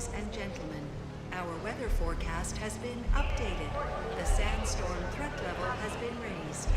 Ladies and gentlemen, our weather forecast has been updated. The sandstorm threat level has been raised.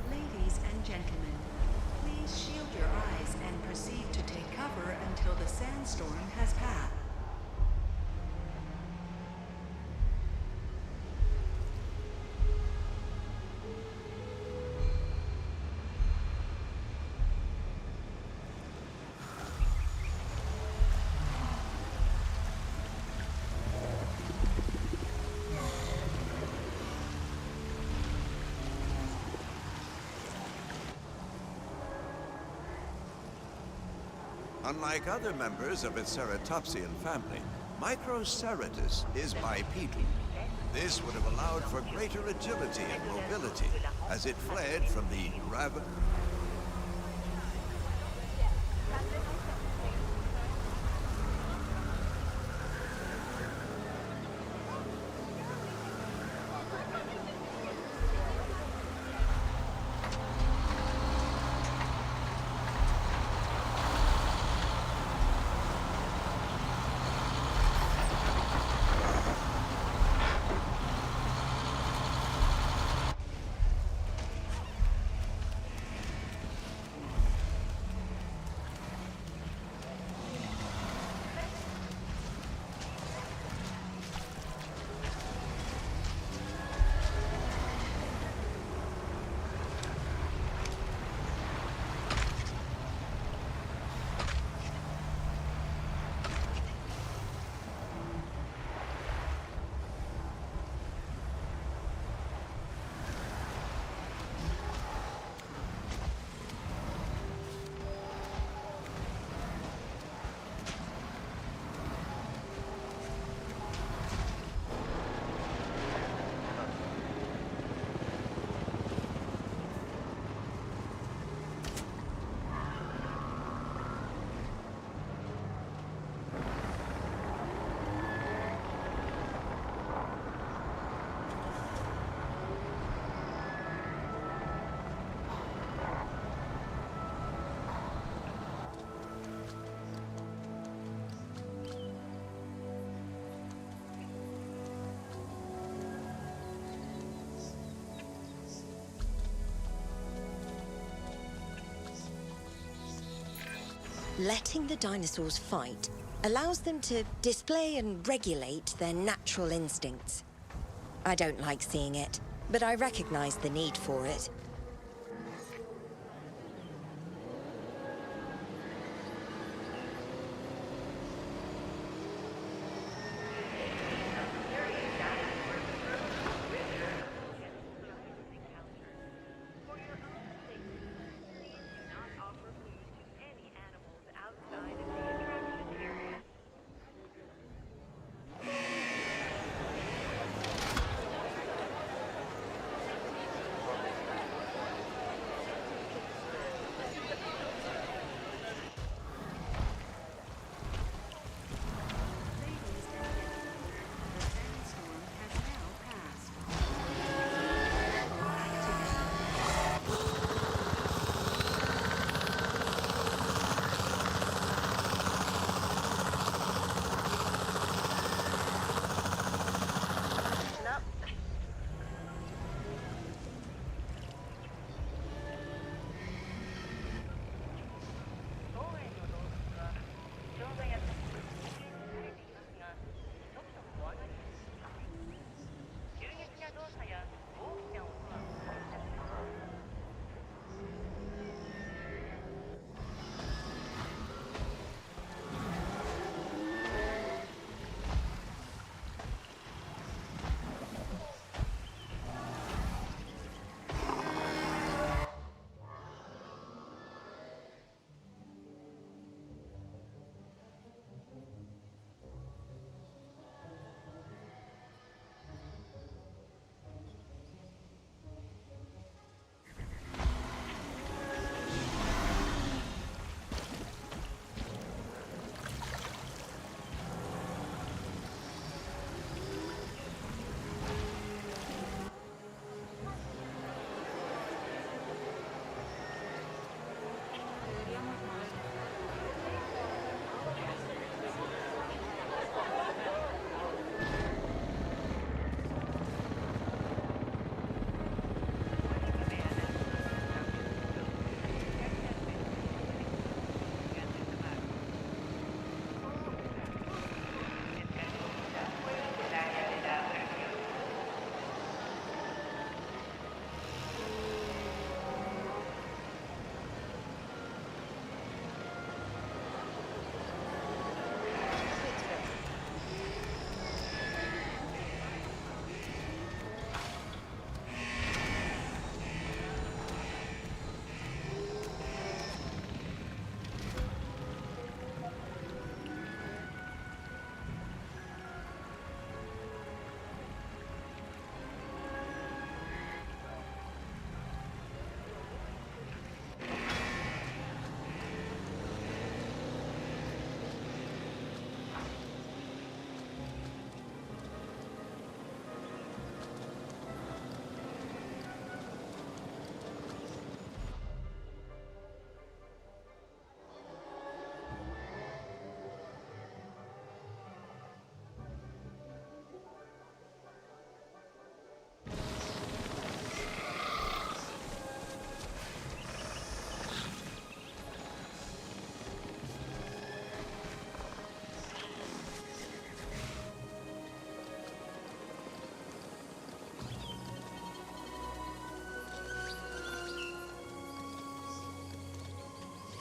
Ladies and gentlemen, please shield your eyes and proceed to take cover until the sandstorm has passed. Unlike other members of its ceratopsian family, Microceratus is bipedal. This would have allowed for greater agility and mobility as it fled from the Letting the dinosaurs fight allows them to display and regulate their natural instincts. I don't like seeing it, but I recognize the need for it.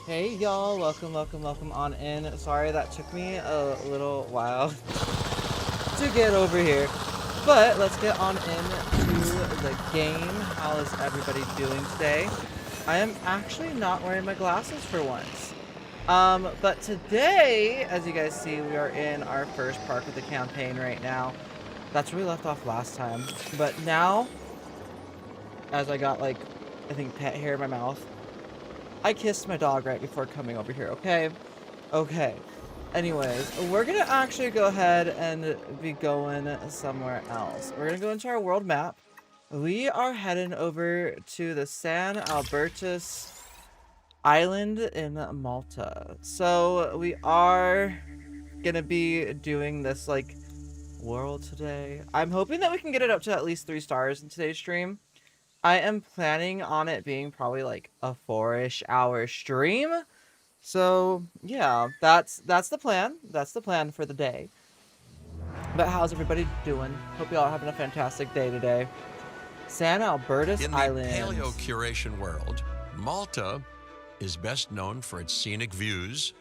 Hey y'all, welcome on in. Sorry that took me a little while to get over here. But let's get on into the game. How is everybody doing today? I am actually not wearing my glasses for once. But today, as you guys see, we are in our first part of the campaign right now. That's where we left off last time. But now, as I got like, I think pet hair in my mouth, I kissed my dog right before coming over here, okay? Okay. Anyways, we're gonna actually go ahead and be going somewhere else. We're gonna go into our world map. We are heading over to the San Albertus Island in Malta. So we are gonna be doing this like world today. I'm hoping that we can get it up to at least 3 stars in today's stream. I am planning on it being probably like a 4-ish hour stream. So yeah, that's the plan. That's the plan for the day. But how's everybody doing? Hope y'all are having a fantastic day today. San Albertus Island. In the paleo-curation world, Malta is best known for its scenic views,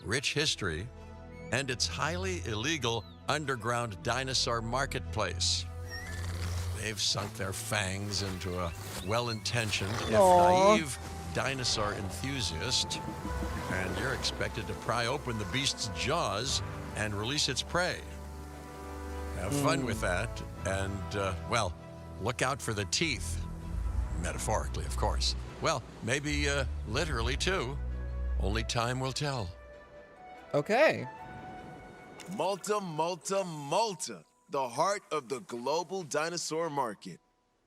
rich history, and its highly illegal underground dinosaur marketplace. They've sunk their fangs into a well-intentioned, if naive, dinosaur enthusiast, and you're expected to pry open the beast's jaws and release its prey. Have fun with that, and, well, look out for the teeth. Metaphorically, of course. Well, maybe, literally, too. Only time will tell. Okay. Malta, Malta, Malta. The heart of the global dinosaur market.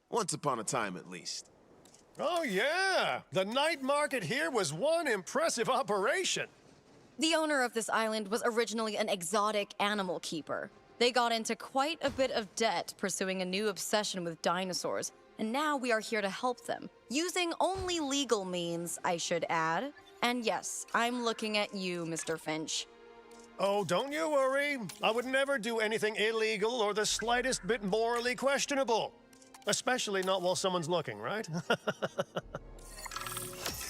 Once upon a time, at least. Oh, yeah. The night market here was one impressive operation. The owner of this island was originally an exotic animal keeper. They got into quite a bit of debt pursuing a new obsession with dinosaurs, and now we are here to help them. Using only legal means, I should add. And yes, I'm looking at you, Mr. Finch. Oh, don't you worry. I would never do anything illegal or the slightest bit morally questionable. Especially not while someone's looking, right?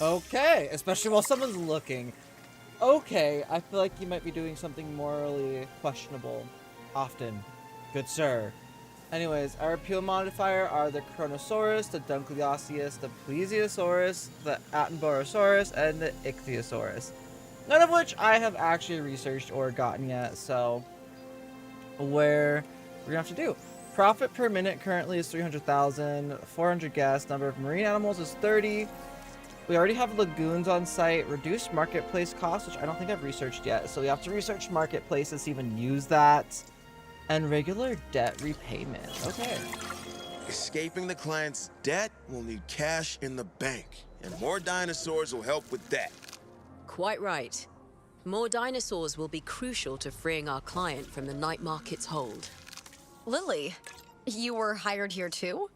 Okay, especially while someone's looking. Okay, I feel like you might be doing something morally questionable often. Good sir. Anyways, our appeal modifier are the Chronosaurus, the Dunkleosteus, the Plesiosaurus, the Attenborosaurus, and the Ichthyosaurus. None of which I have actually researched or gotten yet, so we're gonna have to do. Profit per minute currently is 300,000, 400 guests, number of marine animals is 30. We already have lagoons on site, reduced marketplace cost, which I don't think I've researched yet, so we have to research marketplaces to even use that, and regular debt repayment. Okay. Escaping the client's debt will need cash in the bank, and more dinosaurs will help with that. Quite right. More dinosaurs will be crucial to freeing our client from the night market's hold. Lily, you were hired here too?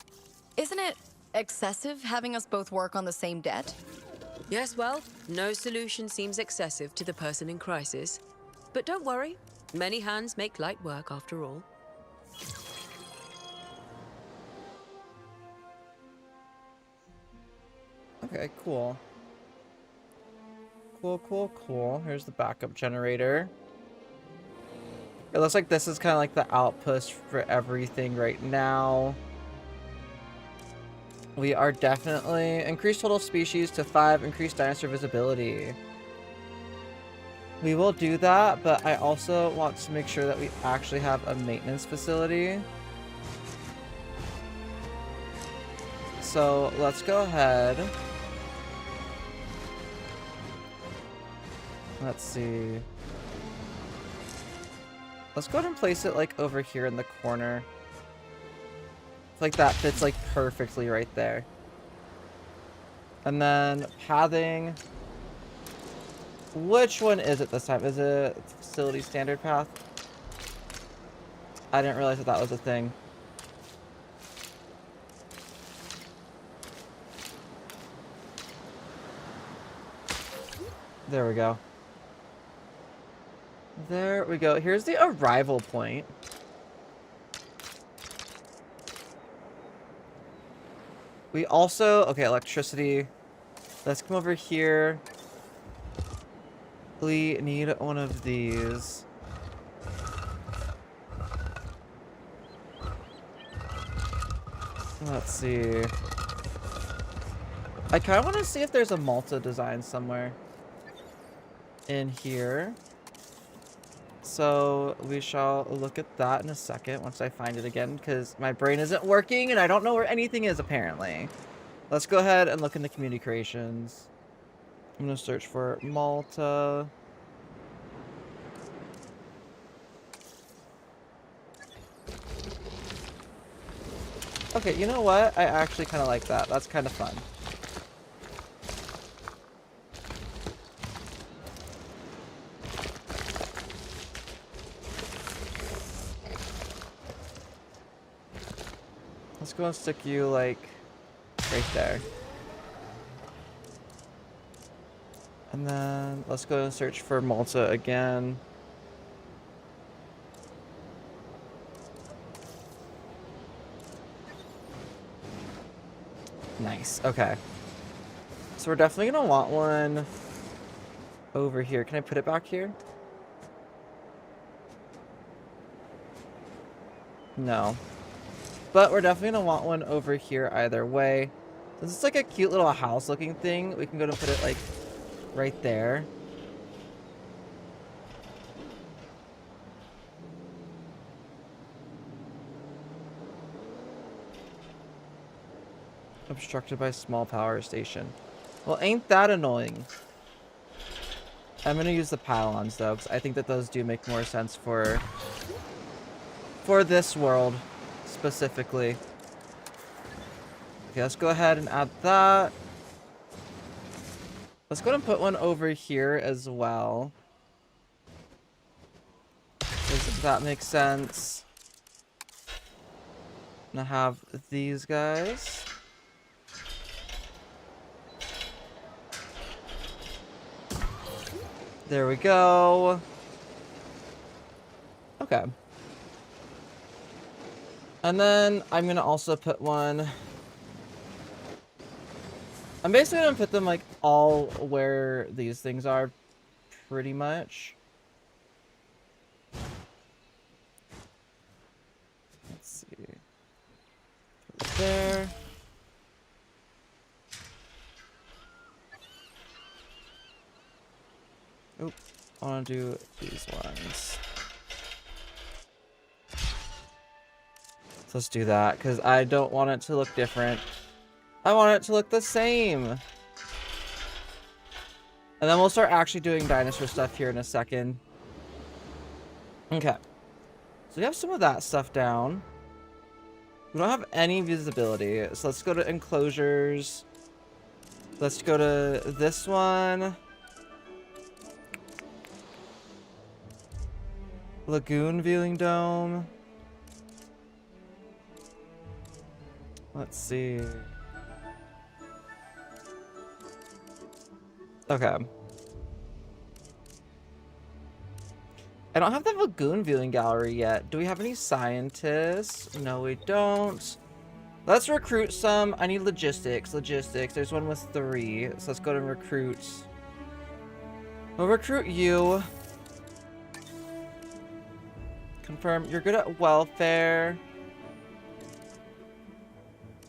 Isn't it excessive having us both work on the same debt? Yes, well, no solution seems excessive to the person in crisis. But don't worry, many hands make light work after all. Okay, cool. Cool. Here's the backup generator. It looks like this is kind of like the outpost for everything right now. We are definitely increased total species to 5, increased dinosaur visibility. We will do that, but I also want to make sure that we actually have a maintenance facility. So let's go ahead. Let's see. Let's go ahead and place it like over here in the corner. Like that fits like perfectly right there. And then pathing. Which one is it this time? Is it facility standard path? I didn't realize that that was a thing. There we go. There we go. Here's the arrival point. We also... Okay, electricity. Let's come over here. desperately need one of these. Let's see. I kind of want to see if there's a Malta design somewhere in here. So we shall look at that in a second once I find it again, because my brain isn't working and I don't know where anything is apparently. Let's go ahead and look into community creations. I'm going to search for Malta. Okay, you know what? I actually kind of like that. That's kind of fun. Let's go and stick you, like, right there. And then let's go and search for Malta again. Nice. Okay. So we're definitely gonna want one over here. Can I put it back here? No. But we're definitely gonna want one over here either way. Since it's like a cute little house looking thing, we can go and put it like right there. Obstructed by small power station. Well, ain't that annoying? I'm gonna use the pylons though, because I think that those do make more sense for this world specifically. Okay, let's go ahead and add that. Let's go ahead and put one over here as well. Does that make sense? I'm gonna have these guys. There we go. Okay. And then I'm gonna also put one. I'm basically gonna put them like all where these things are, pretty much. Let's see. Put it there. Oop. I want to do these ones. So let's do that, because I don't want it to look different. I want it to look the same. And then we'll start actually doing dinosaur stuff here in a second. Okay. So we have some of that stuff down. We don't have any visibility. So let's go to enclosures. Let's go to this one. Lagoon viewing dome. Let's see. Okay. I don't have the lagoon viewing gallery yet. Do we have any scientists? No, we don't. Let's recruit some. I need logistics. Logistics. There's one with 3. So let's go to recruit. We'll recruit you. Confirm. You're good at welfare.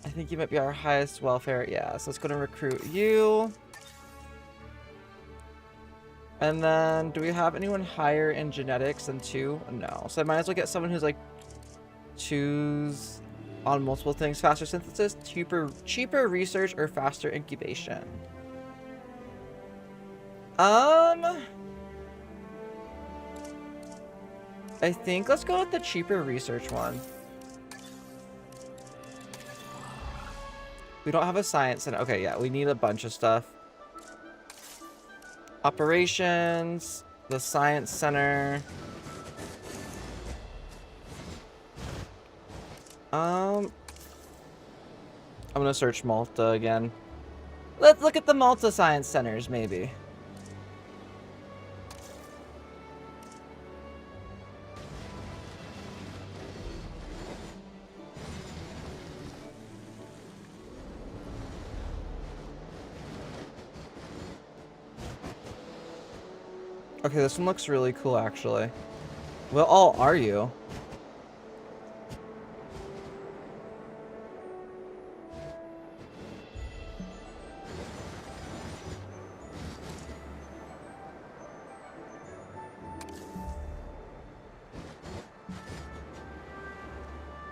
I think you might be our highest welfare. Yeah, so let's go to recruit you. And then, do we have anyone higher in genetics than 2? No. So I might as well get someone who's like 2s on multiple things. Faster synthesis, cheaper research, or faster incubation. I think let's go with the cheaper research one. We don't have a science center. Okay, yeah, we need a bunch of stuff. Operations, the science center. I'm gonna search Malta again. Let's look at the Malta science centers, maybe. Okay, this one looks really cool, actually. What all are you?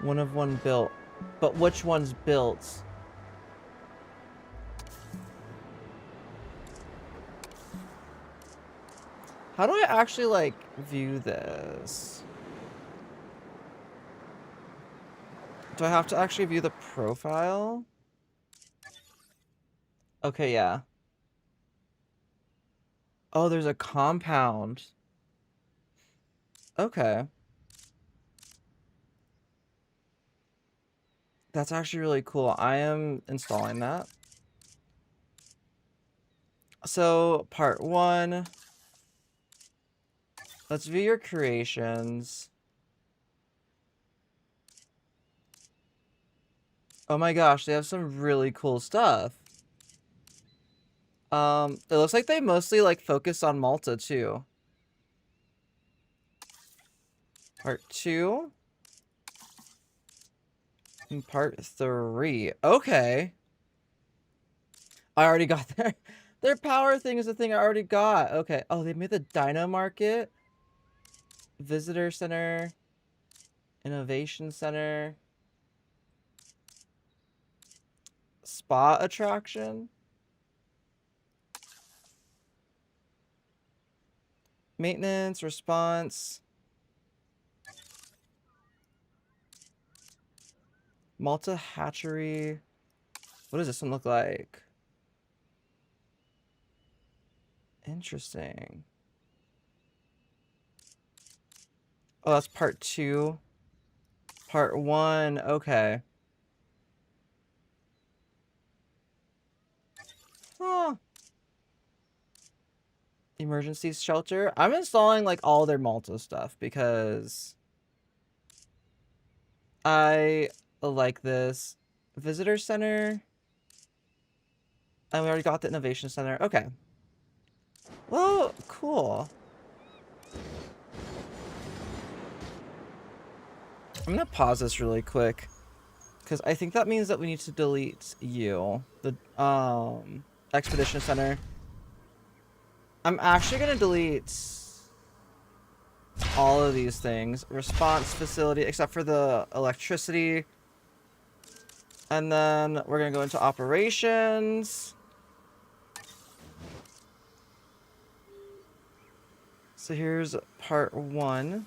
One of one built. But which one's built? How do I actually, like, view this? Do I have to actually view the profile? Okay, yeah. Oh, there's a compound. Okay. That's actually really cool. I am installing that. So, part 1. Let's view your creations. Oh my gosh, they have some really cool stuff. It looks like they mostly, like, focus on Malta, too. Part 2. And part 3. Okay. I already got their power thing is the thing I already got. Okay. Oh, they made the Dino Market. Visitor Center. Innovation Center. Spa attraction. Maintenance, response. Malta Hatchery. What does this one look like? Interesting. Oh, that's part 2. Part 1. Okay. Huh. Emergency shelter. I'm installing, like, all their Malta stuff because I like this. Visitor Center. And we already got the Innovation Center. Okay. Well, cool. I'm gonna pause this really quick because I think that means that we need to delete you. The Expedition Center. I'm actually gonna delete all of these things. Response facility, except for the electricity. And then we're gonna go into operations. So here's part 1.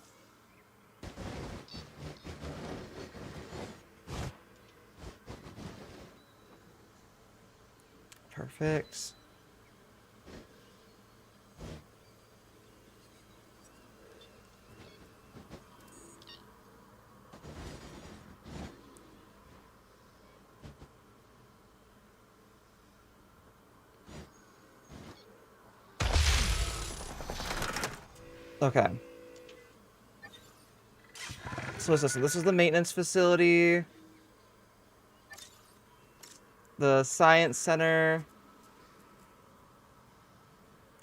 Perfect. Okay. So what's this? This is the maintenance facility. The science center.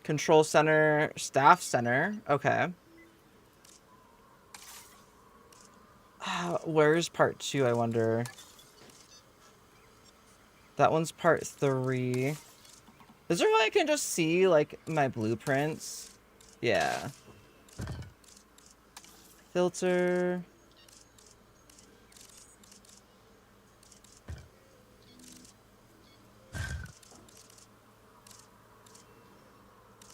Control center. Staff center. Okay. Where's part 2, I wonder? That one's part 3. Is there a way I can just see, like, my blueprints? Yeah. Filter.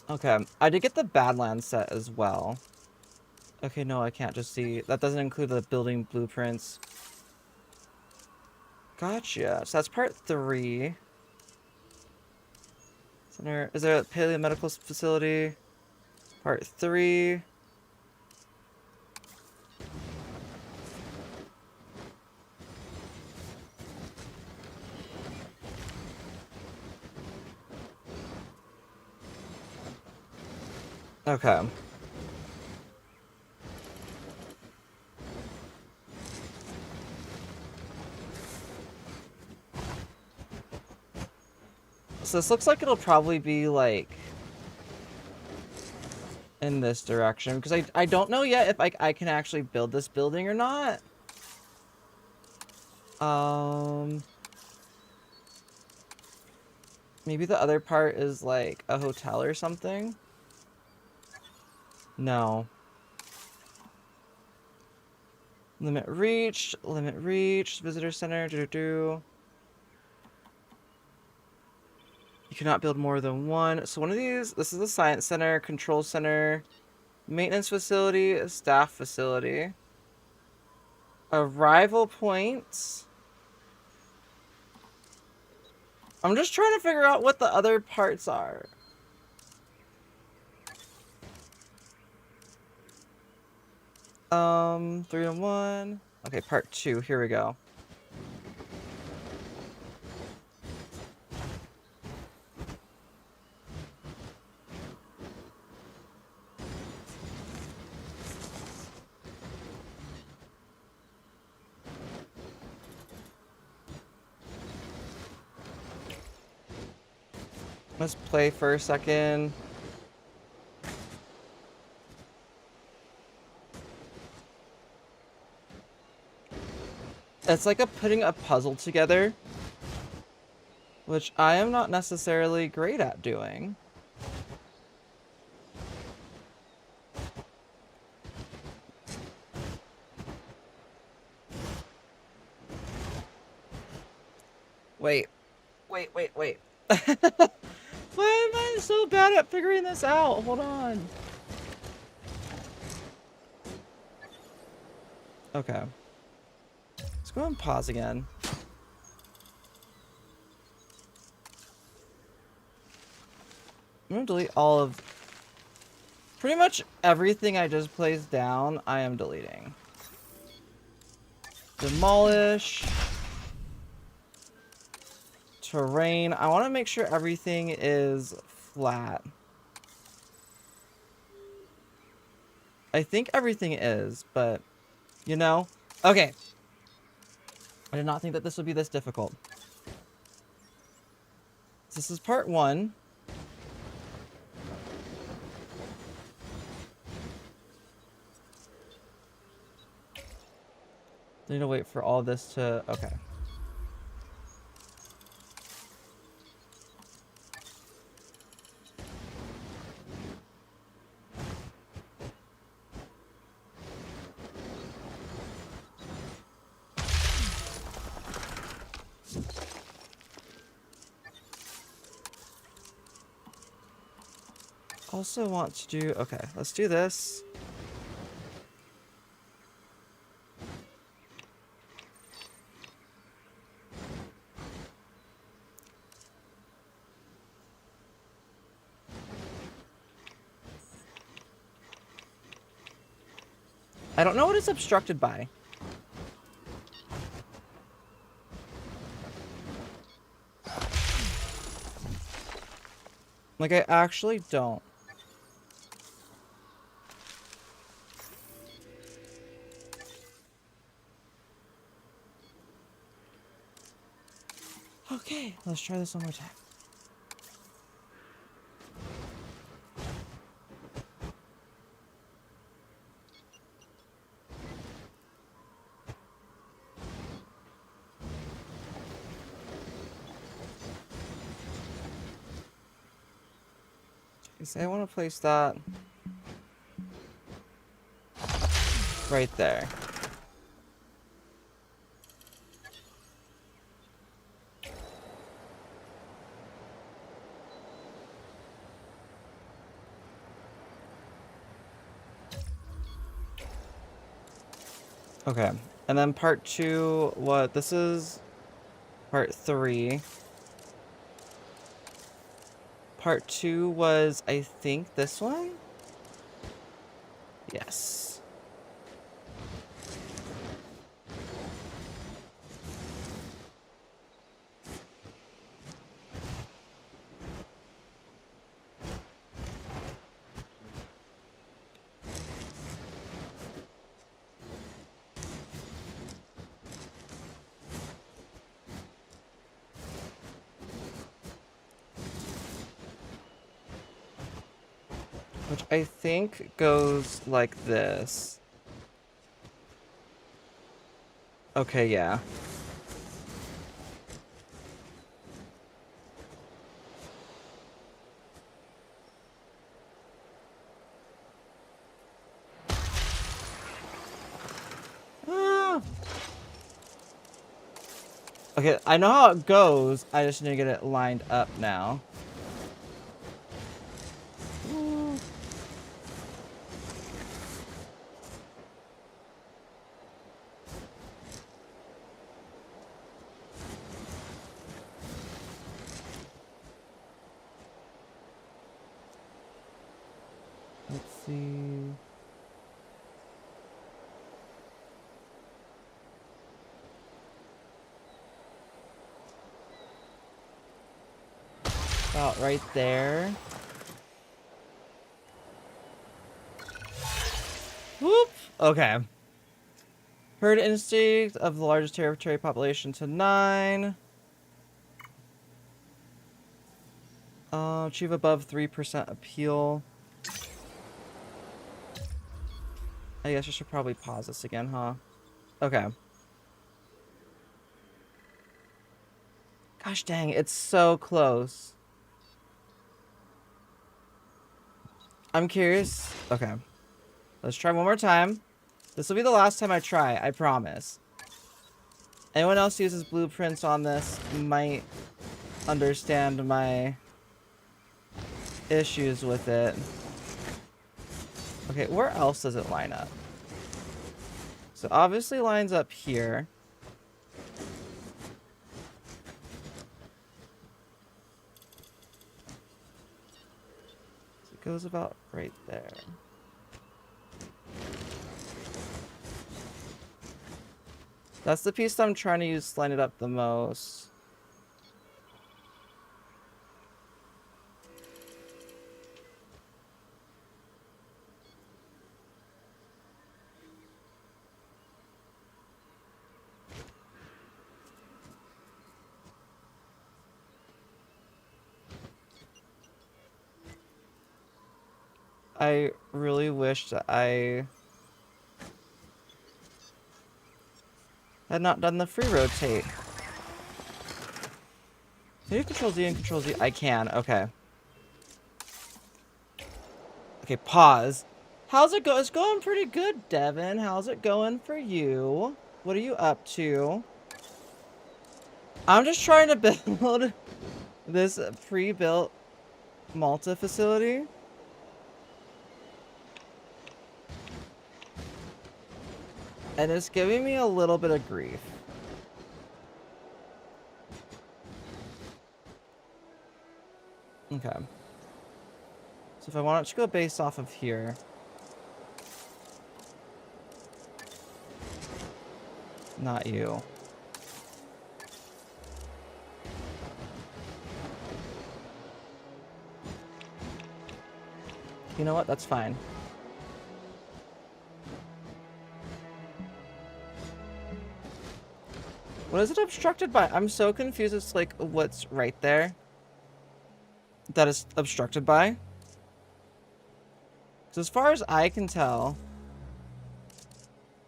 Okay, I did get the Badlands set as well. Okay, no, I can't just see. That doesn't include the building blueprints. Gotcha. So that's part 3. Center. Is there a paleomedical facility? Part 3. Okay. So this looks like it'll probably be like in this direction because I don't know yet if I can actually build this building or not. Maybe the other part is like a hotel or something. No. Limit reached, visitor center, You cannot build more than one. So one of these, this is the science center, control center, maintenance facility, staff facility. Arrival points. I'm just trying to figure out what the other parts are. Three and one. Okay, part 2. Here we go. Let's play for a second. It's like putting a puzzle together, which I am not necessarily great at doing. Wait. Why am I so bad at figuring this out? Hold on. Okay. Let's go and pause again. I'm gonna delete all of... Pretty much everything I just placed down, I am deleting. Demolish. Terrain. I want to make sure everything is flat. I think everything is, but you know. Okay. I did not think that this would be this difficult. This is part 1. I need to wait for all this to... Okay. Also want to do... Okay, let's do this. I don't know what it's obstructed by. Like, I actually don't. Okay, let's try this one more time. So I want to place that right there. Okay, and then part 2, what? This is part 3. Part 2 was, I think, this one? Yes. Which I think goes like this. Okay, yeah. Ah. Okay, I know how it goes. I just need to get it lined up now. Let's see. About right there. Whoop. Okay. Herd instinct of the largest territory population to 9. Achieve above 3% appeal. I guess I should probably pause this again, huh? Okay. Gosh dang, it's so close. I'm curious. Okay. Let's try one more time. This will be the last time I try, I promise. Anyone else who uses blueprints on this might understand my issues with it. Okay, where else does it line up? So obviously lines up here. So it goes about right there. That's the piece that I'm trying to use to line it up the most. I really wish that I had not done the free rotate. Can you control Z and control Z? I can, okay. Okay, pause. How's it go? It's going pretty good, Devin. How's it going for you? What are you up to? I'm just trying to build this pre-built Malta facility. And it's giving me a little bit of grief. Okay. So if I want it to go based off of here. Not you. You know what? That's fine. What is it obstructed by? I'm so confused. It's like what's right there that is obstructed by. So as far as I can tell,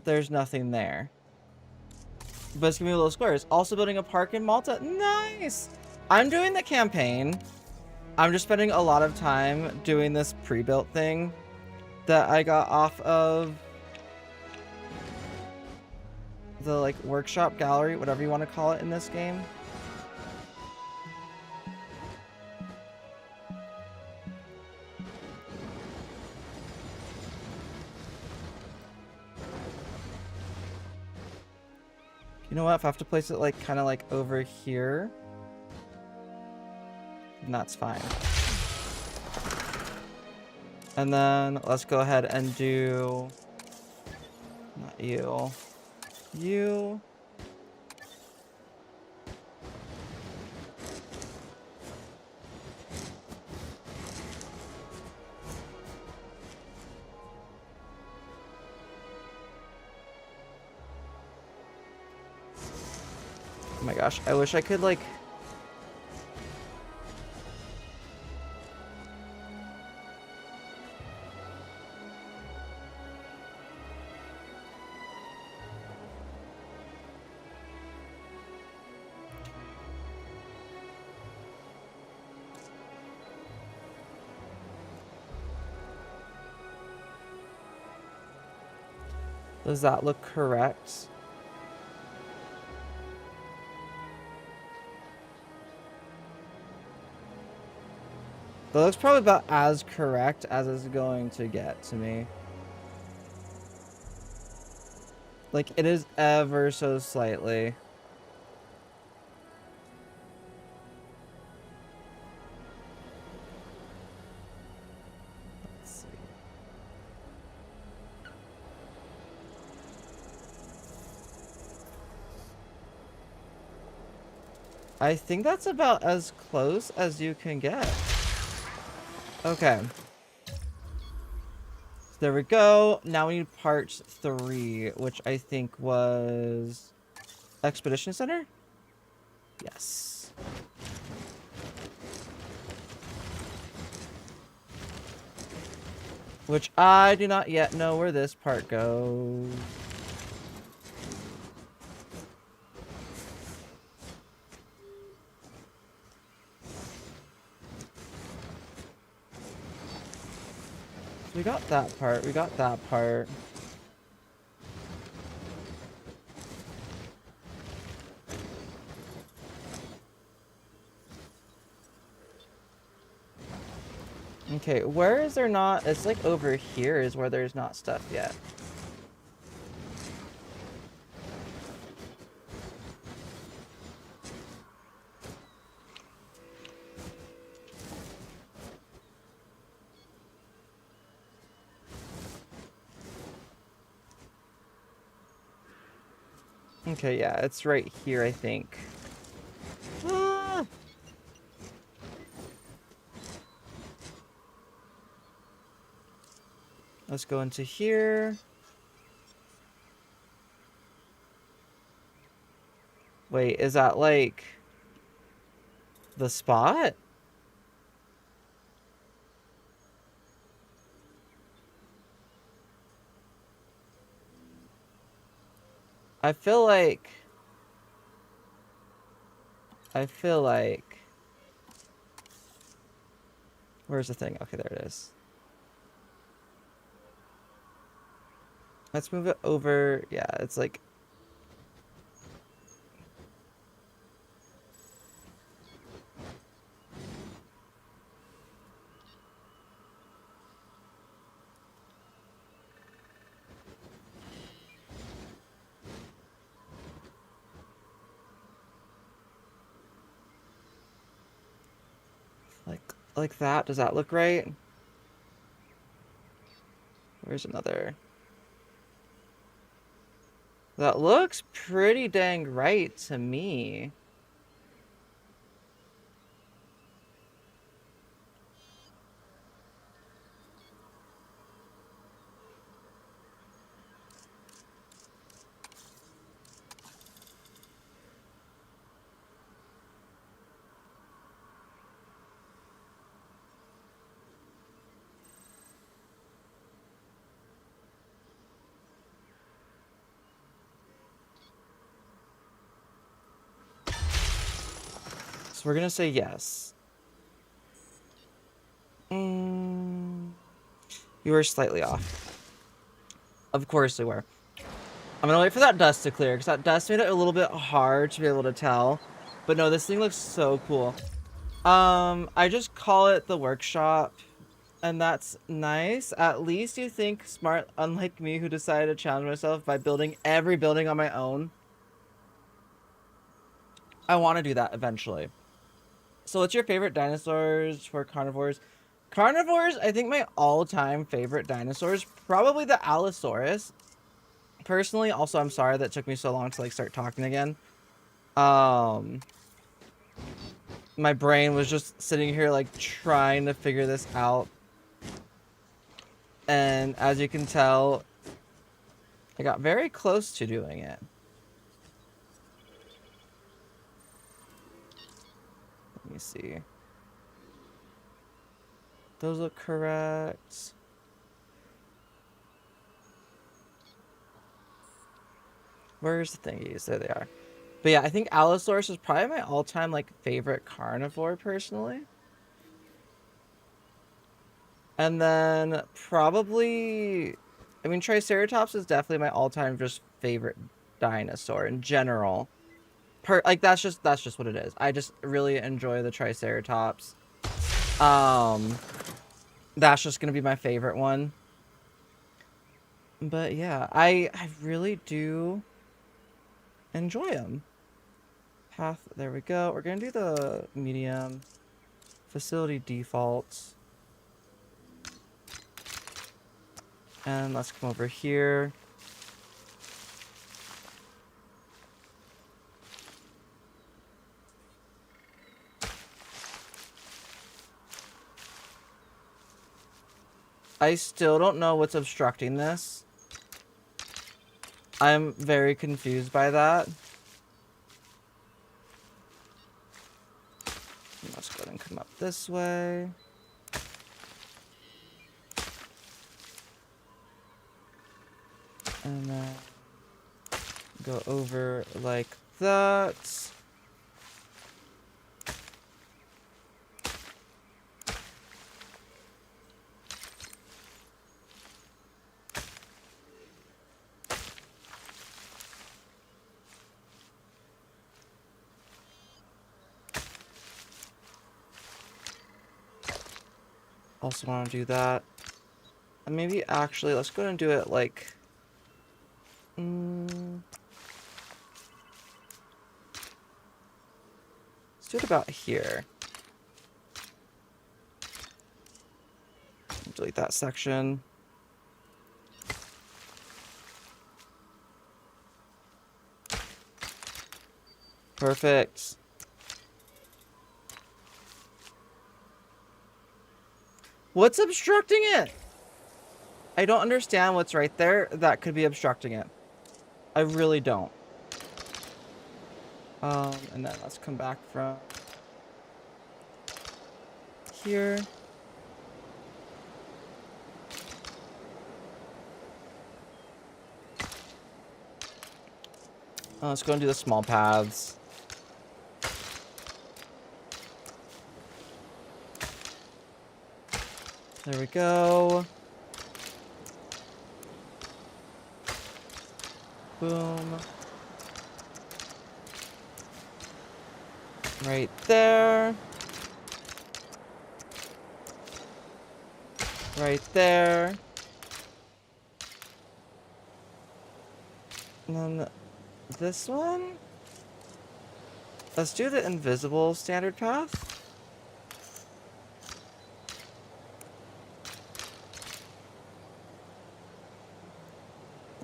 there's nothing there. But it's gonna be little squares. Also building a park in Malta. Nice! I'm doing the campaign. I'm just spending a lot of time doing this pre-built thing that I got off of the like workshop gallery, whatever you want to call it in this game. You know what? If I have to place it like kind of like over here, then that's fine. And then let's go ahead and do not you. You. Oh my gosh, I wish I could like Does that look correct? That looks probably about as correct as it's going to get to me. Like, it is ever so slightly. Let's see. I think that's about as close as you can get. Okay. There we go. Now we need part 3, which I think was Expedition Center? Yes. Which I do not yet know where this part goes. We got that part. We got that part. Okay, where is there not? It's like over here is where there's not stuff yet. Okay, yeah, it's right here, I think. Ah! Let's go into here. Wait, is that like the spot? I feel like where's the thing? Okay, there it is. Let's move it over. Yeah, it's like like that. Does that look right? Where's another? That looks pretty dang right to me. So we're gonna say yes. You were slightly off. Of course we were. I'm gonna wait for that dust to clear, because that dust made it a little bit hard to be able to tell. But no, this thing looks so cool. I just call it the workshop, and that's nice. At least you think smart, unlike me, who decided to challenge myself by building every building on my own. I want to do that eventually. So what's your favorite dinosaurs for carnivores? Carnivores, I think my all-time favorite dinosaurs, probably the Allosaurus. Personally, also, I'm sorry that it took me so long to, like, start talking again. My brain was just sitting here, like, trying to figure this out. And as you can tell, I got very close to doing it. Let me see. Those look correct. Where's the thingies? There they are. But yeah, I think Allosaurus is probably my all-time, like, favorite carnivore, personally. And then probably I mean, Triceratops is definitely my all-time just favorite dinosaur in general. Like that's just what it is. I just really enjoy the Triceratops. That's just gonna be my favorite one. But yeah, I really do enjoy them. Path, there we go. We're gonna do the medium. Facility defaults. And let's come over here. I still don't know what's obstructing this. I'm very confused by that. Let's go ahead and come up this way. And then go over like that. Also want to do that. And maybe actually, let's go ahead and do it like... let's do it about here. Delete that section. Perfect. What's obstructing it? I don't understand what's right there that could be obstructing it. I really don't. And then let's come back from here. Let's go and do the small paths. There we go. Boom. Right there. Right there. And then this one? Let's do the invisible standard path.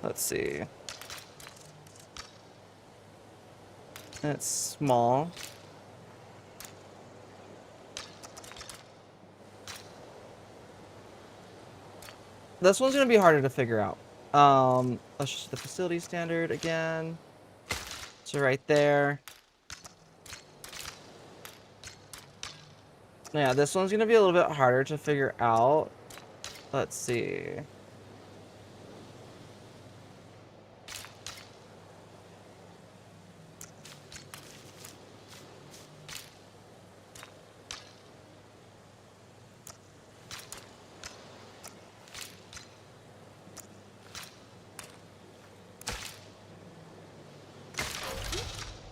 Let's see. It's small. This one's gonna be harder to figure out. Let's just do the facility standard again. So right there. Yeah, this one's gonna be a little bit harder to figure out. Let's see.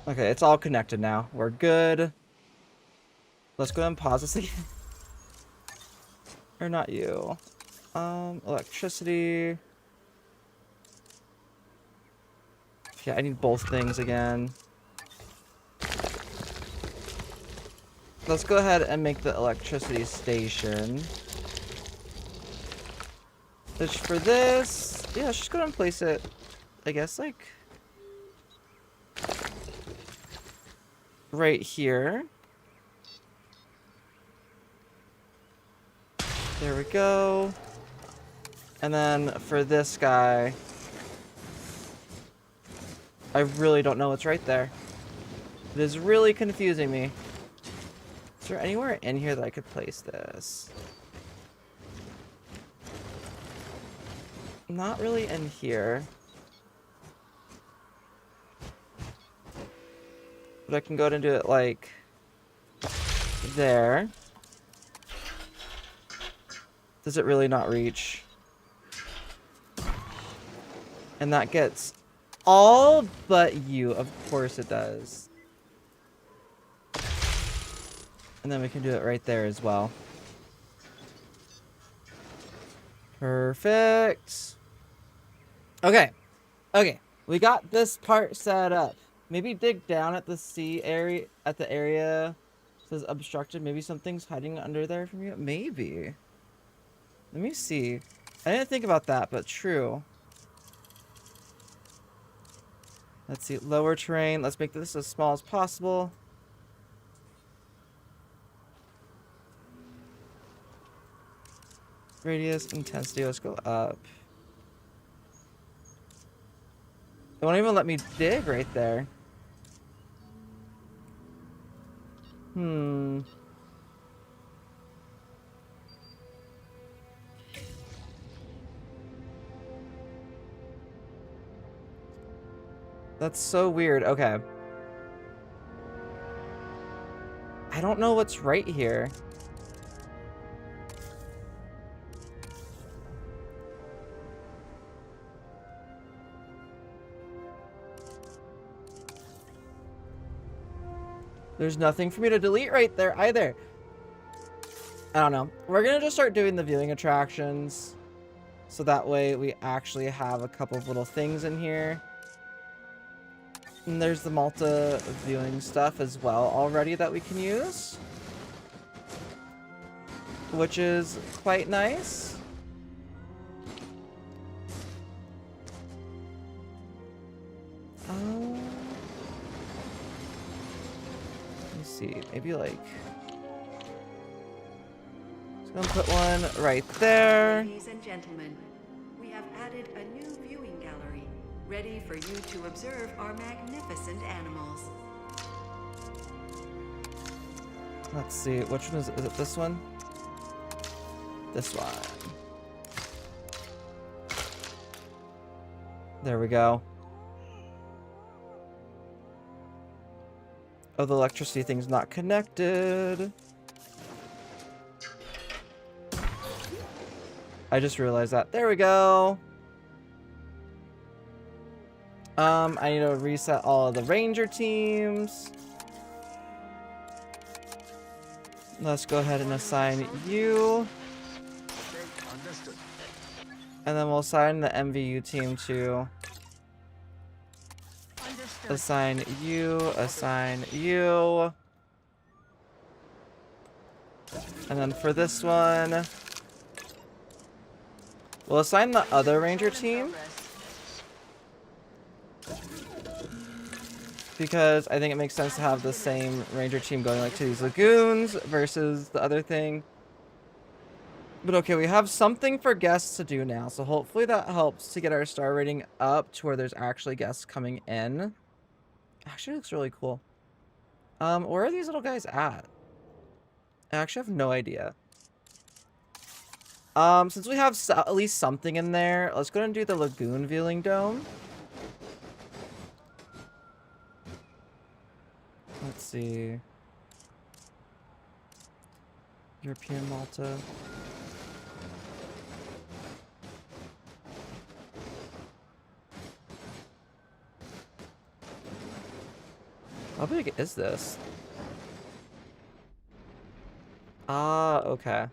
Okay, it's all connected now. We're good. Let's go ahead and pause this again. Or not you. Electricity. Yeah, I need both things again. Let's go ahead and make the electricity station. Which for this, yeah, let's just go ahead and place it, I guess, like... right here. There we go. And then for this guy, I really don't know what's right there. It is really confusing me. Is there anywhere in here that I could place this? Not really in here. But I can go ahead and do it like there. Does it really not reach? And that gets all but you. Of course it does. And then we can do it right there as well. Perfect. Okay. Okay. We got this part set up. Maybe dig down at the sea area, at the area it says obstructed. Maybe something's hiding under there from you. Maybe. Let me see. I didn't think about that, but true. Let's see. Lower terrain. Let's make this as small as possible. Radius, intensity. Let's go up. It won't even let me dig right there. That's so weird. Okay. I don't know what's right here. There's nothing for me to delete right there either. I don't know. We're gonna just start doing the viewing attractions. So that way we actually have a couple of little things in here. And there's the Malta viewing stuff as well already that we can use. Which is quite nice. Let's see, maybe like... Just gonna put one right there. Ladies and gentlemen, we have added a new viewing gallery, ready for you to observe our magnificent animals. Let's see, which one is it this one? This one. There we go. Oh, the electricity thing's not connected. I just realized that. There we go. I need to reset all of the ranger teams. Let's go ahead and assign you. And then we'll assign the MVU team to assign you, assign you. And then for this one, we'll assign the other ranger team. Because I think it makes sense to have the same ranger team going like to these lagoons versus the other thing. But okay, we have something for guests to do now, so hopefully that helps to get our star rating up to where there's actually guests coming in. Actually, it looks really cool. Where are these little guys at? I actually have no idea. Since we have at least something in there, let's go ahead and do the lagoon viewing dome. Let's see. European Malta. How big is this? Ah, okay.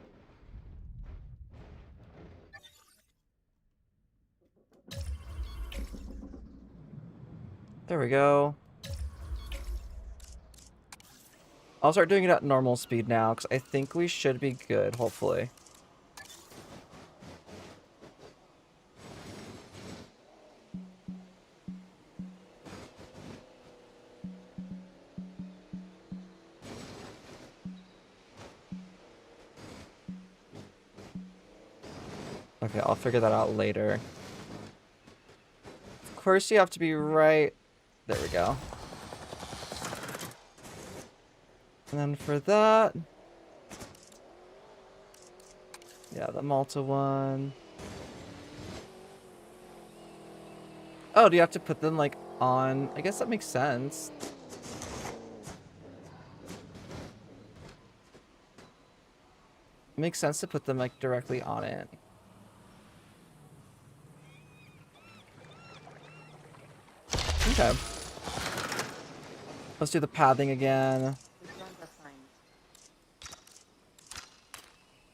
There we go. I'll start doing it at normal speed now, because I think we should be good, hopefully. Okay, I'll figure that out later. Of course, you have to be right... There we go. And then for that... Yeah, the Malta one. Oh, do you have to put them, like, on... I guess that makes sense. It makes sense to put them, like, directly on it. Okay. Let's do the pathing again.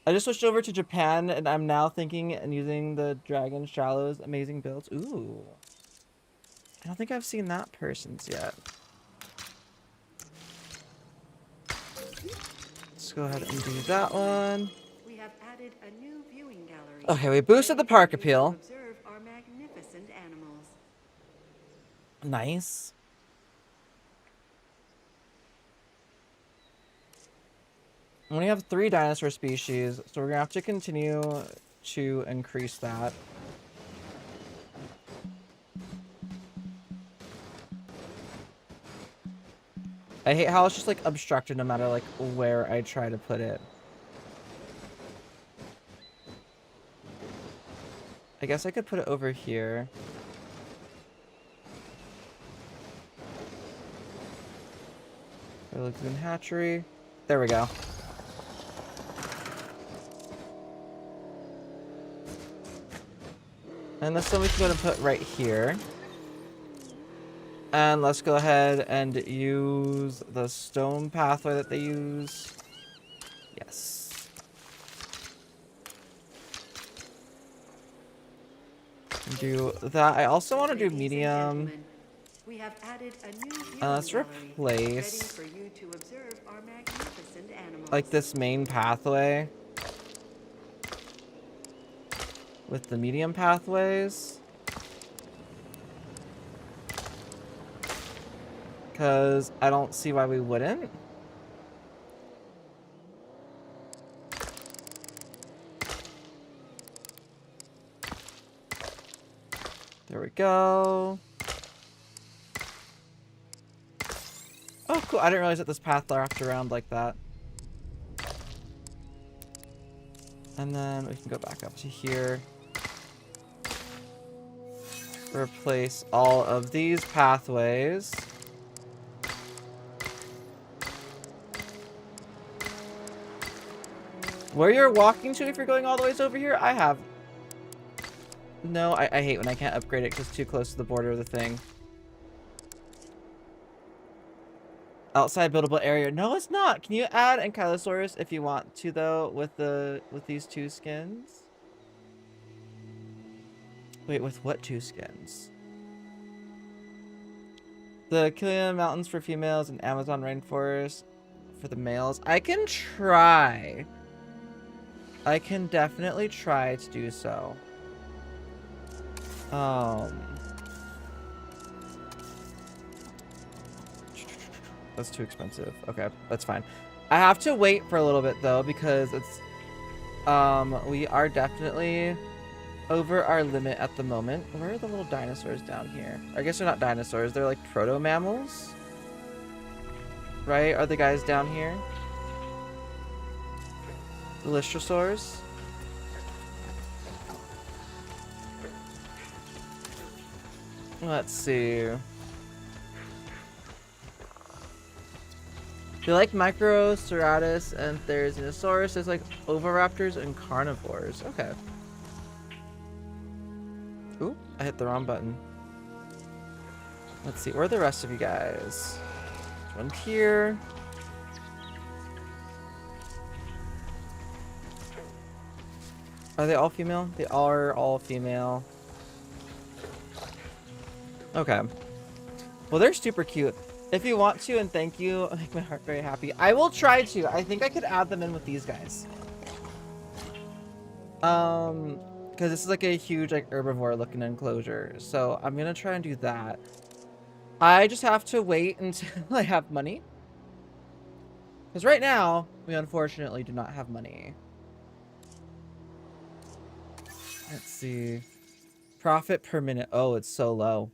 I just switched over to Japan, and I'm now thinking and using the Dragon Shallows amazing builds. Ooh. I don't think I've seen that person's yet. Let's go ahead and do that one. We have added a new viewing gallery. Okay, we boosted the park appeal. Observe our magnificent animals. Nice. We only have 3 dinosaur species, so we're gonna have to continue to increase that. I hate how it's just like obstructed no matter like where I try to put it. I guess I could put it over here. Lagoon hatchery. There we go. And this one we can go ahead and put right here. And let's go ahead and use the stone pathway that they use. Yes. Do that. I also want to do medium. We have added a new Let's replace like this main pathway with the medium pathways. Because I don't see why we wouldn't. There we go. Oh, cool. I didn't realize that this path wrapped around like that. And then we can go back up to here. Replace all of these pathways. Where you're walking to if you're going all the ways over here, I have... No, I hate when I can't upgrade it because it's too close to the border of the thing. Outside buildable area. No, it's not. Can you add Ankylosaurus if you want to, though, with these 2 skins? Wait, with what 2 skins? The Kilian Mountains for females and Amazon Rainforest for the males. I can try. I can definitely try to do so. That's too expensive. Okay, that's fine. I have to wait for a little bit though because it's we are definitely over our limit at the moment. Where are the little dinosaurs down here? I guess they're not dinosaurs, they're like proto-mammals. Right? Are the guys down here? The Lystrosaurs? Let's see. They like Microceratus and Therizinosaurus. There's like oviraptors and carnivores. Okay. Ooh, I hit the wrong button. Let's see. Where are the rest of you guys? There's one here. Are they all female? They are all female. Okay. Well, they're super cute. If you want to, and thank you, make my heart very happy. I will try to. I think I could add them in with these guys. Because this is like a huge like herbivore looking enclosure. So I'm gonna try and do that. I just have to wait until I have money. Because right now, we unfortunately do not have money. Let's see. Profit per minute. Oh, it's so low.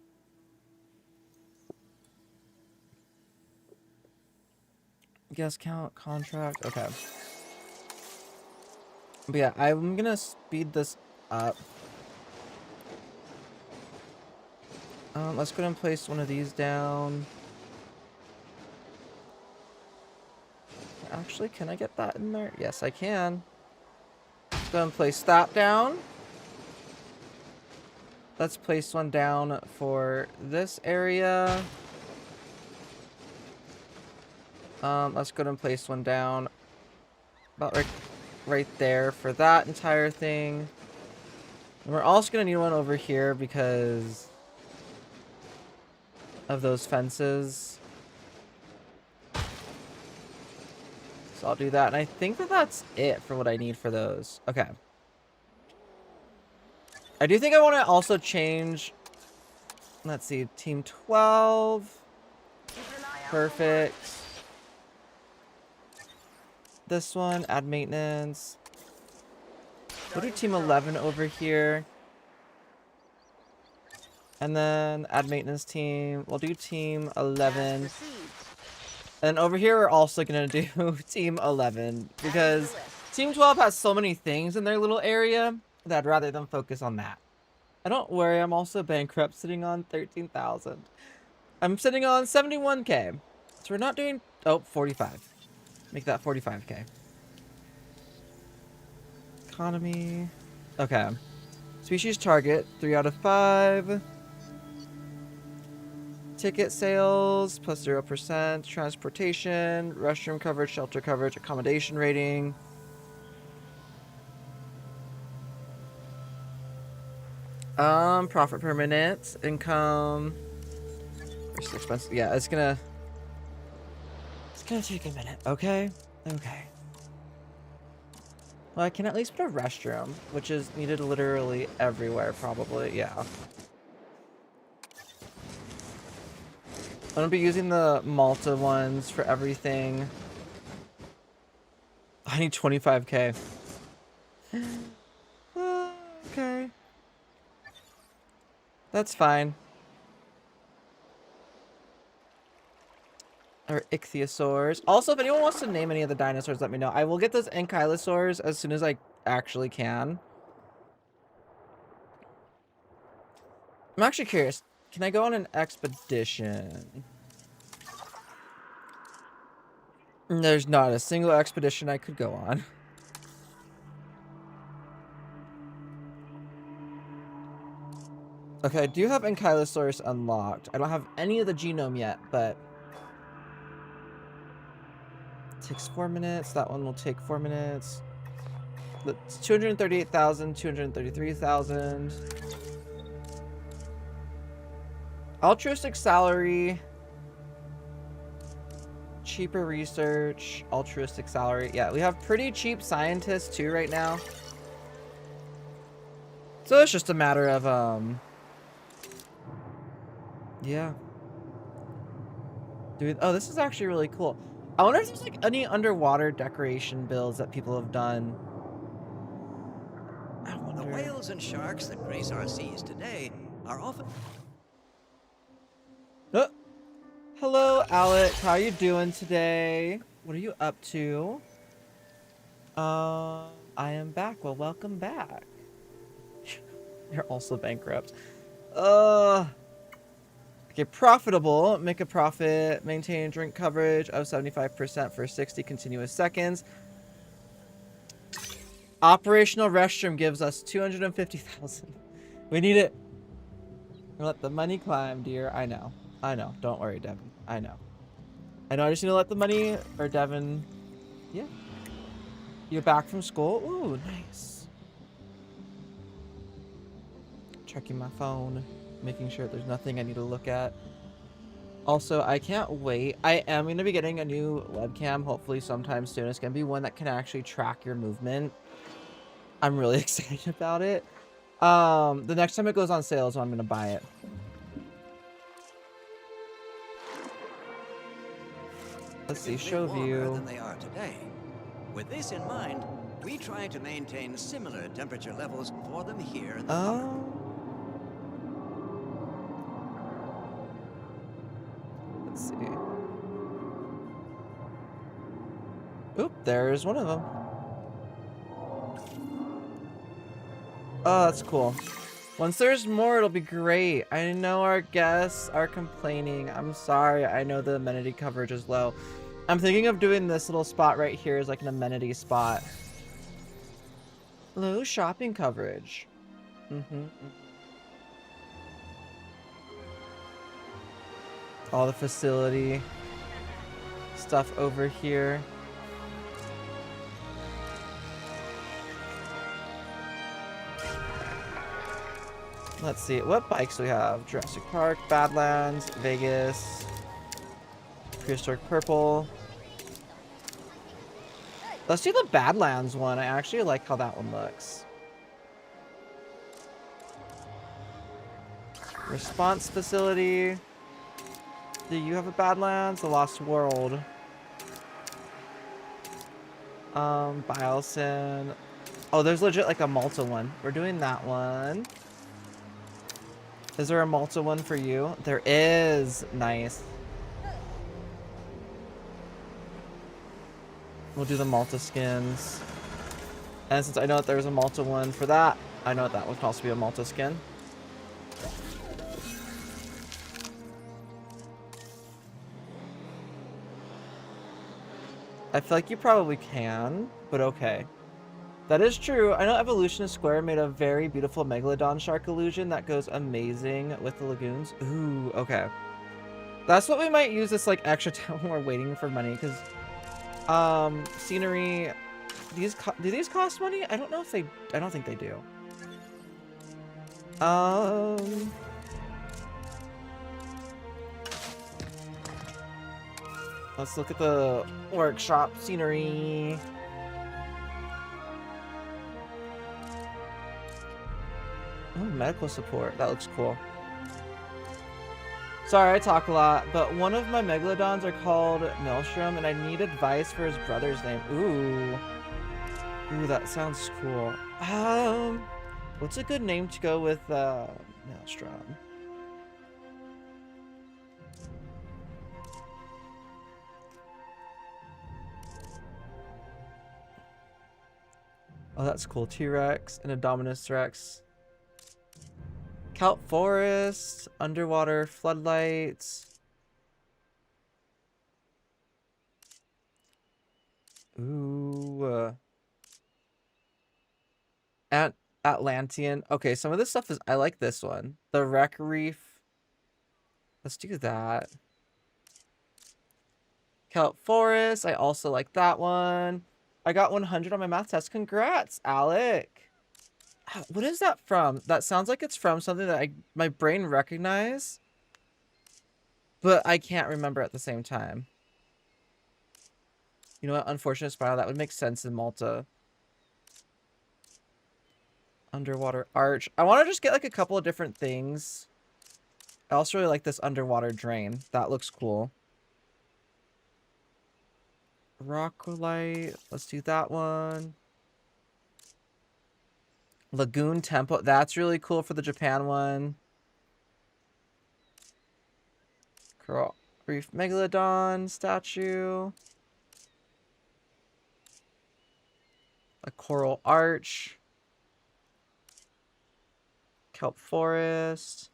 Guest count, contract. Okay. But yeah, I'm gonna speed this up. Let's go ahead and place one of these down. Actually, can I get that in there? Yes, I can. Let's go ahead and place that down. Let's place one down for this area. Let's go ahead and place one down about right there for that entire thing. And we're also going to need one over here because of those fences. So I'll do that. And I think that that's it for what I need for those. Okay. I do think I want to also change. Let's see. Team 12. Perfect. This one. Add maintenance. We'll do Team 11 over here. And then add maintenance team. We'll do Team 11. And over here, we're also going to do Team 11. Because Team 12 has so many things in their little area that I'd rather them focus on that. And don't worry, I'm also bankrupt, sitting on 13,000. I'm sitting on 71k. So we're not doing... Oh, 45. Make that 45k. Economy. Okay. Species target, 3 out of 5. Ticket sales, plus 0%. Transportation, restroom coverage, shelter coverage, accommodation rating. Profit per minute, income. Versus expense. Yeah, it's gonna take a minute. Okay. Okay. Well, I can at least put a restroom, which is needed literally everywhere, probably. Yeah. I'm gonna be using the Malta ones for everything. I need 25k. Okay. That's fine. Or ichthyosaurs. Also, if anyone wants to name any of the dinosaurs, let me know. I will get those ankylosaurs as soon as I actually can. I'm actually curious. Can I go on an expedition? There's not a single expedition I could go on. Okay, I do have Ankylosaurus unlocked. I don't have any of the genome yet, but... It takes 4 minutes. That one will take 4 minutes. That's 238,000, 233,000. Altruistic salary. Cheaper research. Altruistic salary. Yeah, we have pretty cheap scientists too right now. So it's just a matter of, yeah. Dude, oh, this is actually really cool. I wonder if there's like any underwater decoration builds that people have done. I wonder. The whales and sharks that grace our seas today are often... Oh. Hello, Alec. How you doing today? What are you up to? I am back. Well, welcome back. You're also bankrupt. Okay, profitable. Make a profit. Maintain drink coverage of 75% for 60 continuous seconds. Operational restroom gives us 250,000. We need it. Let the money climb, dear. I know. I know. Don't worry, Devin. I know. I just need to let the money... Or Devin... Yeah. You're back from school? Ooh, nice. Checking my phone. Making sure there's nothing I need to look at. Also, I can't wait. I am going to be getting a new webcam, hopefully sometime soon. It's going to be one that can actually track your movement. I'm really excited about it. The next time it goes on sale is when I'm going to buy it. Let's see, show view. Than they are today. With this in mind, we try to maintain similar temperature levels for them here in the park. Let's see. Oop, there's one of them. Oh, that's cool. Once there's more, it'll be great. I know our guests are complaining. I'm sorry. I know the amenity coverage is low. I'm thinking of doing this little spot right here as like an amenity spot. Low shopping coverage. All the facility stuff over here. Let's see, what bikes do we have? Jurassic Park, Badlands, Vegas, Prehistoric Purple. Let's do the Badlands one. I actually like how that one looks. Response facility. Do you have a Badlands? The Lost World. Bielson. Oh, there's legit like a Malta one. We're doing that one. Is there a Malta one for you? There is. Nice. We'll do the Malta skins. And since I know that there's a Malta one for that, I know that would also be a Malta skin. I feel like you probably can, but okay. That is true. I know Evolution Square made a very beautiful Megalodon shark illusion that goes amazing with the lagoons. Ooh, okay. That's what we might use this like extra time when we're waiting for money, because scenery, do these cost money? I don't know if they, I don't think they do. Let's look at the workshop scenery. Oh, medical support. That looks cool. Sorry, I talk a lot, but one of my megalodons are called Maelstrom, and I need advice for his brother's name. Ooh. Ooh, that sounds cool. What's a good name to go with Maelstrom? Oh, that's cool. T-Rex and Indominus Rex. Kelp Forest, underwater floodlights. Ooh. Atlantean. Okay, some of this stuff is, I like this one. The Wreck Reef. Let's do that. Kelp Forest. I also like that one. I got 100 on my math test. Congrats, Alec. What is that from? That sounds like it's from something that my brain recognizes, but I can't remember at the same time. You know what? Unfortunate Spiral. That would make sense in Malta. Underwater Arch. I want to just get like a couple of different things. I also really like this underwater drain. That looks cool. Rockolite. Let's do that one. Lagoon Temple. That's really cool for the Japan one. Coral Reef Megalodon statue. A Coral Arch. Kelp Forest.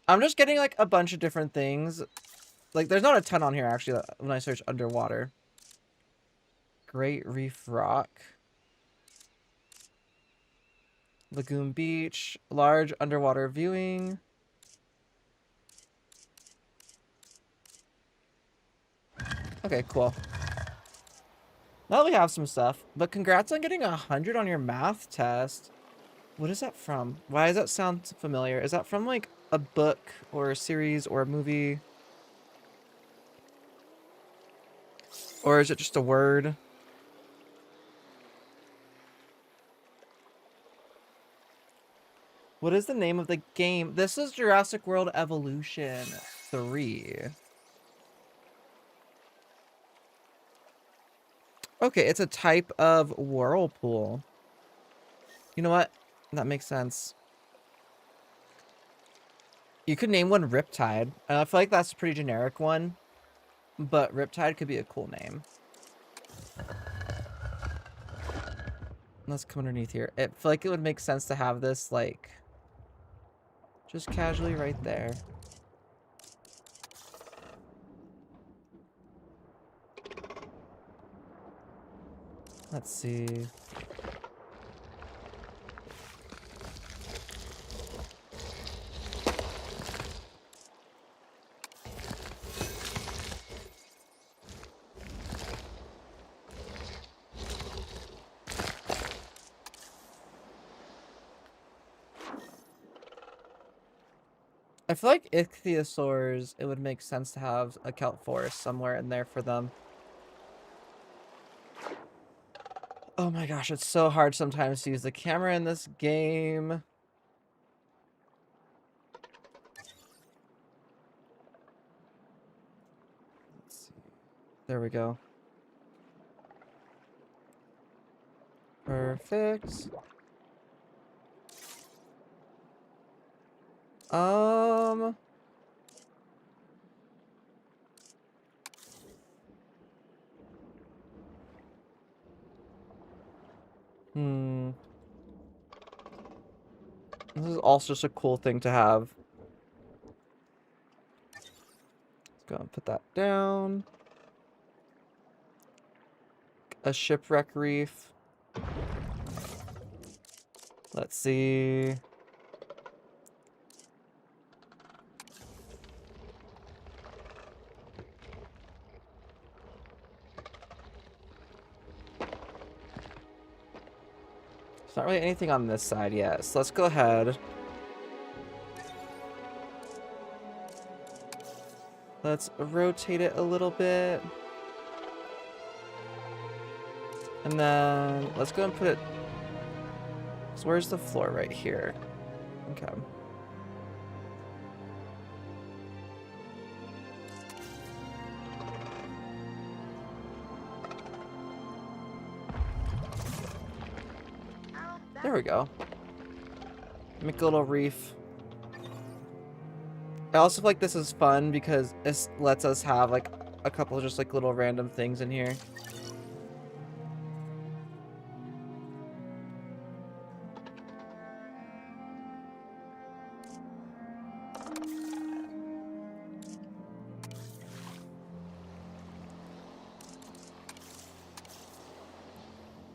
I'm just getting like a bunch of different things. Like there's not a ton on here actually when I search underwater. Great Reef Rock. Lagoon Beach. Large underwater viewing. Okay, cool. Now that we have some stuff, but congrats on getting 100 on your math test. What is that from? Why does that sound familiar? Is that from like a book or a series or a movie? Or is it just a word? What is the name of the game? This is Jurassic World Evolution 3. Okay, it's a type of whirlpool. You know what? That makes sense. You could name one Riptide. I feel like that's a pretty generic one, but Riptide could be a cool name. Let's come underneath here. I feel like it would make sense to have this like just casually right there. Let's see. I feel like ichthyosaurs, it would make sense to have a kelp forest somewhere in there for them. Oh my gosh, it's so hard sometimes to use the camera in this game. Let's see. There we go. Perfect. This is also just a cool thing to have. Let's go and put that down. A shipwreck reef. Let's see. There's not really anything on this side yet, so let's go ahead. Let's rotate it a little bit. And then let's go and put it... So where's the floor? Right here. Okay. There we go. Make a little reef. I also feel like this is fun because this lets us have like a couple of just like little random things in here.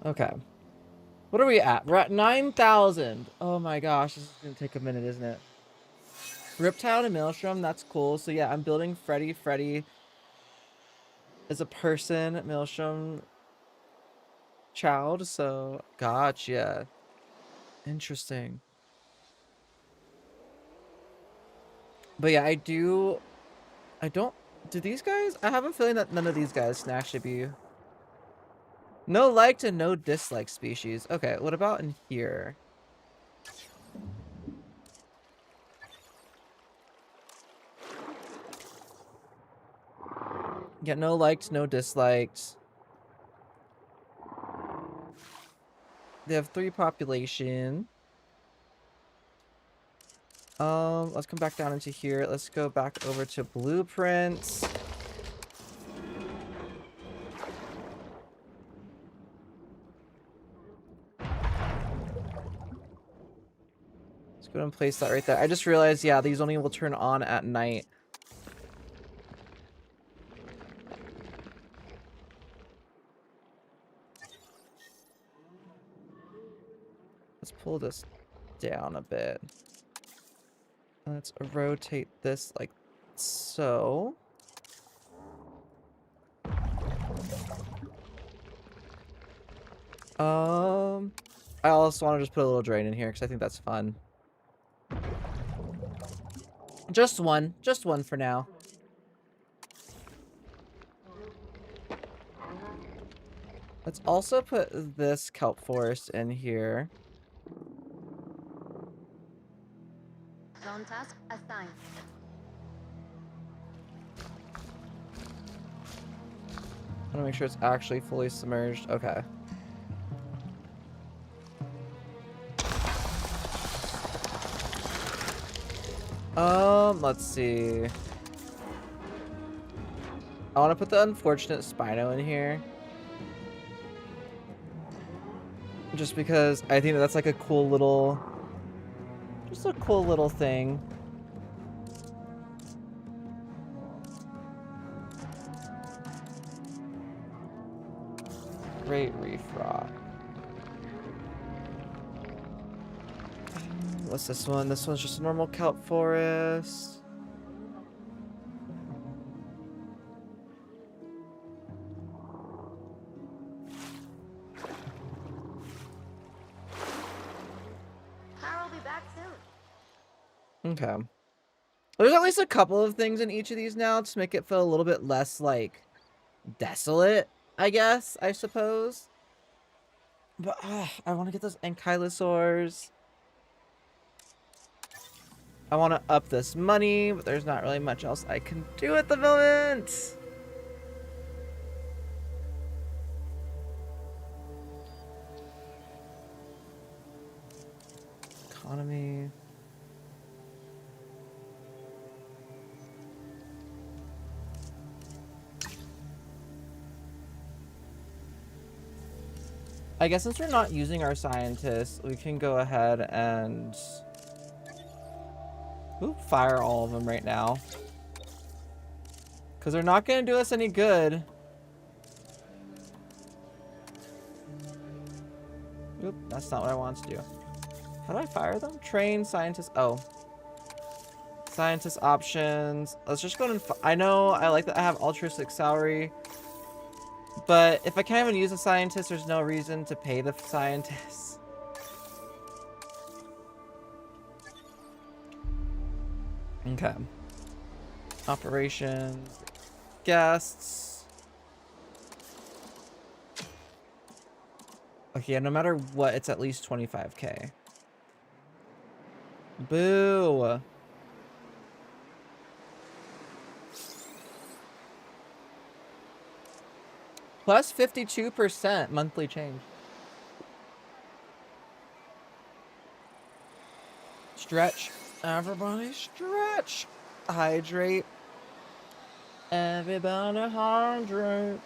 Okay. What are we at? We're at 9,000. Oh my gosh, this is gonna take a minute, isn't it? Riptide and Maelstrom, that's cool. So yeah, I'm building Freddy. Freddy is a person, Maelstrom child, so gotcha. Interesting. But yeah, do these guys? I have a feeling that none of these guys can actually be... No liked and no disliked species. Okay, what about in here? Yeah, no liked, no disliked. They have 3 population. Let's come back down into here. Let's go back over to blueprints. Let's go and place that right there. I just realized, yeah, these only will turn on at night. Let's pull this down a bit. Let's rotate this like so. I also want to just put a little drain in here because I think that's fun. Just one for now. Let's also put this kelp forest in here. Zone task assigned. I want to make sure it's actually fully submerged. Okay. Let's see. I want to put the unfortunate Spino in here. Just because I think that's like a cool little... Just a cool little thing. Great reef rock. What's this one? This one's just a normal kelp forest. Power will be back soon. Okay. There's at least a couple of things in each of these now to make it feel a little bit less, like, desolate, I guess, I suppose. But I want to get those ankylosaurs. I want to up this money, but there's not really much else I can do at the moment. Economy. I guess since we're not using our scientists, we can go ahead and fire all of them right now. Because they're not going to do us any good. Oop, that's not what I want to do. How do I fire them? Train scientists. Oh. Scientist options. Let's just go and... I know I like that I have altruistic salary. But if I can't even use a scientist, there's no reason to pay the scientists. Okay. Operations. Guests. Okay, yeah, no matter what, it's at least 25k. Boo! Plus 52% monthly change. Stretch. Everybody stretch. Hydrate. Everybody hydrate.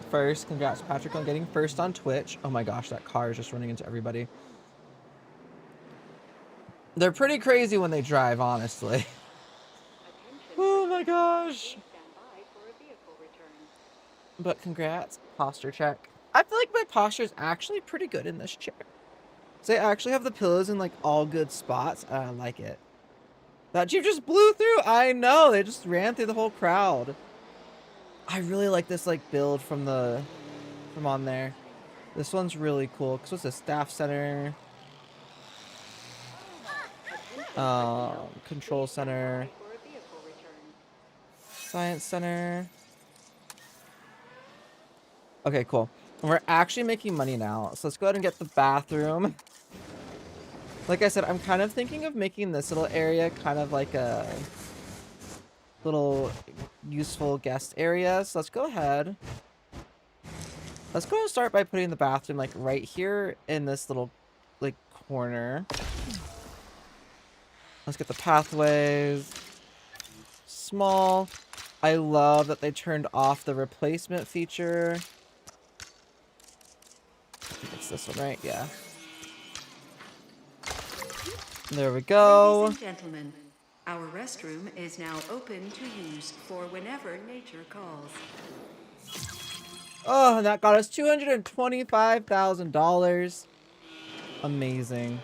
First, congrats Patrick on getting first on Twitch. Oh my gosh, that car is just running into everybody. They're pretty crazy when they drive, honestly. Oh my gosh. But congrats. Posture check. I feel like my posture is actually pretty good in this chair. So I actually have the pillows in like all good spots. I like it. That Jeep just blew through. I know. They just ran through the whole crowd. I really like this like build from on there. This one's really cool. Cause what's the staff center? Control center. Science center. Okay, cool. And we're actually making money now. So let's go ahead and get the bathroom. Like I said, I'm kind of thinking of making this little area kind of like a little useful guest area. So let's go ahead. Let's go and start by putting the bathroom like right here in this little like corner. Let's get the pathways. Small. I love that they turned off the replacement feature. It's this one, right? Yeah. There we go. Ladies and gentlemen, our restroom is now open to use for whenever nature calls. Oh, and that got us $225,000. Amazing.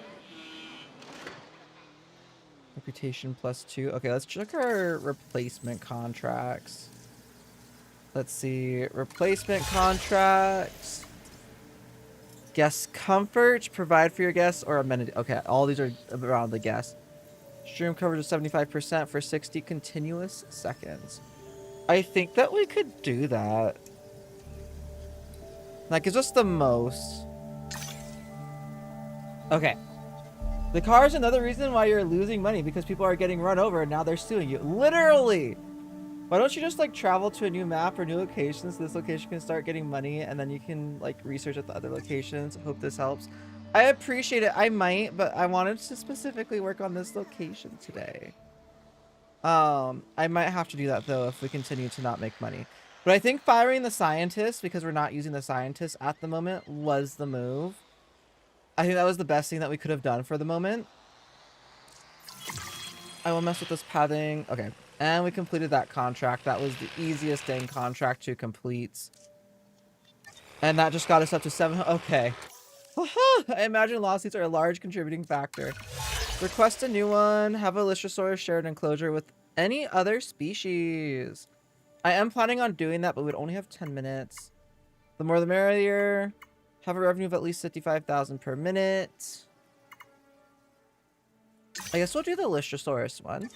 Reputation +2. Okay, let's check our replacement contracts. Let's see. Replacement contracts. Guest comfort. Provide for your guests or amenity. Okay, all these are around the guest. Stream coverage of 75% for 60 continuous seconds. I think that we could do that. That gives us the most. Okay. The car is another reason why you're losing money, because people are getting run over and now they're suing you. Literally! Why don't you just like travel to a new map or new locations so this location can start getting money and then you can like research at the other locations. Hope this helps. I appreciate it. I might, but I wanted to specifically work on this location today. I might have to do that though if we continue to not make money. But I think firing the scientists, because we're not using the scientists at the moment, was the move. I think that was the best thing that we could have done for the moment. I will mess with this pathing. Okay. And we completed that contract. That was the easiest dang contract to complete. And that just got us up to 7. Okay. I imagine lawsuits are a large contributing factor. Request a new one. Have a Listrosaurus shared enclosure with any other species. I am planning on doing that, but we'd only have 10 minutes. The more the merrier. Have a revenue of at least 55,000 per minute. I guess we'll do the Lystrosaurus one.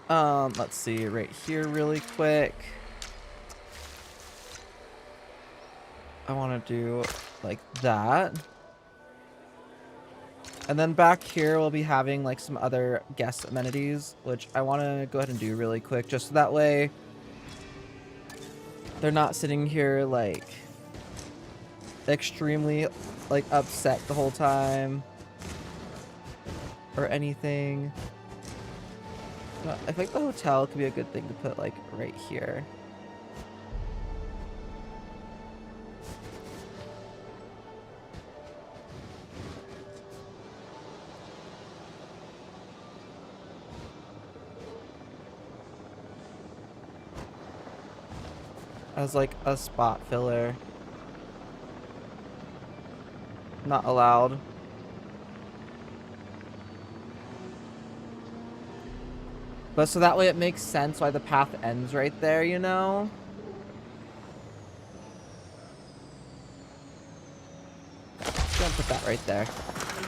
Let's see, right here really quick. I want to do like that. And then back here we'll be having like some other guest amenities, which I want to go ahead and do really quick, just so that way they're not sitting here like extremely like upset the whole time or anything. I think the hotel could be a good thing to put like right here. As like a spot filler. Not allowed. But so that way it makes sense why the path ends right there, you know? Just gonna put that right there.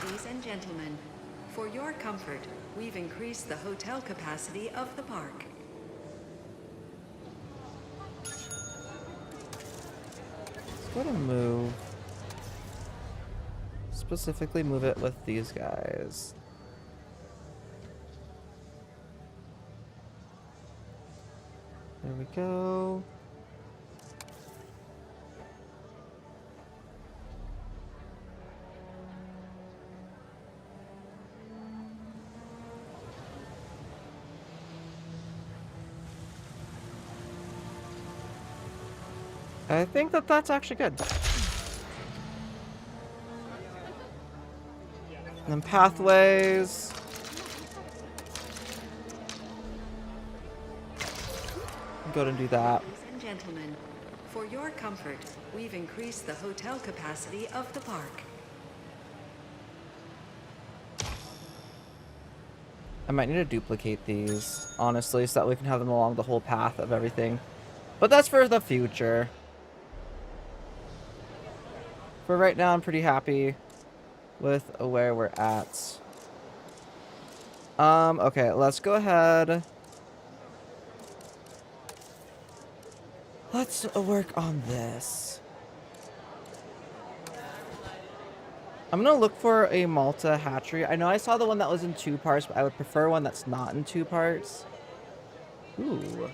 Ladies and gentlemen, for your comfort, we've increased the hotel capacity of the park. Let's go to move. Specifically move it with these guys. There we go. I think that that's actually good. And then pathways. Go ahead and do that. Ladies and gentlemen, for your comfort, we've increased the hotel capacity of the park. I might need to duplicate these, honestly, so that we can have them along the whole path of everything. But that's for the future. For right now, I'm pretty happy with where we're at. Okay, let's go ahead. Let's work on this. I'm gonna look for a Malta hatchery. I know I saw the one that was in 2 parts, but I would prefer one that's not in 2 parts. Ooh.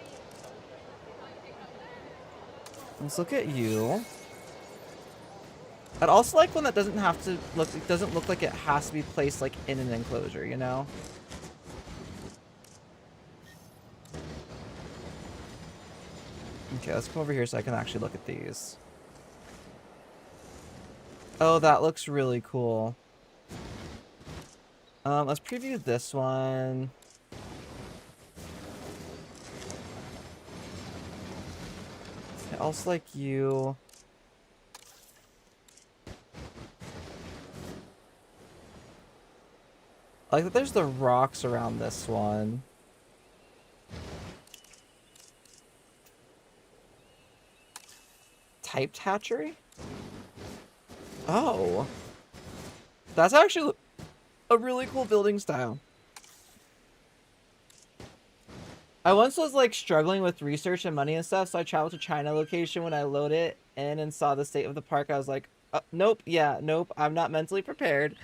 Let's look at you. I'd also like one that doesn't have to look, it doesn't look like it has to be placed like in an enclosure, you know? Okay, let's come over here so I can actually look at these. Oh, that looks really cool. Let's preview this one. I also like you. I like that there's the rocks around this one. Typed hatchery? Oh. That's actually a really cool building style. I once was like struggling with research and money and stuff, so I traveled to China location when I loaded it in and saw the state of the park. I was like, nope, yeah, nope, I'm not mentally prepared.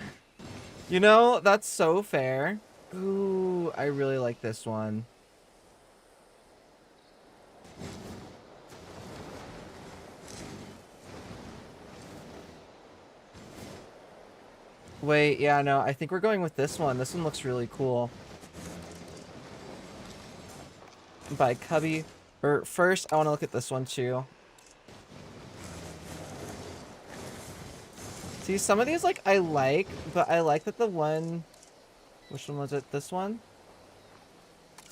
You know, that's so fair. Ooh, I really like this one. Wait, yeah, no, I think we're going with this one. This one looks really cool. By Cubby. Or first, I want to look at this one too. See, some of these, like, I like, but I like that the one... Which one was it? This one?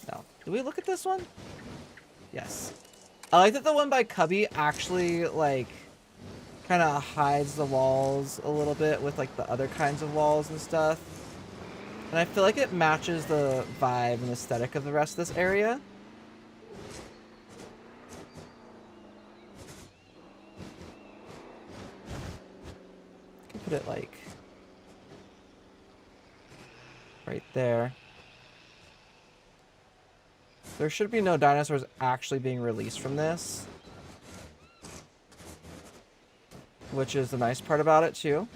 No. Did we look at this one? Yes. I like that the one by Cubby actually, like, kind of hides the walls a little bit with, like, the other kinds of walls and stuff. And I feel like it matches the vibe and aesthetic of the rest of this area. Put it like right there. There should be no dinosaurs actually being released from this, which is the nice part about it too.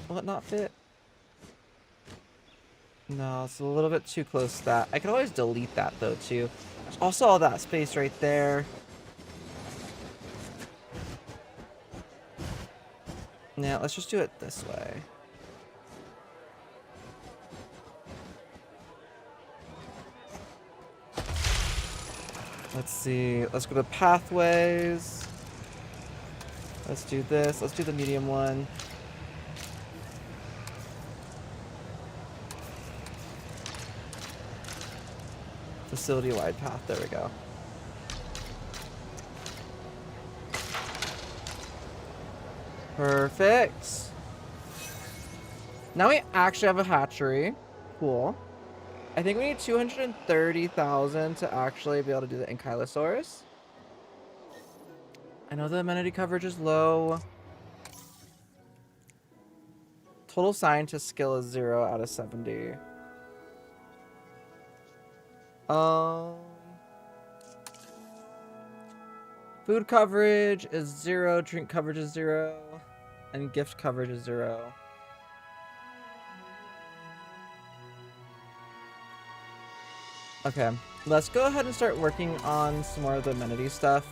Will it not fit? No, it's a little bit too close to that. I can always delete that though too. There's also all that space right there. Yeah, let's just do it this way. Let's see. Let's go to pathways. Let's do this. Let's do the medium one. Facility-wide path. There we go. Perfect. Now we actually have a hatchery. Cool. I think we need 230,000 to actually be able to do the Ankylosaurus. I know the amenity coverage is low. Total scientist skill is 0 out of 70. Food coverage is 0, drink coverage is 0, and gift coverage is 0. Okay, let's go ahead and start working on some more of the amenity stuff.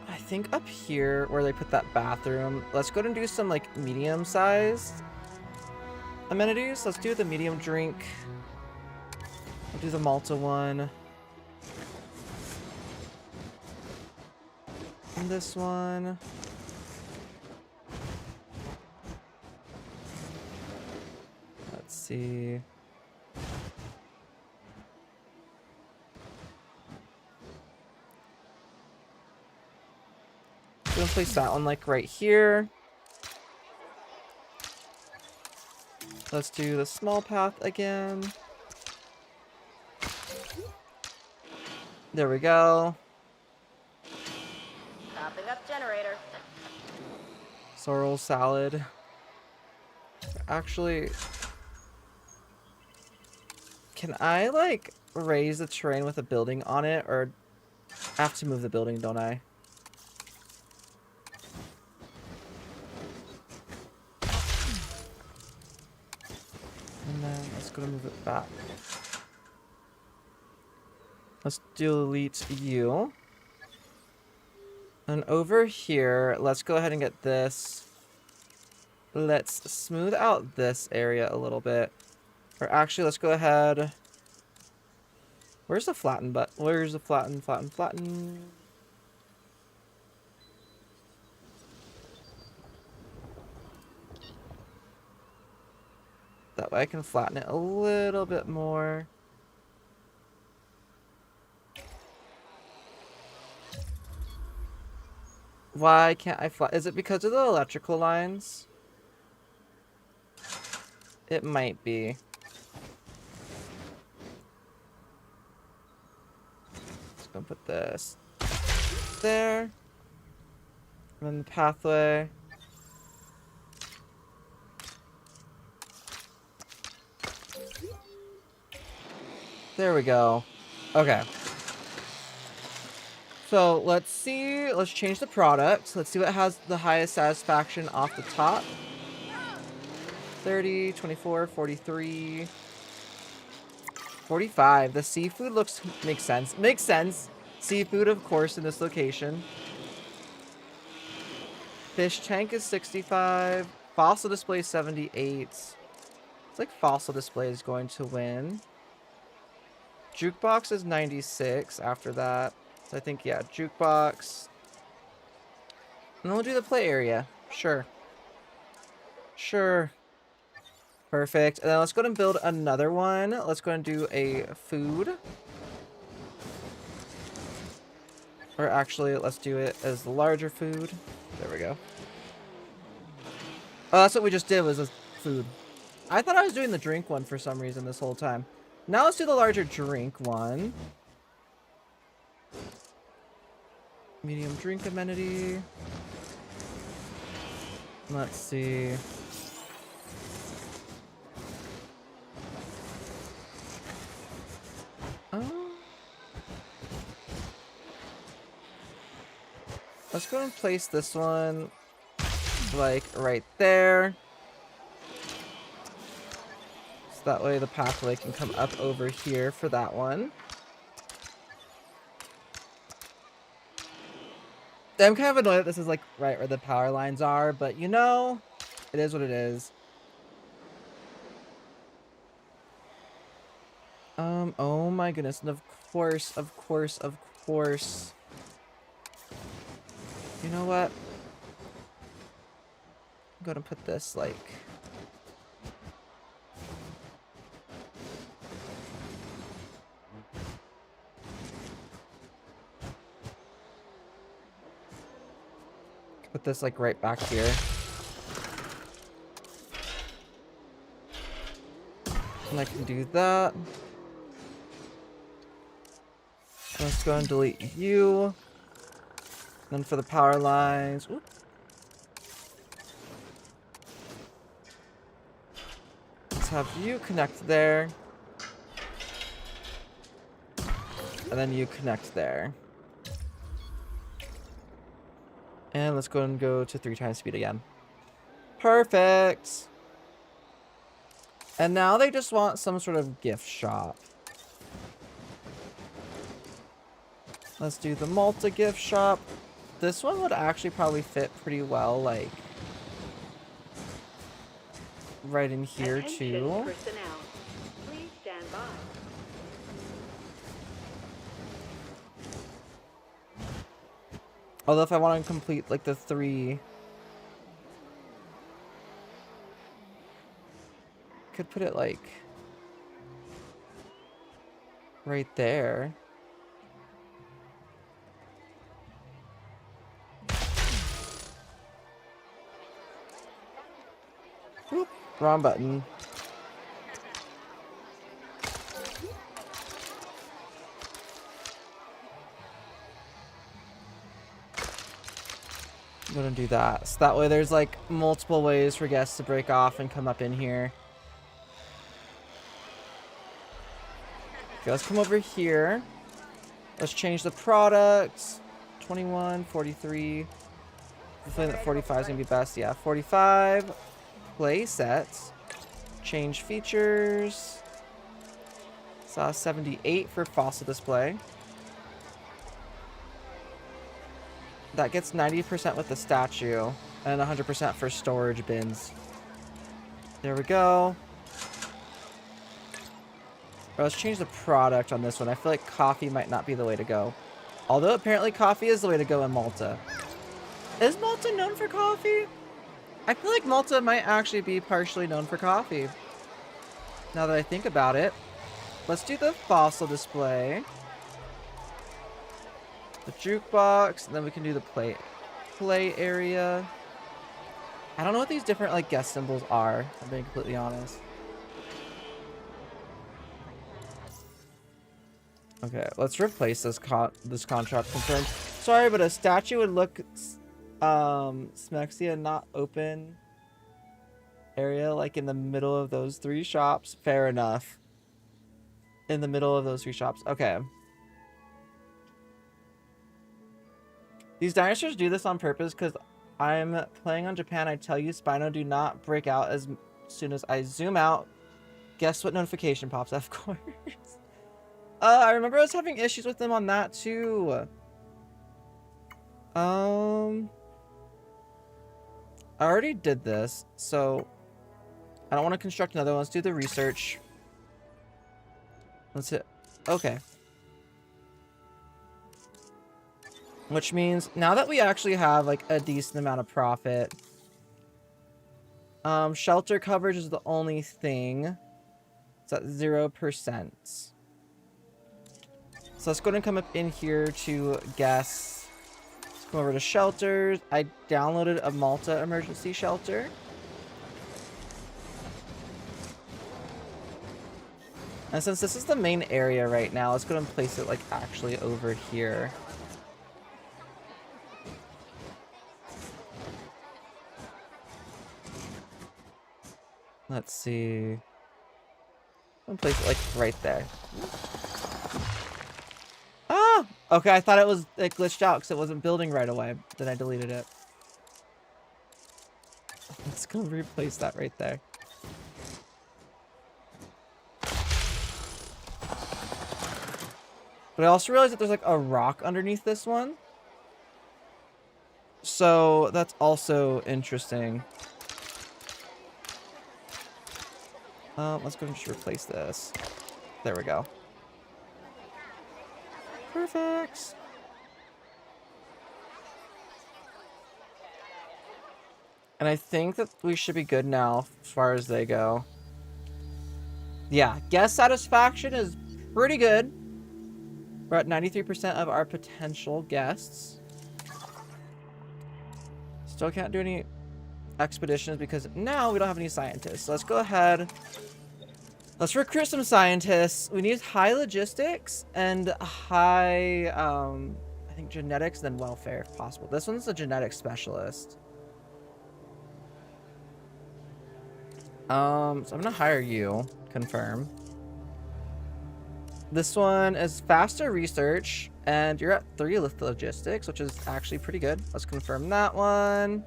I think up here where they put that bathroom, let's go and do some like medium-sized amenities. Let's do the medium drink. I'll do the Malta one. And this one. Let's see. Gonna place that one like right here. Let's do the small path again. There we go. Topping up generator. Sorrel salad. Actually, can I like raise the terrain with a building on it, or I have to move the building, don't I? And then let's go to move it back. Let's delete you. And over here, let's go ahead and get this. Let's smooth out this area a little bit. Or actually, let's go ahead. Where's the flatten button? Where's the flatten? That way I can flatten it a little bit more. Why can't I flatten? Is it because of the electrical lines? It might be. Just gonna put this there. And then the pathway. There we go. Okay. So let's see. Let's change the product. Let's see what has the highest satisfaction off the top. 30, 24, 43, 45. The seafood makes sense. Makes sense. Seafood, of course, in this location. Fish tank is 65. Fossil display is 78. It's like fossil display is going to win. Jukebox is 96 after that. So I think, yeah, jukebox. And then we'll do the play area. Sure. Sure. Perfect. And then let's go ahead and build another one. Let's go ahead and do a food. Or actually, let's do it as the larger food. There we go. Oh, that's what we just did, was a food. I thought I was doing the drink one for some reason this whole time. Now let's do the larger drink one. Medium drink amenity. Let's see. Let's go and place this one, like, right there. So that way the pathway can come up over here for that one. I'm kind of annoyed that this is, like, right where the power lines are, but, you know, it is what it is. Oh my goodness, and of course. You know what? I'm gonna put this, like... Put this, like, right back here. And I can do that. Let's go and delete you. Then for the power lines... Oops. Let's have you connect there. And then you connect there. And let's go and go to 3 times speed again. Perfect! And now they just want some sort of gift shop. Let's do the Malta gift shop. This one would actually probably fit pretty well, like, right in here too. Personnel. Please stand by. Although if I want to complete, like, the 3... Could put it, like, right there. Oop, wrong button. I'm gonna do that. So that way there's, like, multiple ways for guests to break off and come up in here. Okay, let's come over here. Let's change the products. 21, 43. I feel that 45 is gonna be best. Yeah, 45. Play sets. Change features. Saw 78 for fossil display. That gets 90% with the statue. And 100% for storage bins. There we go. Let's change the product on this one. I feel like coffee might not be the way to go. Although apparently coffee is the way to go in Malta. Is Malta known for coffee? I feel like Malta might actually be partially known for coffee. Now that I think about it. Let's do the fossil display. The jukebox. And then we can do the play area. I don't know what these different, like, guest symbols are. I'm being completely honest. Okay, let's replace this contract confirmed. Sorry, but a statue would look smexy and not open area, like in the middle of those 3 shops. Fair enough. In the middle of those 3 shops. Okay. These dinosaurs do this on purpose because I'm playing on Japan. I tell you, Spino, do not break out as soon as I zoom out. Guess what notification pops up, of course. I remember I was having issues with them on that too. I already did this, so I don't want to construct another one. Let's do the research. Let's hit. Okay. Which means now that we actually have, like, a decent amount of profit, shelter coverage is the only thing. It's at 0%. So let's go ahead and come up in here to guests. Let's come over to shelters. I downloaded a Malta emergency shelter. And since this is the main area right now, let's go ahead and place it, like, actually over here. Let's see. I'm gonna place it like right there. Ah! Okay, I thought it glitched out because it wasn't building right away. Then I deleted it. Let's go replace that right there. But I also realized that there's like a rock underneath this one. So that's also interesting. Let's go and just replace this. There we go. Perfect. And I think that we should be good now as far as they go. Yeah, guest satisfaction is pretty good. We're at 93% of our potential guests. Still can't do any expeditions because now we don't have any scientists. So let's go ahead. Let's recruit some scientists. We need high logistics and high, I think genetics, then welfare if possible. This one's a genetics specialist. So I'm gonna hire you. Confirm. This one is faster research, and you're at 3 with logistics, which is actually pretty good. Let's confirm that one.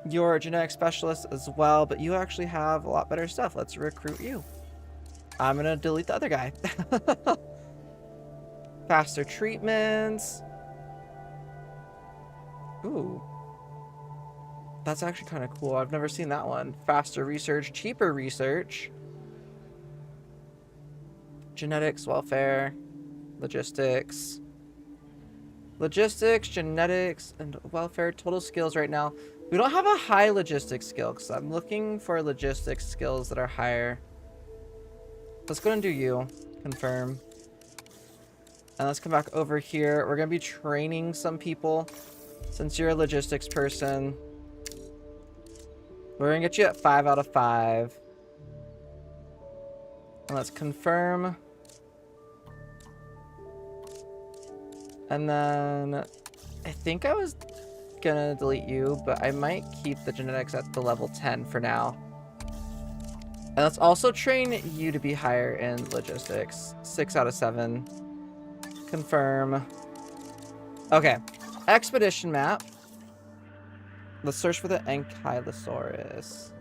You're a genetic specialist as well, but you actually have a lot better stuff. Let's recruit you. I'm gonna delete the other guy. Faster treatments. Ooh. That's actually kind of cool. I've never seen that one. Faster research, cheaper research. Genetics, welfare, logistics. Logistics, genetics, and welfare. Total skills right now. We don't have a high logistics skill because I'm looking for logistics skills that are higher. Let's go and do you. Confirm. And let's come back over here. We're going to be training some people. Since you're a logistics person, we're going to get you at 5 out of 5. And let's confirm. And then I think I was gonna delete you, but I might keep the genetics at the level 10 for now. And let's also train you to be higher in logistics. 6 out of 7. Confirm. Okay. Expedition map. Let's search for the Ankylosaurus.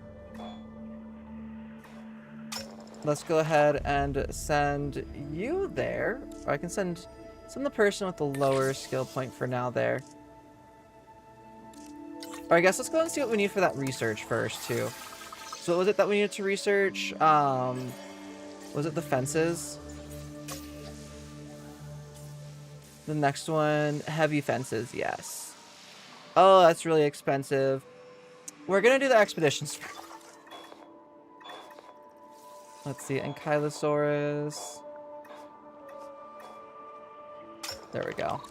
Let's go ahead and send you there. Or I can send the person with the lower skill point for now there. Or I guess let's go and see what we need for that research first, too. So what was it that we needed to research? Was it the fences? The next one, heavy fences, yes. Oh, that's really expensive. We're gonna do the expeditions. Let's see, Ankylosaurus. There we go.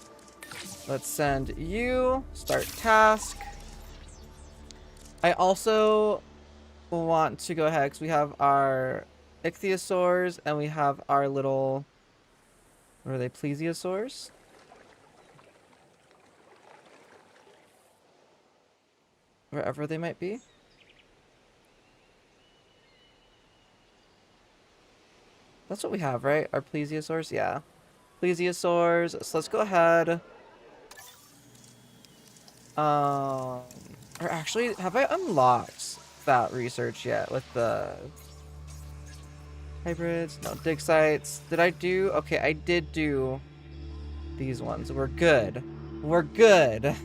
Let's send you. Start task. I also want to go ahead because we have our ichthyosaurs and we have our little, what are they, plesiosaurs? Wherever they might be. That's what we have, right? Our plesiosaurs? Yeah. Plesiosaurs. So let's go ahead. Or actually, have I unlocked that research yet with the hybrids? No, dig sites. Did I do? Okay, I did do these ones. We're good. We're good.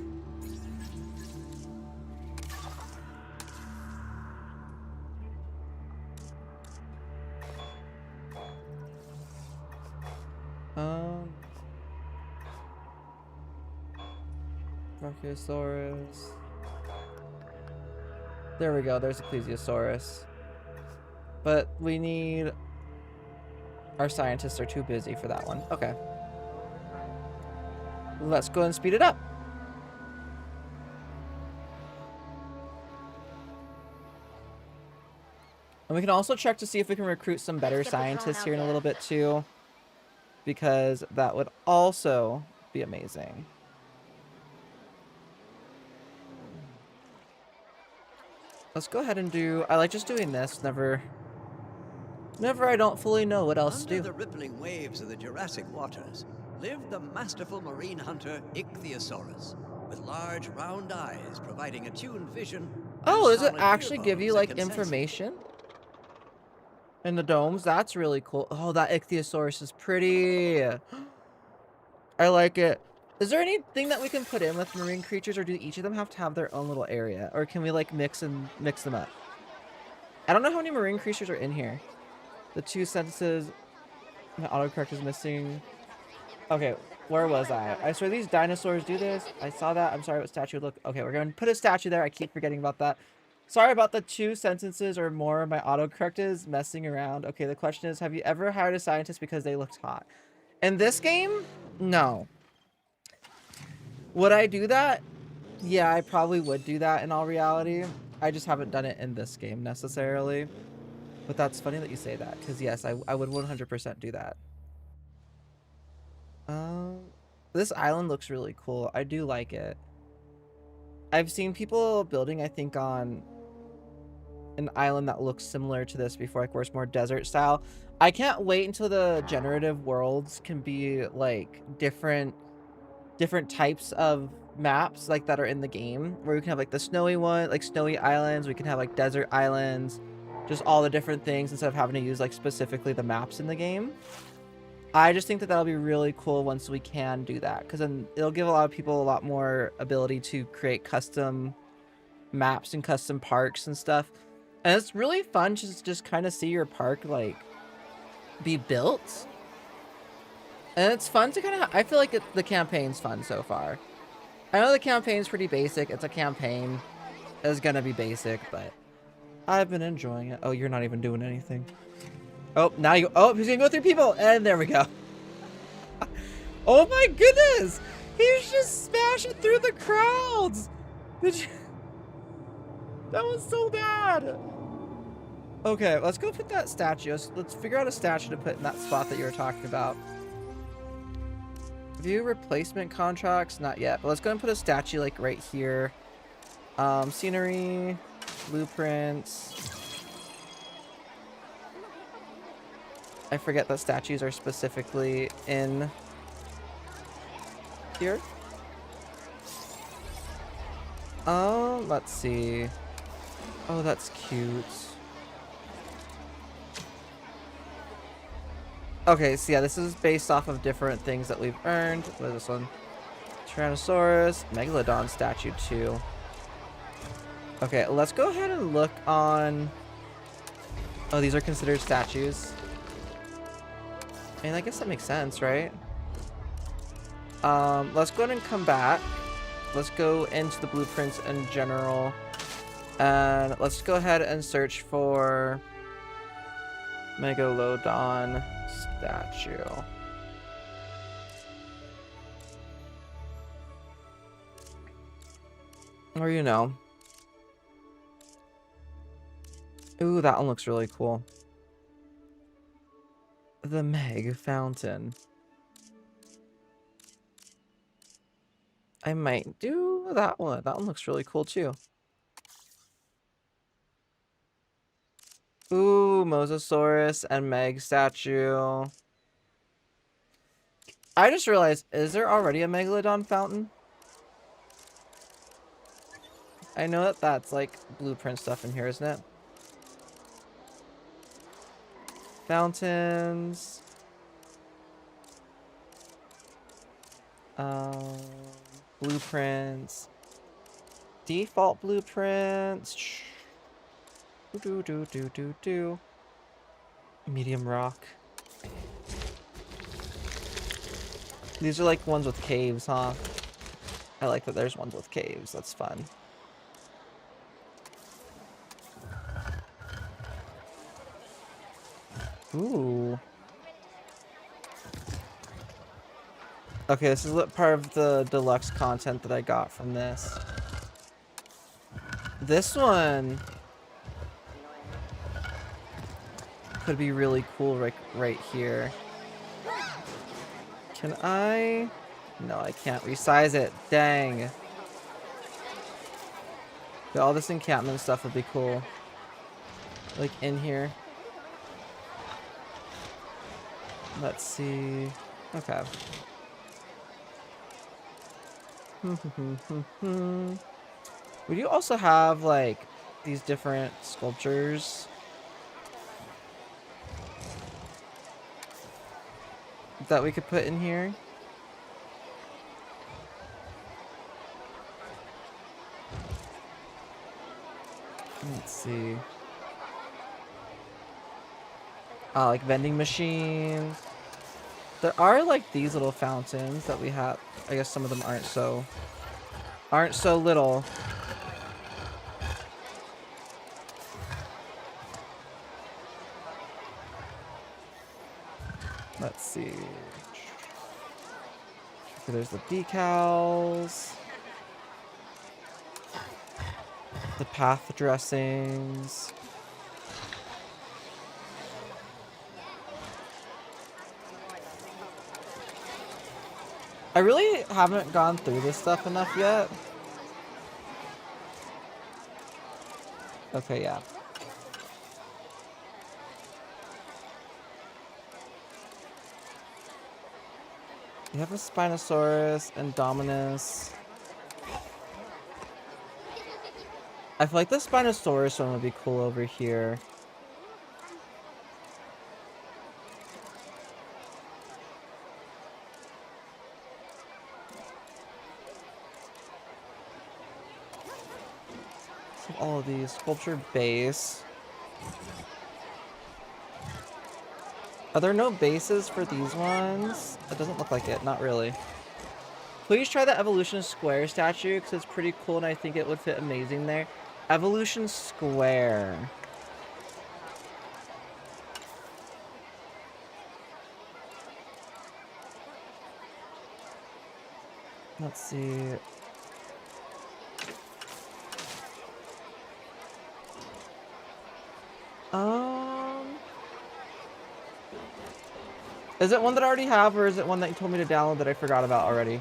Brachiosaurus. There we go, there's a plesiosaurus. But we need... Our scientists are too busy for that one. Okay. Let's go and speed it up. And we can also check to see if we can recruit some better scientists here in a little bit too. Because that would also be amazing. Let's go ahead and do... I like just doing this. Never I don't fully know what else to Under do. the rippling waves of the Jurassic waters lived the masterful marine hunter Ichthyosaurus, with large round eyes providing attuned vision. Oh, and does it solid actually ear give you bones that like can sense- information? In the domes? That's really cool. Oh, that Ichthyosaurus is pretty. I like it. Is there anything that we can put in with marine creatures, or do each of them have to have their own little area? Or can we like mix them up? I don't know how many marine creatures are in here. The 2 sentences. My autocorrect is missing. Okay, where was I? I swear these dinosaurs do this. I saw that. I'm sorry what statue look. Okay, we're going to put a statue there. I keep forgetting about that. Sorry about the 2 sentences or more. My autocorrect is messing around. Okay, the question is, have you ever hired a scientist because they looked hot? In this game? No. Would I do that? Yeah, I probably would do that in all reality. I just haven't done it in this game necessarily. But that's funny that you say that, because yes, I would 100% do that. This island looks really cool. I do like it. I've seen people building, I think, on an island that looks similar to this before, like where it's more desert style. I can't wait until the generative worlds can be like different types of maps like that are in the game, where we can have like the snowy one, like snowy islands, we can have like desert islands, just all the different things instead of having to use like specifically the maps in the game. I just think that that'll be really cool once we can do that, because then it'll give a lot of people a lot more ability to create custom maps and custom parks and stuff. And it's really fun to just kind of see your park like be built. And it's fun to kind of, I feel like the campaign's fun so far. I know the campaign's pretty basic. It's a campaign. It's gonna be basic, but I've been enjoying it. Oh, you're not even doing anything. Oh, now you, oh, he's gonna go through people, and there we go. Oh my goodness! He's just smashing through the crowds! Did you... That was so bad! Okay, let's go put that statue. Let's figure out a statue to put in that spot that you were talking about. View replacement contracts, not yet, but let's go and put a statue like right here. Scenery, blueprints. I forget that statues are specifically in here. Let's see. Oh, that's cute. Okay, so yeah, this is based off of different things that we've earned. What is this one? Tyrannosaurus, Megalodon statue too. Okay, let's go ahead and look on... Oh, these are considered statues. And I guess that makes sense, right? Let's go ahead and come back. Let's go into the blueprints in general. And let's go ahead and search for Megalodon statue. Or, you know. Ooh, that one looks really cool. The Meg Fountain. I might do that one. That one looks really cool too. Ooh, Mosasaurus and Meg statue. I just realized, is there already a Megalodon fountain? I know that that's like blueprint stuff in here, isn't it? Fountains. Blueprints. Default blueprints. Do. Medium rock. These are like ones with caves, huh? I like that there's ones with caves. That's fun. Ooh. Okay, this is part of the deluxe content that I got from this. This one could be really cool right here. Can I? No, I can't resize it. Dang. Yeah, all this encampment stuff would be cool. Like in here. Let's see. Okay. Would you also have like these different sculptures that we could put in here? Let's see. Like vending machines. There are like these little fountains that we have. I guess some of them aren't so little. Let's see. So there's the decals. The path dressings. I really haven't gone through this stuff enough yet. Okay, yeah. We have a Spinosaurus and Dominus. I feel like the Spinosaurus one would be cool over here. So all of these. Sculpture base. Are there no bases for these ones? It doesn't look like it. Not really. Please try the Evolution Square statue because it's pretty cool and I think it would fit amazing there. Evolution Square. Let's see. Is it one that I already have, or is it one that you told me to download that I forgot about already?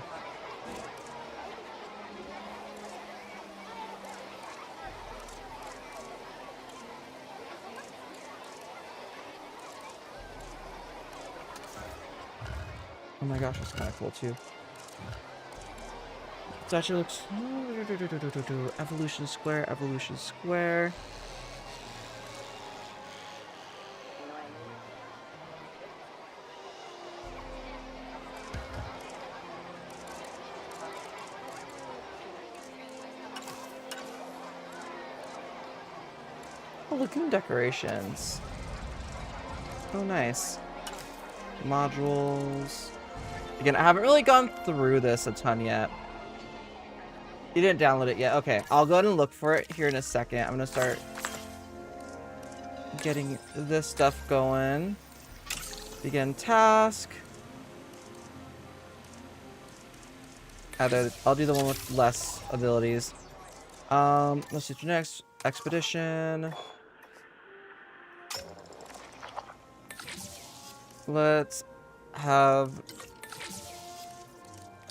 Oh my gosh, that's kind of cool too. It actually looks... Evolution Square, Evolution Square. Lagoon decorations. Oh, nice. Modules. Again, I haven't really gone through this a ton yet. You didn't download it yet? Okay, I'll go ahead and look for it here in a second. I'm gonna start getting this stuff going. Begin task. I'll do the one with less abilities. Let's see, next expedition. Let's have,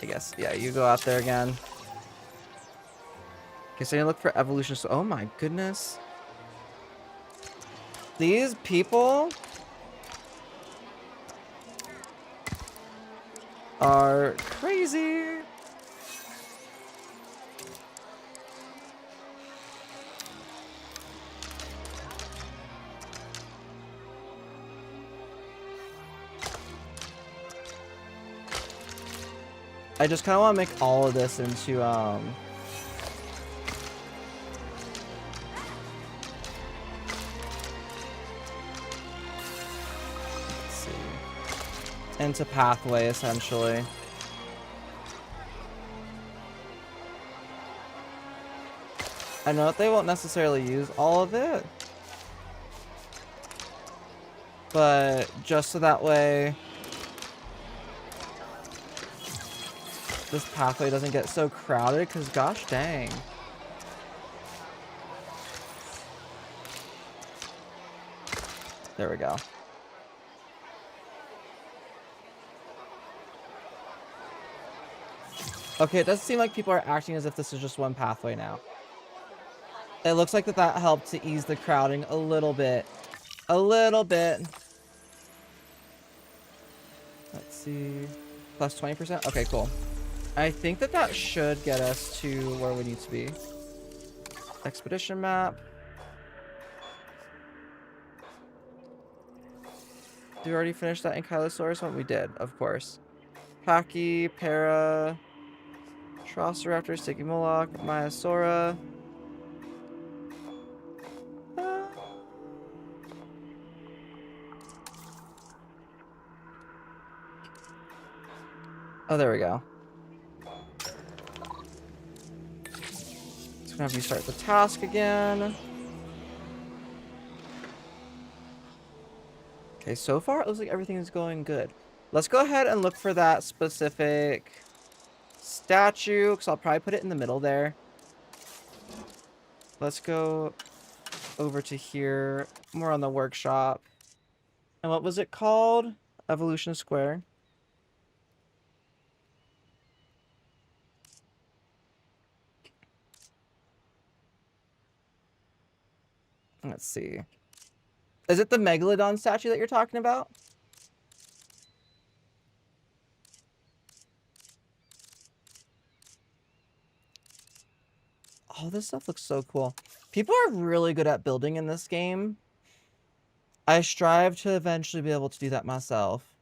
I guess, yeah, you go out there again. Okay, so you look for evolution. So, oh my goodness. These people are crazy. I just kind of want to make all of this into, let's see, into pathway, essentially. I know that they won't necessarily use all of it, but just so that way this pathway doesn't get so crowded, because gosh dang. There we go. Okay, it does seem like people are acting as if this is just one pathway now. It looks like that helped to ease the crowding a little bit. A little bit. Let's see. Plus 20%? Okay, cool. I think that should get us to where we need to be. Expedition map. Did we already finish that Ankylosaurus one? We did, of course. Pachy, Para, Trosiraptor, Stygimoloch, Maiasaura. Oh, there we go. It's gonna have you start the task again. Okay, so far it looks like everything is going good. Let's go ahead and look for that specific statue, because I'll probably put it in the middle there. Let's go over to here, more on the workshop. And what was it called? Evolution Square. Let's see. Is it the Megalodon statue that you're talking about? Oh, this stuff looks so cool. People are really good at building in this game. I strive to eventually be able to do that myself.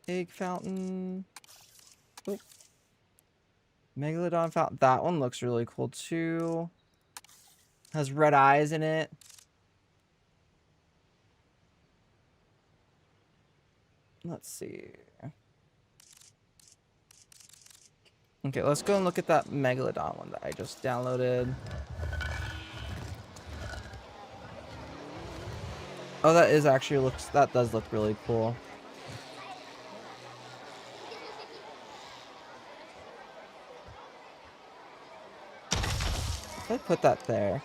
Egg fountain. Oh. Megalodon fountain. That one looks really cool too. Has red eyes in it. Let's see. Okay, let's go and look at that Megalodon one that I just downloaded. Oh, that is actually that does look really cool. If I put that there.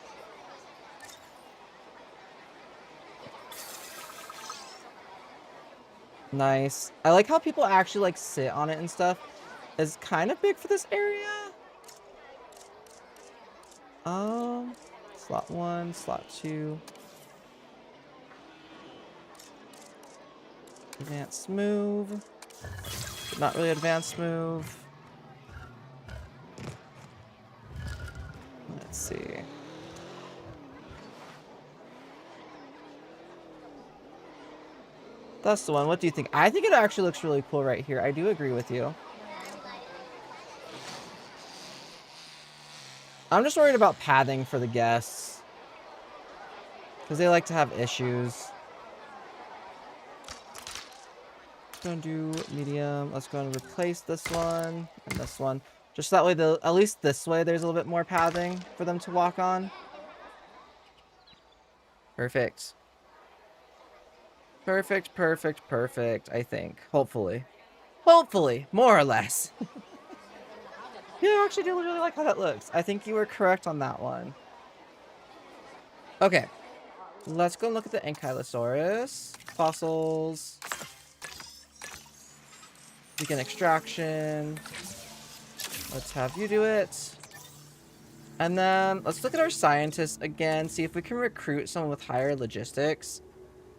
Nice. I like how people actually like sit on it and stuff. It's kind of big for this area. Slot 1, slot 2. Advanced move. Not really advanced move. Let's see. That's the one. What do you think? I think it actually looks really cool right here. I do agree with you. I'm just worried about pathing for the guests, because they like to have issues. Let's go and do medium. Let's go and replace this one and this one. Just that way, at least this way, there's a little bit more pathing for them to walk on. Perfect. Perfect, perfect, perfect, I think. Hopefully. Hopefully, more or less. Yeah, I actually do really like how that looks. I think you were correct on that one. Okay. Let's go and look at the Ankylosaurus. Fossils. Begin extraction. Let's have you do it. And then let's look at our scientists again. See if we can recruit someone with higher logistics.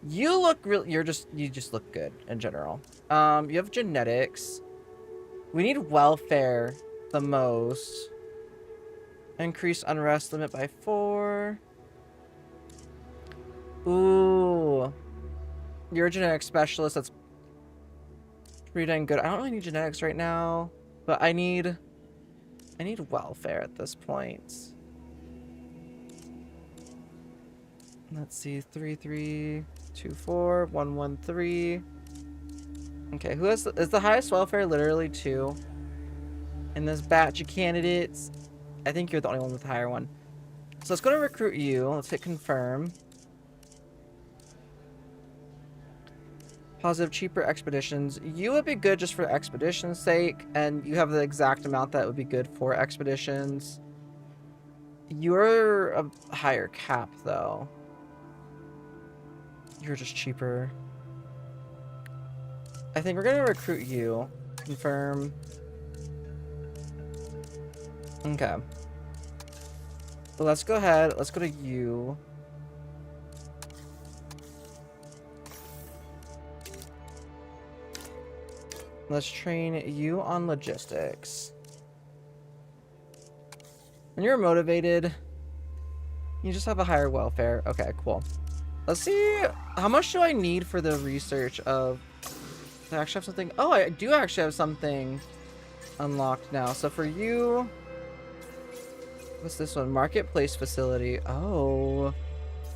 You look you just look good in general. You have genetics. We need welfare the most. Increase unrest limit by 4. Ooh. You're a genetic specialist. That's pretty dang good. I don't really need genetics right now, but I need welfare at this point. Let's see. 3324 113. Okay, who is the highest welfare? Literally 2. In this batch of candidates, I think you're the only one with the higher one. So let's go to recruit you. Let's hit confirm. Positive, cheaper expeditions. You would be good just for expedition's sake, and you have the exact amount that would be good for expeditions. You're a higher cap, though. You're just cheaper. I think we're gonna recruit you. Confirm. Okay. So let's go ahead. Let's go to you. Let's train you on logistics. When you're motivated, you just have a higher welfare. Okay, cool. Let's see. How much do I need for the research of... Do I actually have something? Oh, I do actually have something unlocked now. So for you... What's this one? Marketplace facility. Oh.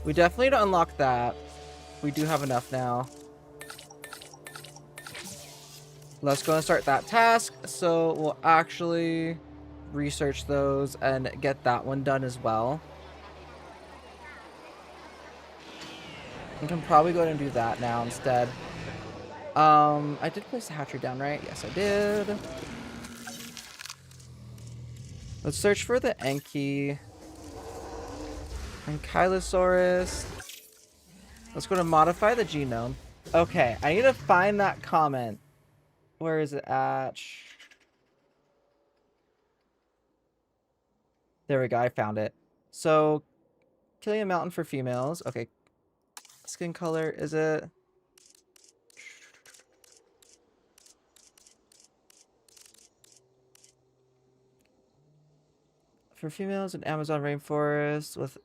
We definitely need to unlock that. We do have enough now. Let's go and start that task. So we'll actually research those and get that one done as well. We can probably go ahead and do that now instead. I did place the hatchery down, right? Yes, I did. Let's search for the Enki. Ankylosaurus. Let's go to modify the genome. Okay, I need to find that comment. Where is it at? There we go, I found it. So, Killian Mountain for females. Okay. Skin color, is it? For females in Amazon rainforest with...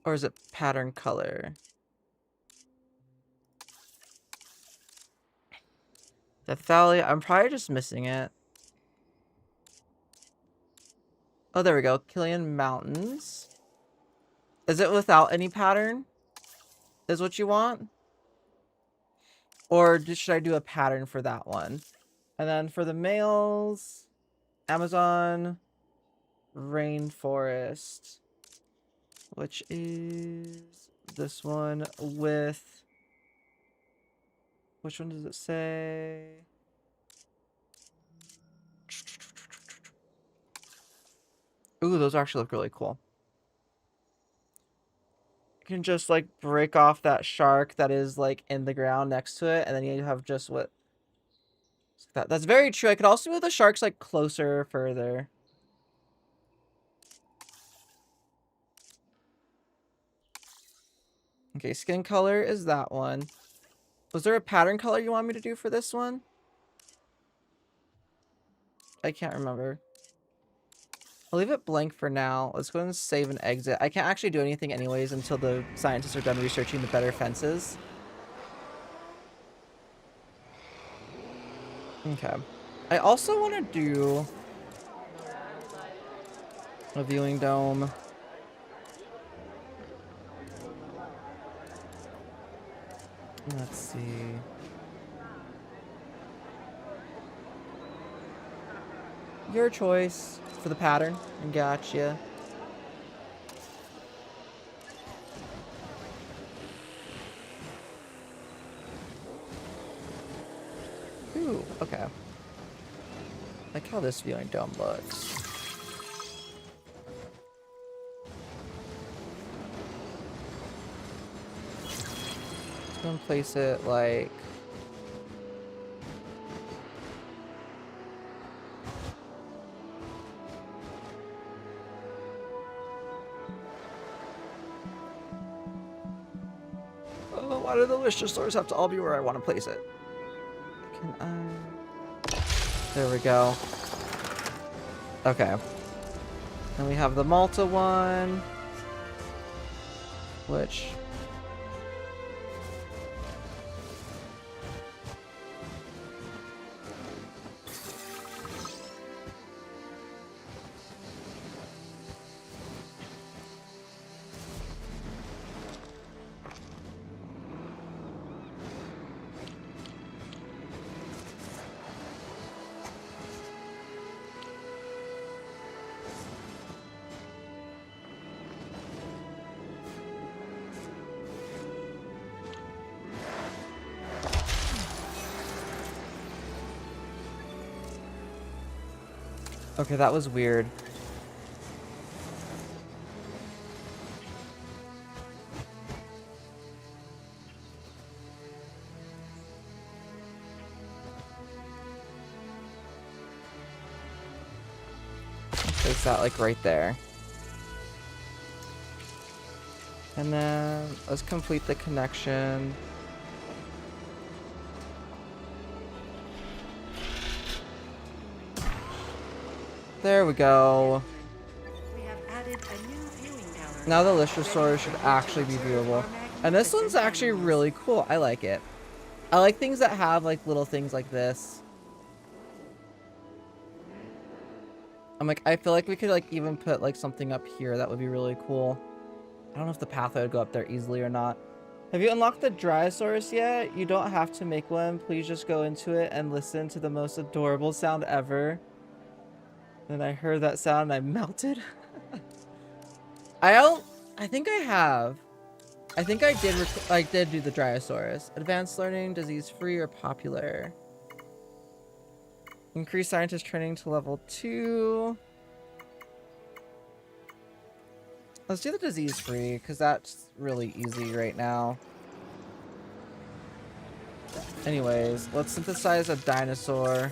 Or is it pattern color? Death Valley, I'm probably just missing it. Oh, there we go. Killian Mountains. Is it without any pattern? Is what you want? Or should I do a pattern for that one? And then for the males, Amazon rainforest, which is this one with... Which one does it say? Ooh, those actually look really cool. You can just like break off that shark that is like in the ground next to it, and then you have just what... That's very true. I could also move the sharks like closer or further. Okay, skin color is that one. Was there a pattern color you want me to do for this one? I can't remember. I'll leave it blank for now. Let's go ahead and save and exit. I can't actually do anything anyways until the scientists are done researching the better fences. Okay. I also want to do a viewing dome. Let's see. Your choice for the pattern. Gotcha. Ooh, okay. Like how this viewing dome looks. Let's go and place it like... Oh, why do the Listosaurs have to all be where I want to place it? Can I... There we go. Okay. And we have the Malta one. Which... Okay, that was weird. Place that like right there. And then let's complete the connection. There we go. We have added a new viewing gallery. Now the Listrosaurus should actually be viewable. And this one's actually really cool. I like it. I like things that have like little things like this. I'm like, I feel like we could like even put like something up here that would be really cool. I don't know if the pathway would go up there easily or not. Have you unlocked the Dioriosaurus yet? You don't have to make one. Please just go into it and listen to the most adorable sound ever. And I heard that sound and I melted. I think I have. I think I did do the Dioriosaurus. Advanced learning, disease-free, or popular. Increase scientist training to level 2. Let's do the disease-free, because that's really easy right now. Anyways, let's synthesize a dinosaur.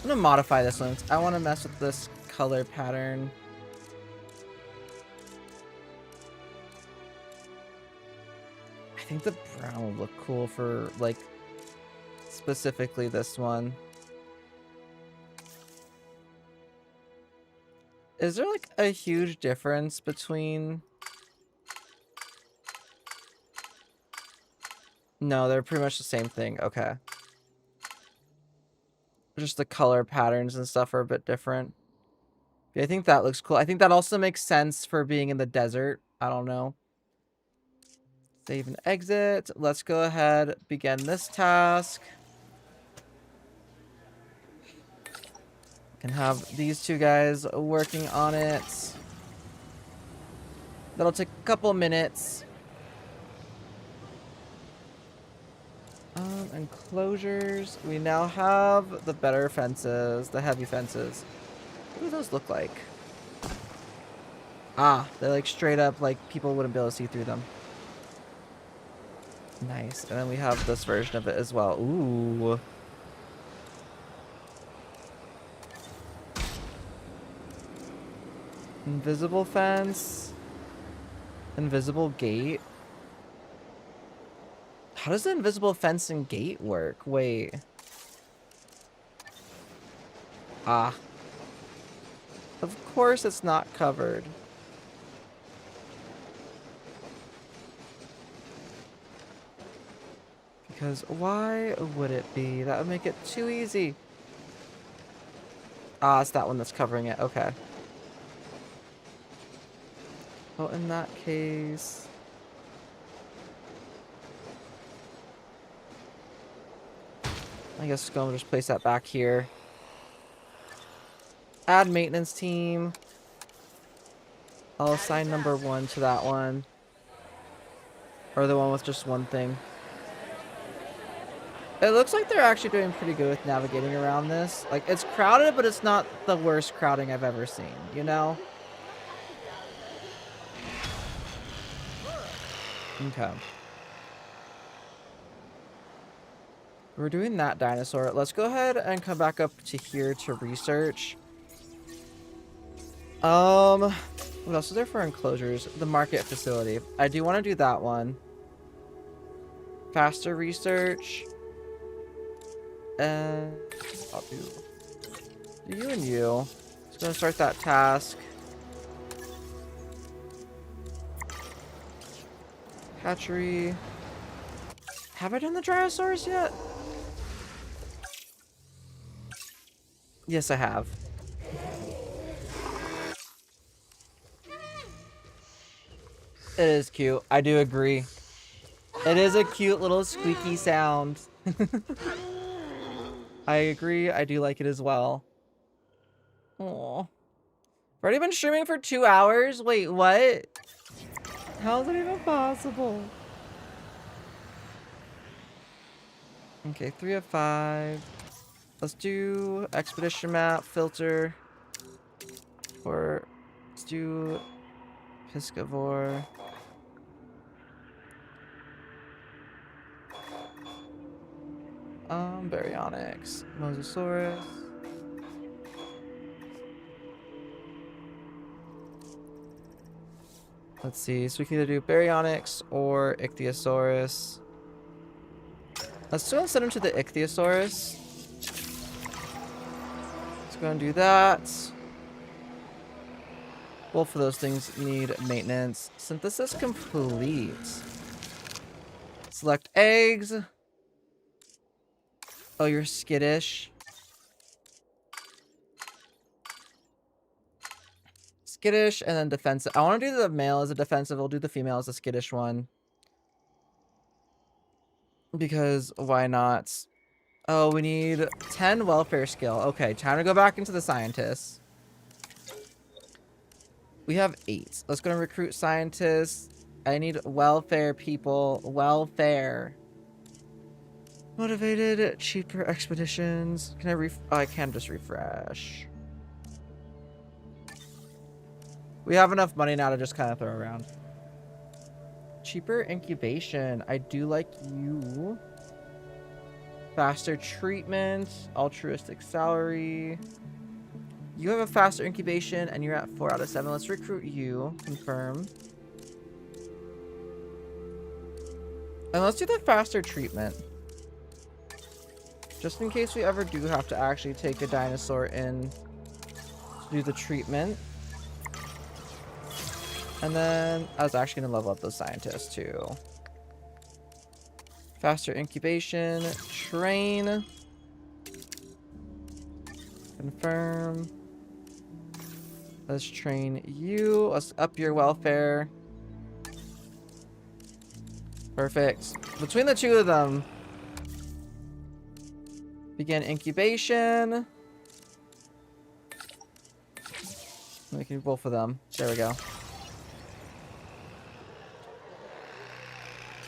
I'm gonna modify this one. I want to mess with this color pattern. I think the brown will look cool for, like, specifically this one. Is there, like, a huge difference between... No, they're pretty much the same thing. Okay. Just the color patterns and stuff are a bit different. Yeah, I think that looks cool. I think that also makes sense for being in the desert. I don't know. Save and exit. Let's go ahead, begin this task. Can have these two guys working on it. That'll take a couple minutes. Enclosures. We now have the better fences, the heavy fences. What do those look like? Ah, they're like straight up, like people wouldn't be able to see through them. Nice. And then we have this version of it as well. Ooh. Invisible fence. Invisible gate. How does the invisible fence and gate work? Wait. Ah. Of course it's not covered. Because why would it be? That would make it too easy. Ah, it's that one that's covering it. Okay. Well, in that case... I guess go and just place that back here. Add maintenance team. I'll assign number 1 to that one. Or the one with just one thing. It looks like they're actually doing pretty good with navigating around this. Like, it's crowded, but it's not the worst crowding I've ever seen, you know? Okay. We're doing that dinosaur. Let's go ahead and come back up to here to research. What else is there for enclosures? The market facility. I do want to do that one. Faster research. And I'll do you and you. Just gonna start that task. Hatchery. Have I done the Dinosaurs yet? Yes, I have. It is cute. I do agree. It is a cute little squeaky sound. I agree. I do like it as well. Aww. I've already been streaming for 2 hours? Wait, what? How is that even possible? Okay, 3 of 5. Let's do expedition map, filter. Or let's do piscivore. Baryonyx, Mosasaurus. Let's see. So we can either do Baryonyx or Ichthyosaurus. Let's go and send him to the Ichthyosaurus. Let's go and do that. Both of those things need maintenance. Synthesis complete. Select eggs. Oh, you're skittish. Skittish and then defensive. I want to do the male as a defensive. We'll do the female as a skittish one. Because why not? Oh, we need 10 welfare skill. Okay, time to go back into the scientists. We have 8. Let's go and recruit scientists. I need welfare people. Welfare. Motivated, cheaper expeditions. Can I oh, I can just refresh. We have enough money now to just kind of throw around. Cheaper incubation. I do like you. Faster treatment. Altruistic salary. You have a faster incubation and you're at 4 out of 7. Let's recruit you. Confirm. And let's do the faster treatment. Just in case we ever do have to actually take a dinosaur in to do the treatment. And then I was actually going to level up those scientists too. Faster incubation. Train. Confirm. Let's train you. Let's up your welfare. Perfect. Between the two of them, begin incubation. We can do both of them. There we go.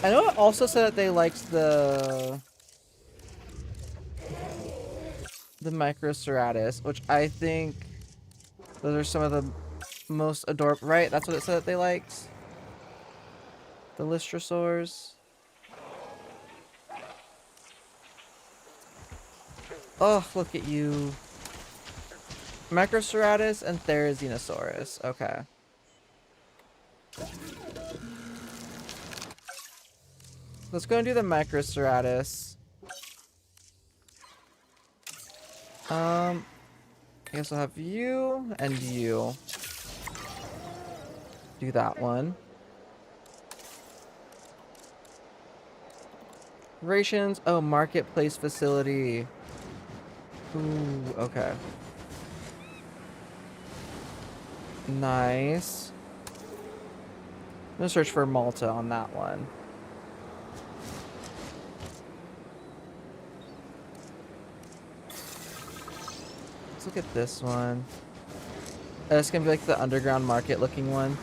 I know it also said that they liked the Microceratus, which I think those are some of the most adorable. Right? That's what it said that they liked. The Lystrosaurs. Oh, look at you. Microceratus and Therizinosaurus. Okay. Let's go and do the Microceratus. I guess I'll have you and you. Do that one. Rations. Oh, marketplace facility. Ooh, okay. Nice. I'm gonna search for Malta on that one. Let's look at this one. It's gonna be like the underground market looking one.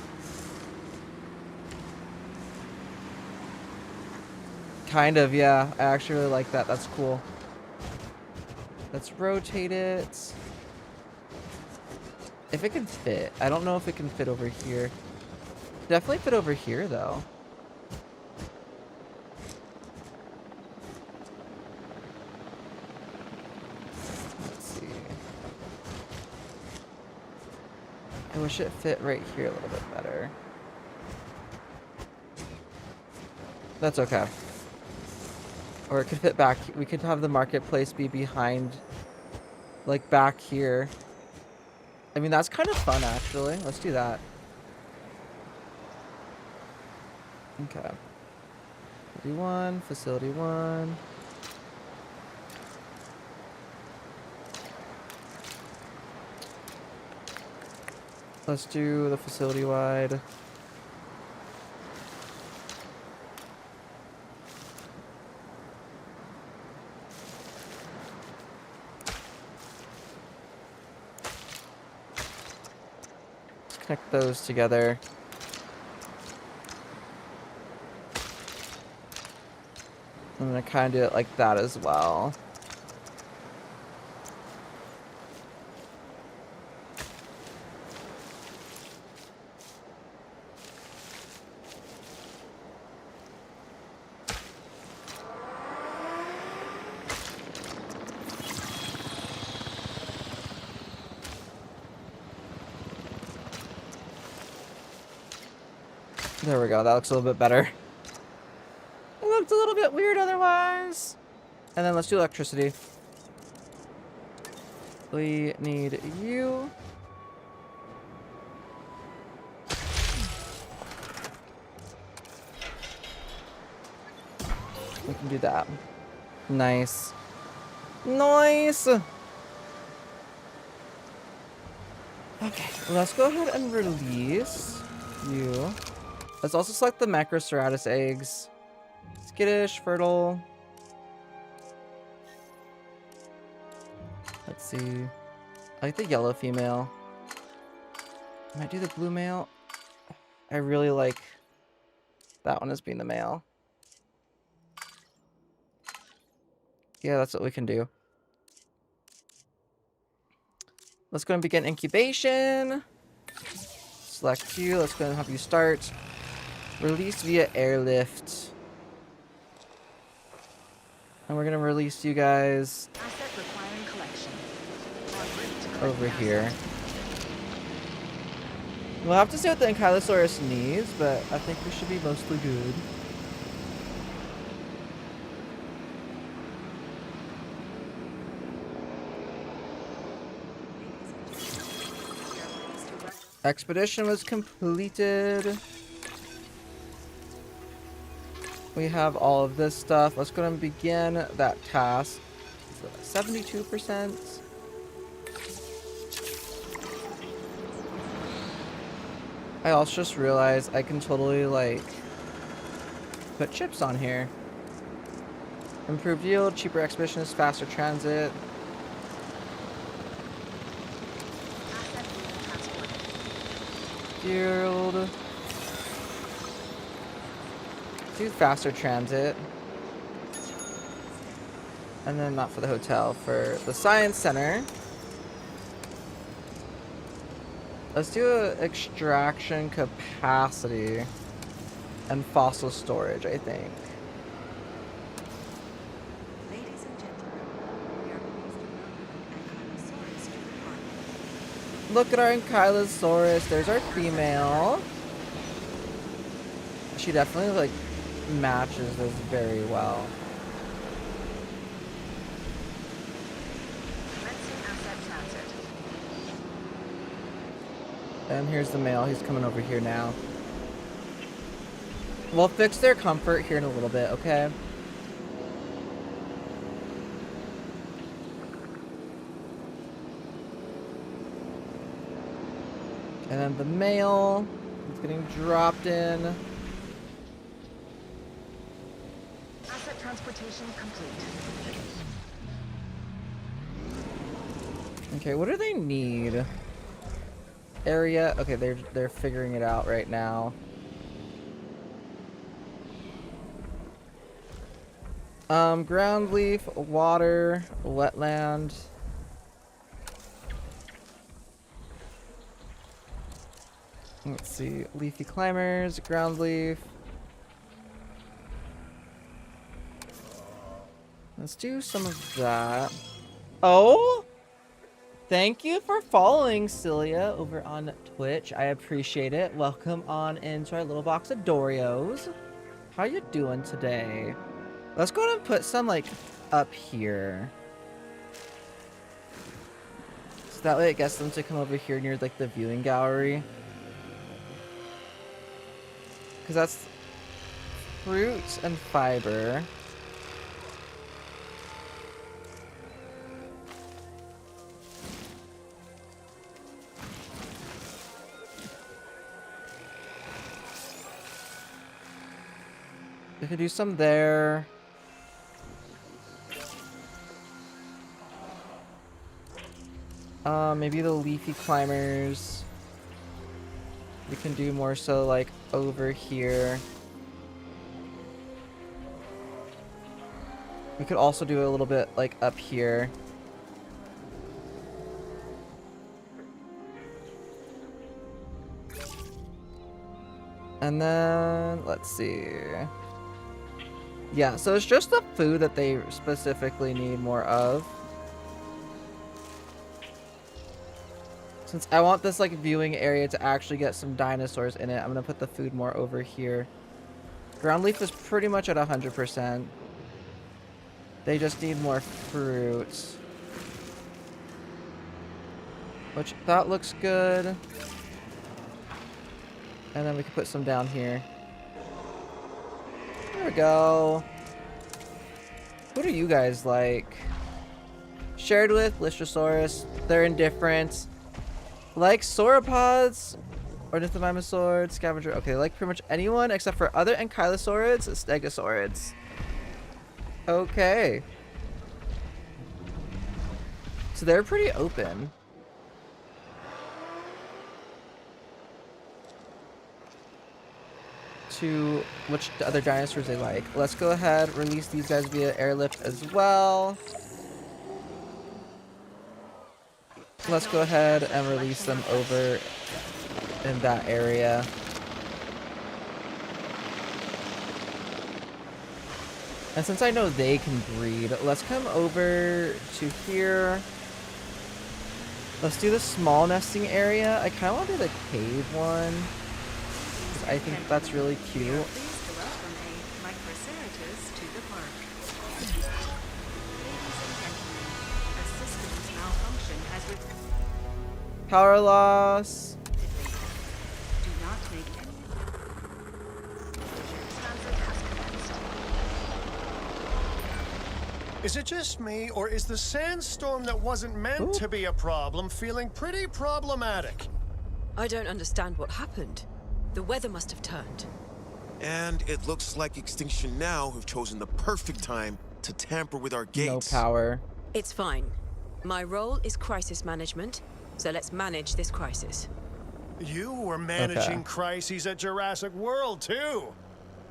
Kind of, yeah. I actually really like that. That's cool. Let's rotate it. If it can fit. I don't know if it can fit over here. Definitely fit over here, though. Let's see. I wish it fit right here a little bit better. That's okay. Or it could fit back. We could have the marketplace be behind, like back here. I mean, that's kind of fun, actually. Let's do that. Okay. Facility 1, Facility 1. Let's do the facility wide. Connect those together. I'm gonna kind of do it like that as well. There we go. That looks a little bit better. It looked a little bit weird otherwise. And then let's do electricity. We need you. We can do that. Nice. Nice! Okay, let's go ahead and release you. Let's also select the Macroceratops eggs. Skittish, fertile. Let's see. I like the yellow female. I might do the blue male. I really like that one as being the male. Yeah, that's what we can do. Let's go and begin incubation. Select you. Let's go and have you start. Release via airlift. And we're going to release you guys Asset requiring collection. over here. We'll have to see what the Ankylosaurus needs, but I think we should be mostly good. Expedition was completed. We have all of this stuff. Let's go and begin that task. 72%. I also just realized I can totally, like, put chips on here. Improved yield, cheaper expeditions, faster transit. Yield. Do faster transit. And then not for the hotel, for the science center. Let's do an extraction capacity and fossil storage, I think. Ladies and gentlemen, we are pleased to welcome Ankylosaurus to the park. Look at our Ankylosaurus. There's our female. She definitely, like, matches this very well. Commencing asset transit. And here's the male. He's coming over here now. We'll fix their comfort here in a little bit, okay? And then the male is getting dropped in. Asset transportation complete. Okay, what do they need? Area. Okay, they're figuring it out right now. Ground leaf, water, wetland. Let's see, leafy climbers, ground leaf. Let's do some of that. Oh! Thank you for following, Celia, over on Twitch. I appreciate it. Welcome on into our little box of Dorios. How you doing today? Let's go ahead and put some, like, up here. So that way it gets them to come over here near, like, the viewing gallery. Because that's fruit and fiber. We could do some there. Maybe the leafy climbers. We can do more so like over here. We could also do a little bit like up here. And then, let's see. Yeah, so it's just the food that they specifically need more of. Since I want this like viewing area to actually get some dinosaurs in it, I'm gonna put the food more over here. Ground leaf is pretty much at 100%. They just need more fruit. Which, that looks good. And then we can put some down here. There we go. What are you guys like? Shared with Lystrosaurus. They're indifferent. Like sauropods. Ornithomimosaurs. Scavenger. Okay, like pretty much anyone except for other ankylosaurids. Stegosaurids. Okay. So they're pretty open. To which other dinosaurs they like. Let's go ahead, release these guys via airlift as well. Let's go ahead and release them over in that area. And since I know they can breed, let's come over to here. Let's do the small nesting area. I kind of want to do the cave one. I think that's really cute. Power loss. Do not make any. Is it just me, or is the sandstorm that wasn't meant to be a problem feeling pretty problematic? I don't understand what happened. The weather must have turned. And it looks like Extinction Now have chosen the perfect time to tamper with our gates. No power. It's fine. My role is crisis management, so let's manage this crisis. You were managing crises at Jurassic World, too.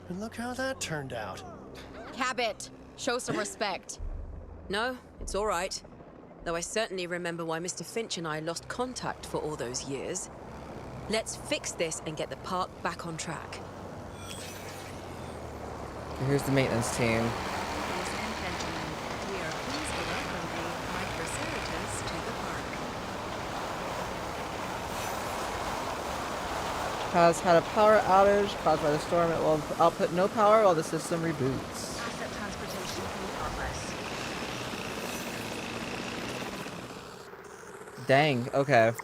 And look how that turned out. Cabot, show some respect. No, it's all right. Though I certainly remember why Mr. Finch and I lost contact for all those years. Let's fix this and get the park back on track. Here's the maintenance team. Ladies and gentlemen, we are pleased to welcome a Microceratops to the park. Has had a power outage caused by the storm. It will output no power while the system reboots. Asset transportation in progress. Dang, okay.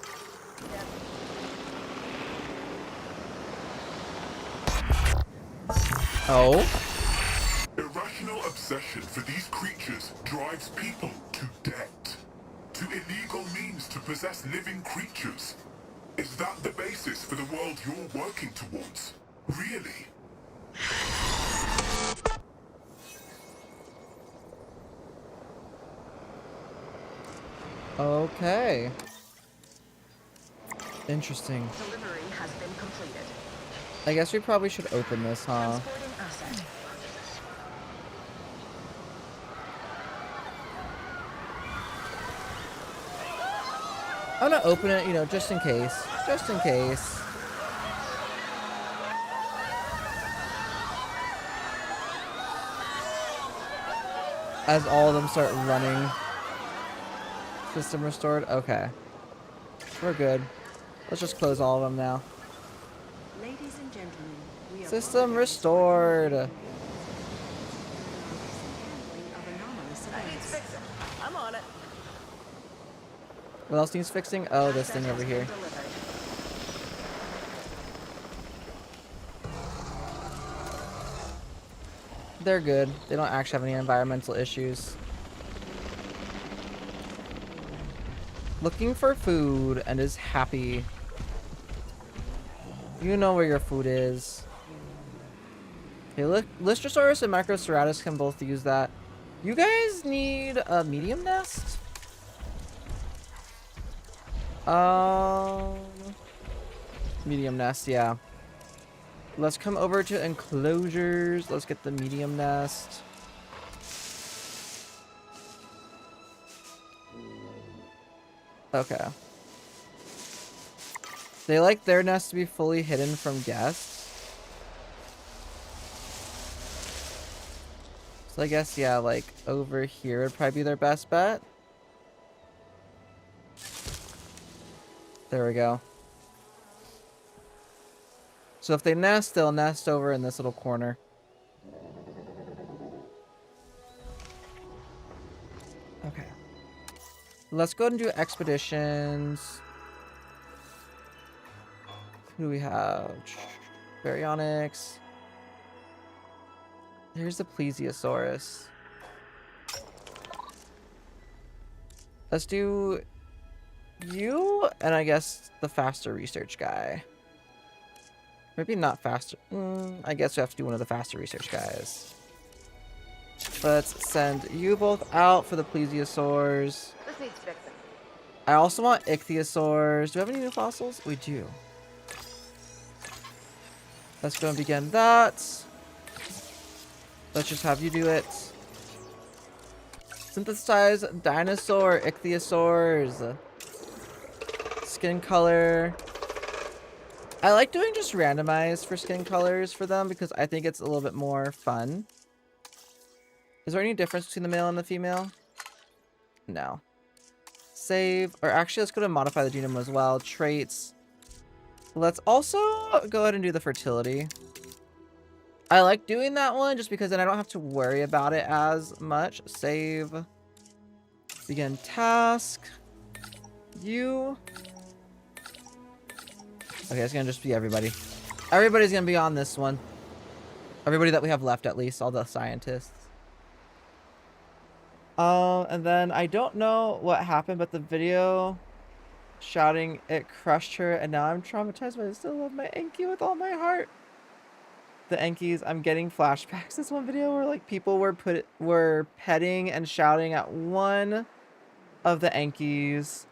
Oh? Irrational obsession for these creatures drives people to debt. To illegal means to possess living creatures. Is that the basis for the world you're working towards? Really? Okay. Interesting. Delivery has been completed. I guess we probably should open this, huh? Transporting asset. I'm gonna open it, you know, just in case. Just in case. As all of them start running. System restored? Okay. We're good. Let's just close all of them now. Ladies and gentlemen, we are System restored. handling of anomalous events. I'm on it. What else needs fixing? Oh, this thing over here. They're good. They don't actually have any environmental issues. Looking for food and is happy. You know where your food is. Okay, Lystrosaurus and Microceratops can both use that. You guys need a medium nest? Medium nest, yeah. Let's come over to enclosures. Let's get the medium nest. Okay. They like their nest to be fully hidden from guests. So I guess, yeah, like over here would probably be their best bet. There we go. So if they nest, they'll nest over in this little corner. Okay. Let's go ahead and do expeditions. Who do we have? Baryonyx. Here's the Plesiosaurus. Let's do you and I guess the faster research guy. Maybe not faster. I guess we have to do one of the faster research guys. Let's send you both out for the Plesiosaurs. This needs fixing. I also want Ichthyosaurs. Do we have any new fossils? We do. Let's go and begin that. Let's just have you do it. Synthesize dinosaur ichthyosaurs. Skin color. I like doing just randomized for skin colors for them because I think it's a little bit more fun. Is there any difference between the male and the female? No. Save. Or actually, let's go to modify the genome as well. Traits. Let's also go ahead and do the fertility. I like doing that one just because then I don't have to worry about it as much. Save. Begin task. You. Okay, it's gonna just be everybody. Everybody's gonna be on this one. Everybody that we have left, at least. All the scientists. And then I don't know what happened, but the video shouting it crushed her, and now I'm traumatized, but I still love my Enki with all my heart. The Enkis, I'm getting flashbacks. This one video where like people were petting and shouting at one of the Enkis.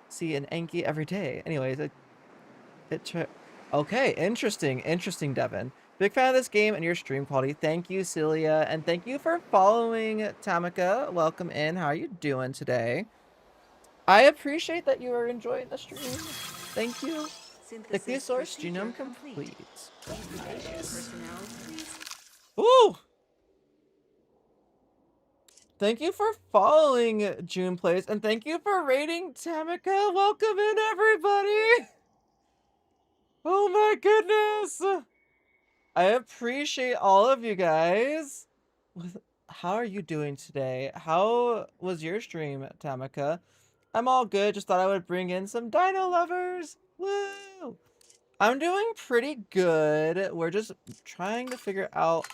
See an Enki every day. Anyways, okay, interesting, Devin. Big fan of this game and your stream quality. Thank you, Celia, and thank you for following Tamika. Welcome in. How are you doing today? I appreciate that you are enjoying the stream. Thank you. Ichthyosaurus genome complete. Ooh! Thank you for following June Plays, and thank you for rating Tamika. Welcome in, everybody! Oh my goodness! I appreciate all of you guys. How are you doing today? How was your stream, Tamika? I'm all good. Just thought I would bring in some dino lovers. Woo! I'm doing pretty good. We're just trying to figure out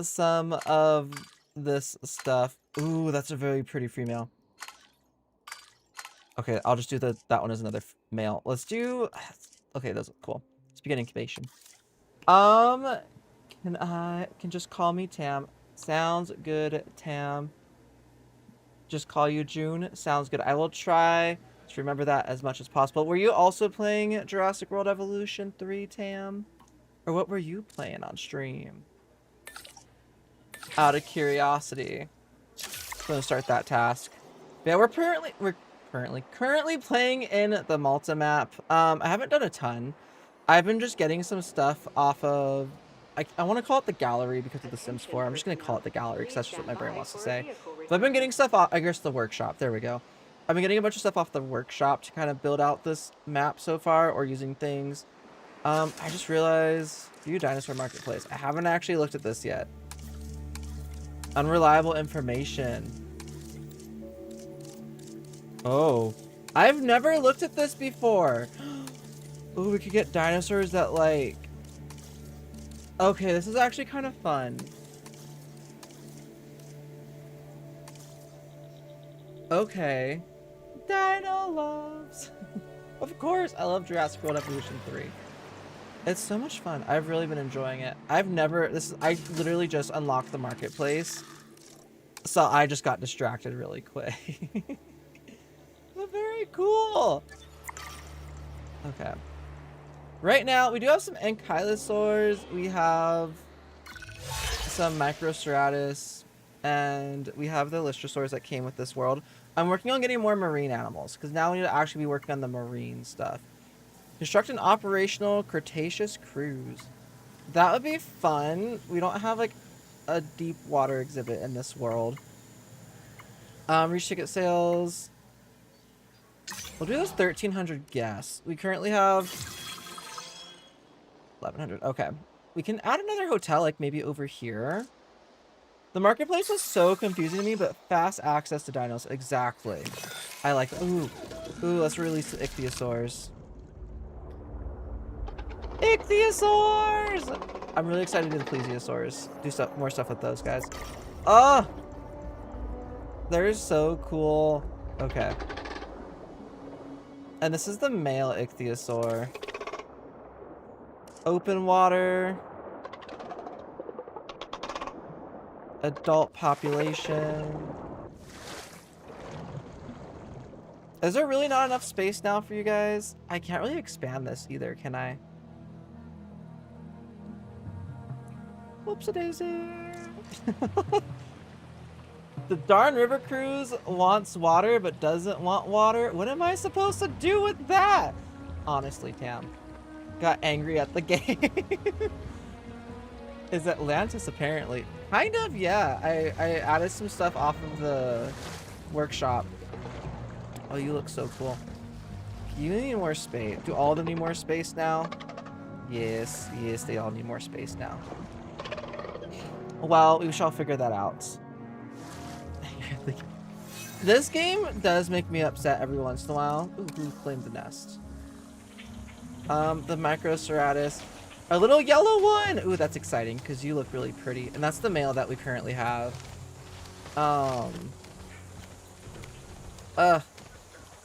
some of this stuff. Ooh, that's a very pretty female. Okay, I'll just do that one as another male. Let's do... Okay, that's cool. Let's begin incubation. Can just call me Tam. Sounds good, Tam. Just call you June. Sounds good. I will try to remember that as much as possible. Were you also playing Jurassic World Evolution 3, Tam? Or what were you playing on stream? Out of curiosity. I'm gonna start that task. Yeah, we're currently playing in the Malta map. I haven't done a ton. I've been just getting some stuff off of... I want to call it the gallery because of the Sims 4. I'm just going to call it the gallery because that's just what my brain wants to say. So I've been getting stuff off, I guess, the workshop. There we go. I've been getting a bunch of stuff off the workshop to kind of build out this map so far, or using things. I just realized, view Dinosaur Marketplace. I haven't actually looked at this yet. Unreliable information. Oh. I've never looked at this before. Oh, we could get dinosaurs that, like... Okay, this is actually kind of fun. Okay. Dino loves. Of course, I love Jurassic World Evolution 3. It's so much fun. I've really been enjoying it. I literally just unlocked the marketplace. So I just got distracted really quick. But very cool. Okay. Right now, we do have some ankylosaurs. We have some microceratus, and we have the lystrosaurs that came with this world. I'm working on getting more marine animals, because now we need to actually be working on the marine stuff. Construct an operational Cretaceous cruise. That would be fun. We don't have, like, a deep water exhibit in this world. Reach ticket sales. We'll do this 1,300 gas. We currently have 1,100. Okay. We can add another hotel, like maybe over here. The marketplace was so confusing to me, but fast access to dinos. Exactly. I like that. Ooh. Ooh, let's release the ichthyosaurs. Ichthyosaurs! I'm really excited to do the plesiosaurs. Do stuff, more stuff with those guys. Oh! They're so cool. Okay. And this is the male ichthyosaur. Open water. Adult population. Is there really not enough space now for you guys? I can't really expand this either, can I? Whoopsie-daisy. The darn river cruise wants water but doesn't want water. What am I supposed to do with that? Honestly, Tam. Got angry at the game. Is Atlantis apparently? Kind of, yeah. I added some stuff off of the workshop. Oh, you look so cool. You need more space. Do all of them need more space now? Yes, yes, they all need more space now. Well, we shall figure that out. This game does make me upset every once in a while. Ooh, who claimed the nest? The Microceratus. A little yellow one! Ooh, that's exciting, because you look really pretty. And that's the male that we currently have. I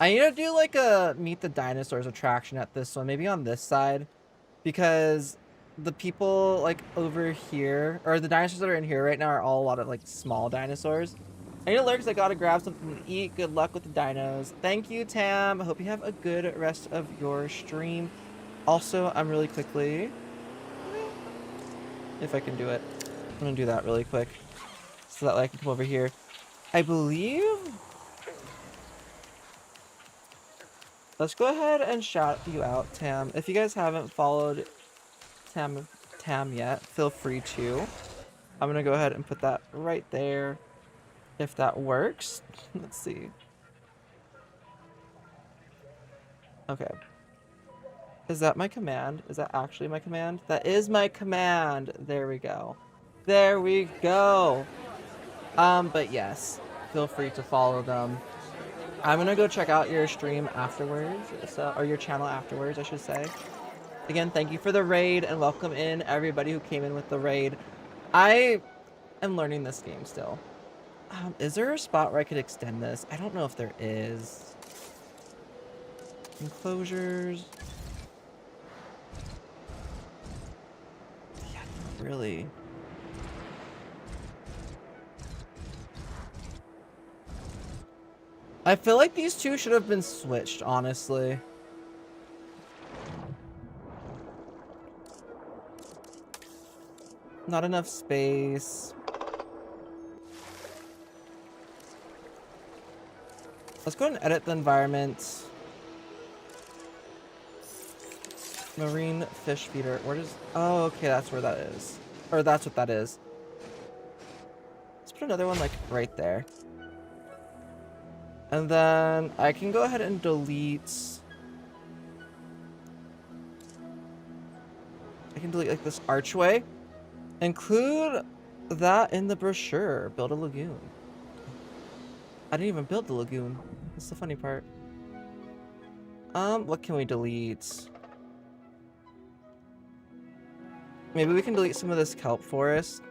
need to do like a Meet the Dinosaurs attraction at this one, maybe on this side. Because the people like over here, or the dinosaurs that are in here right now are all a lot of like small dinosaurs. I need to learn because I gotta grab something to eat. Good luck with the dinos. Thank you, Tam. I hope you have a good rest of your stream. Also, I'm really quickly, if I can do it, I'm gonna do that really quick so that I can come over here. I believe, let's go ahead and shout you out, Tam. If you guys haven't followed Tam yet, feel free to. I'm gonna go ahead and put that right there, if that works. Let's see. Okay. Is that my command? Is that actually my command? That is my command. There we go. There we go. But yes, feel free to follow them. I'm gonna go check out your stream afterwards, or your channel afterwards, I should say. Again, thank you for the raid, and welcome in everybody who came in with the raid. I am learning this game still. Is there a spot where I could extend this? I don't know if there is. Enclosures. Yeah, really. I feel like these two should have been switched, honestly. Not enough space. Let's go ahead and edit the environment. Marine fish feeder. Where does... Oh, okay, that's where that is. Or that's what that is. Let's put another one, like, right there. And then I can go ahead and delete... I can delete, like, this archway. Include that in the brochure. Build a lagoon. I didn't even build the lagoon. That's the funny part. What can we delete? Maybe we can delete some of this kelp forest.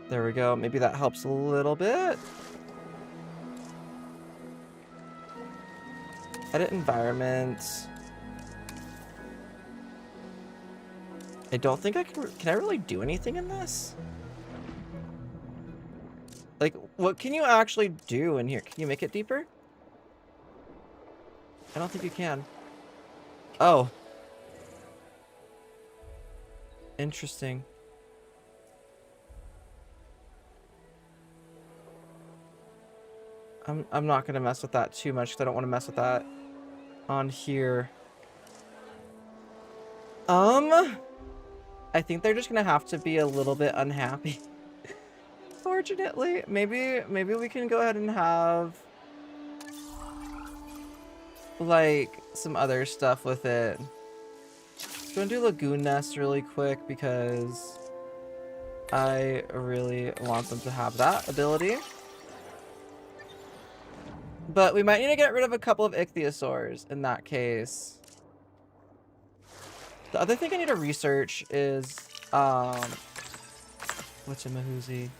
There we go. Maybe that helps a little bit. Edit environment. I don't think I can I really do anything in this? Like, what can you actually do in here? Can you make it deeper? I don't think you can. Oh. Interesting. I'm not gonna mess with that too much because I don't want to mess with that on here. I think they're just gonna have to be a little bit unhappy for unfortunately. Maybe we can go ahead and have like some other stuff with it. Just gonna do Lagoon Nest really quick because I really want them to have that ability. But we might need to get rid of a couple of ichthyosaurs in that case. The other thing I need to research is what's a Mahoozy?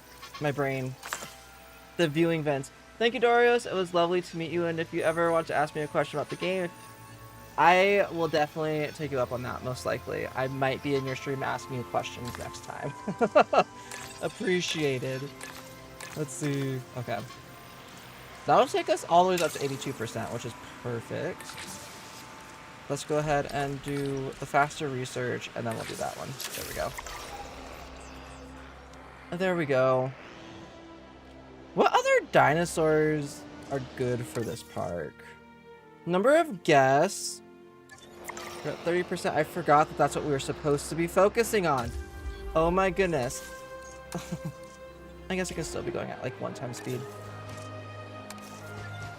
My brain. The viewing vents. Thank you, Dorios. It was lovely to meet you, and if you ever want to ask me a question about the game, I will definitely take you up on that, most likely. I might be in your stream asking you questions next time. Appreciated. Let's see. Okay. That'll take us all the way up to 82%, which is perfect. Let's go ahead and do the faster research, and then we'll do that one. There we go. There we go. What other dinosaurs are good for this park? Number of guests. We're at 30%. I forgot that that's what we were supposed to be focusing on. Oh my goodness. I guess I can still be going at like 1x speed.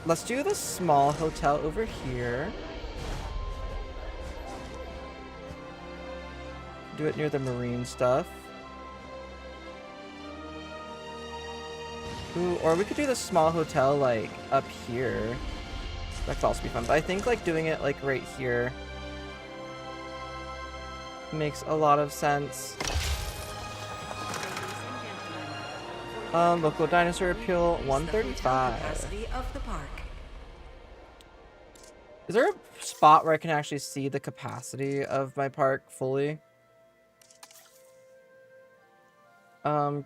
Let's do the small hotel over here. Do it near the marine stuff. Ooh, or we could do the small hotel like up here. That could also be fun. But I think like doing it like right here makes a lot of sense. Local dinosaur appeal 135. Is there a spot where I can actually see the capacity of my park fully?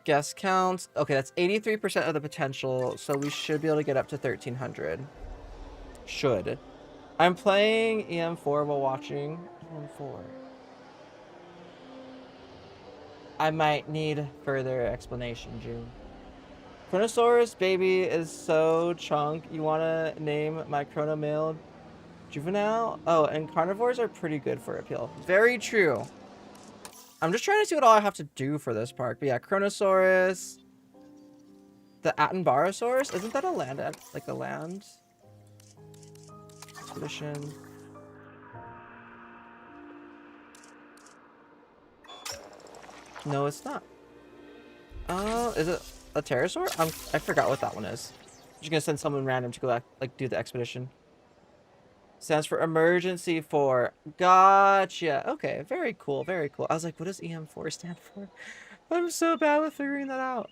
Guest counts. Okay, that's 83% of the potential, so we should be able to get up to 1,300. Should. I'm playing EM4 while watching EM4. I might need further explanation, June. Chronosaurus baby is so chunk. You want to name my chronomale juvenile? Oh, and carnivores are pretty good for appeal. Very true. I'm just trying to see what all I have to do for this park. But yeah, Chronosaurus. The Attenborosaurus? Isn't that a land, like a land expedition? No, it's not. Oh, is it a pterosaur? I forgot what that one is. I'm just gonna send someone random to go like do the expedition. Stands for emergency 4. Gotcha. Okay, very cool, very cool. I was like, what does EM4 stand for? I'm so bad with figuring that out.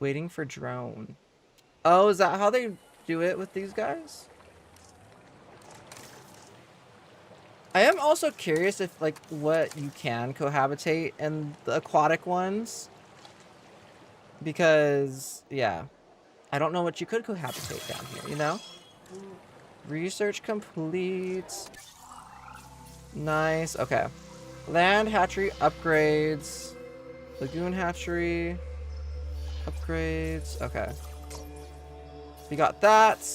Waiting for drone. Oh, is that how they do it with these guys? I am also curious if like what you can cohabitate in the aquatic ones. Because, yeah. I don't know what you could cohabitate down here, you know? Research complete. Nice. Okay. Land hatchery upgrades. Lagoon hatchery upgrades. Okay. We got that.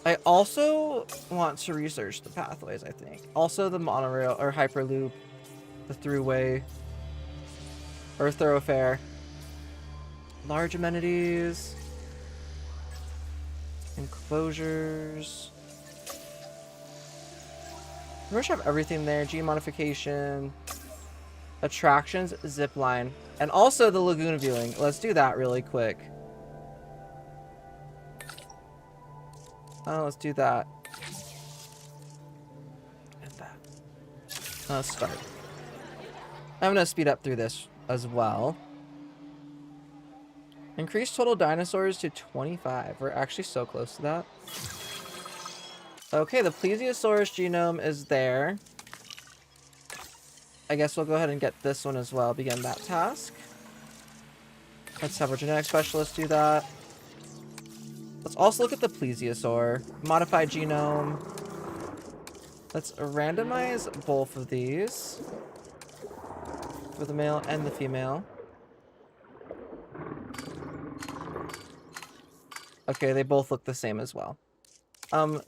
I also want to research the pathways, I think. Also the monorail or hyperloop. The throughway. Or thoroughfare. Large amenities. Enclosures. We should have everything there. G modification. Attractions. Zip line. And also the lagoon viewing. Let's do that really quick. Let's do that. And that. Let's start. I'm gonna speed up through this as well. Increase total dinosaurs to 25. We're actually so close to that. Okay, the Plesiosaurus genome is there. I guess we'll go ahead and get this one as well. Begin that task. Let's have our genetic specialist do that. Let's also look at the Plesiosaur. Modified genome. Let's randomize both of these. For the male and the female. Okay, they both look the same as well.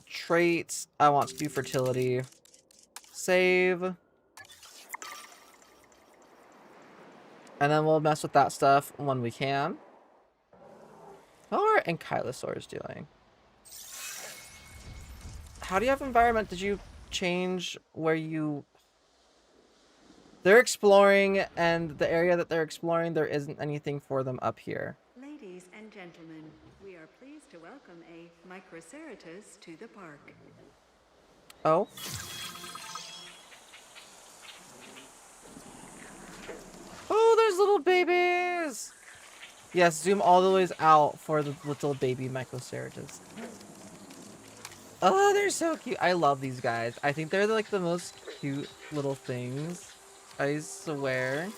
Traits. I want to do fertility. Save. And then we'll mess with that stuff when we can. How are ankylosaurs doing? How do you have environment? Did you change where you... They're exploring, and the area that they're exploring, there isn't anything for them up here. Ladies and gentlemen, we are pleased to welcome a Microceratus to the park. Oh? Oh, there's little babies! Yes, zoom all the ways out for the little baby Microceratus. Oh, they're so cute. I love these guys. I think they're like the most cute little things. I swear.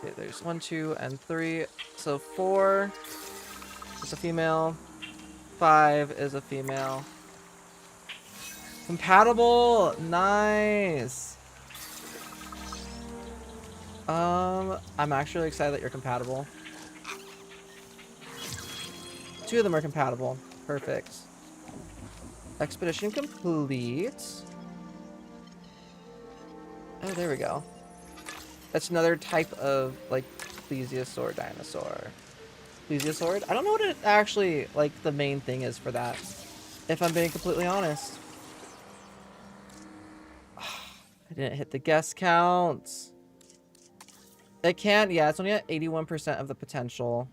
Okay, there's 1, 2, and 3. So 4 is a female. 5 is a female. Compatible! Nice! I'm actually excited that you're compatible. 2 of them are compatible. Perfect. Expedition complete. Oh, there we go. That's another type of, like, plesiosaur dinosaur. Plesiosaur? I don't know what it actually, like, the main thing is for that, if I'm being completely honest. I didn't hit the guest counts. It can't, yeah, it's only at 81% of the potential.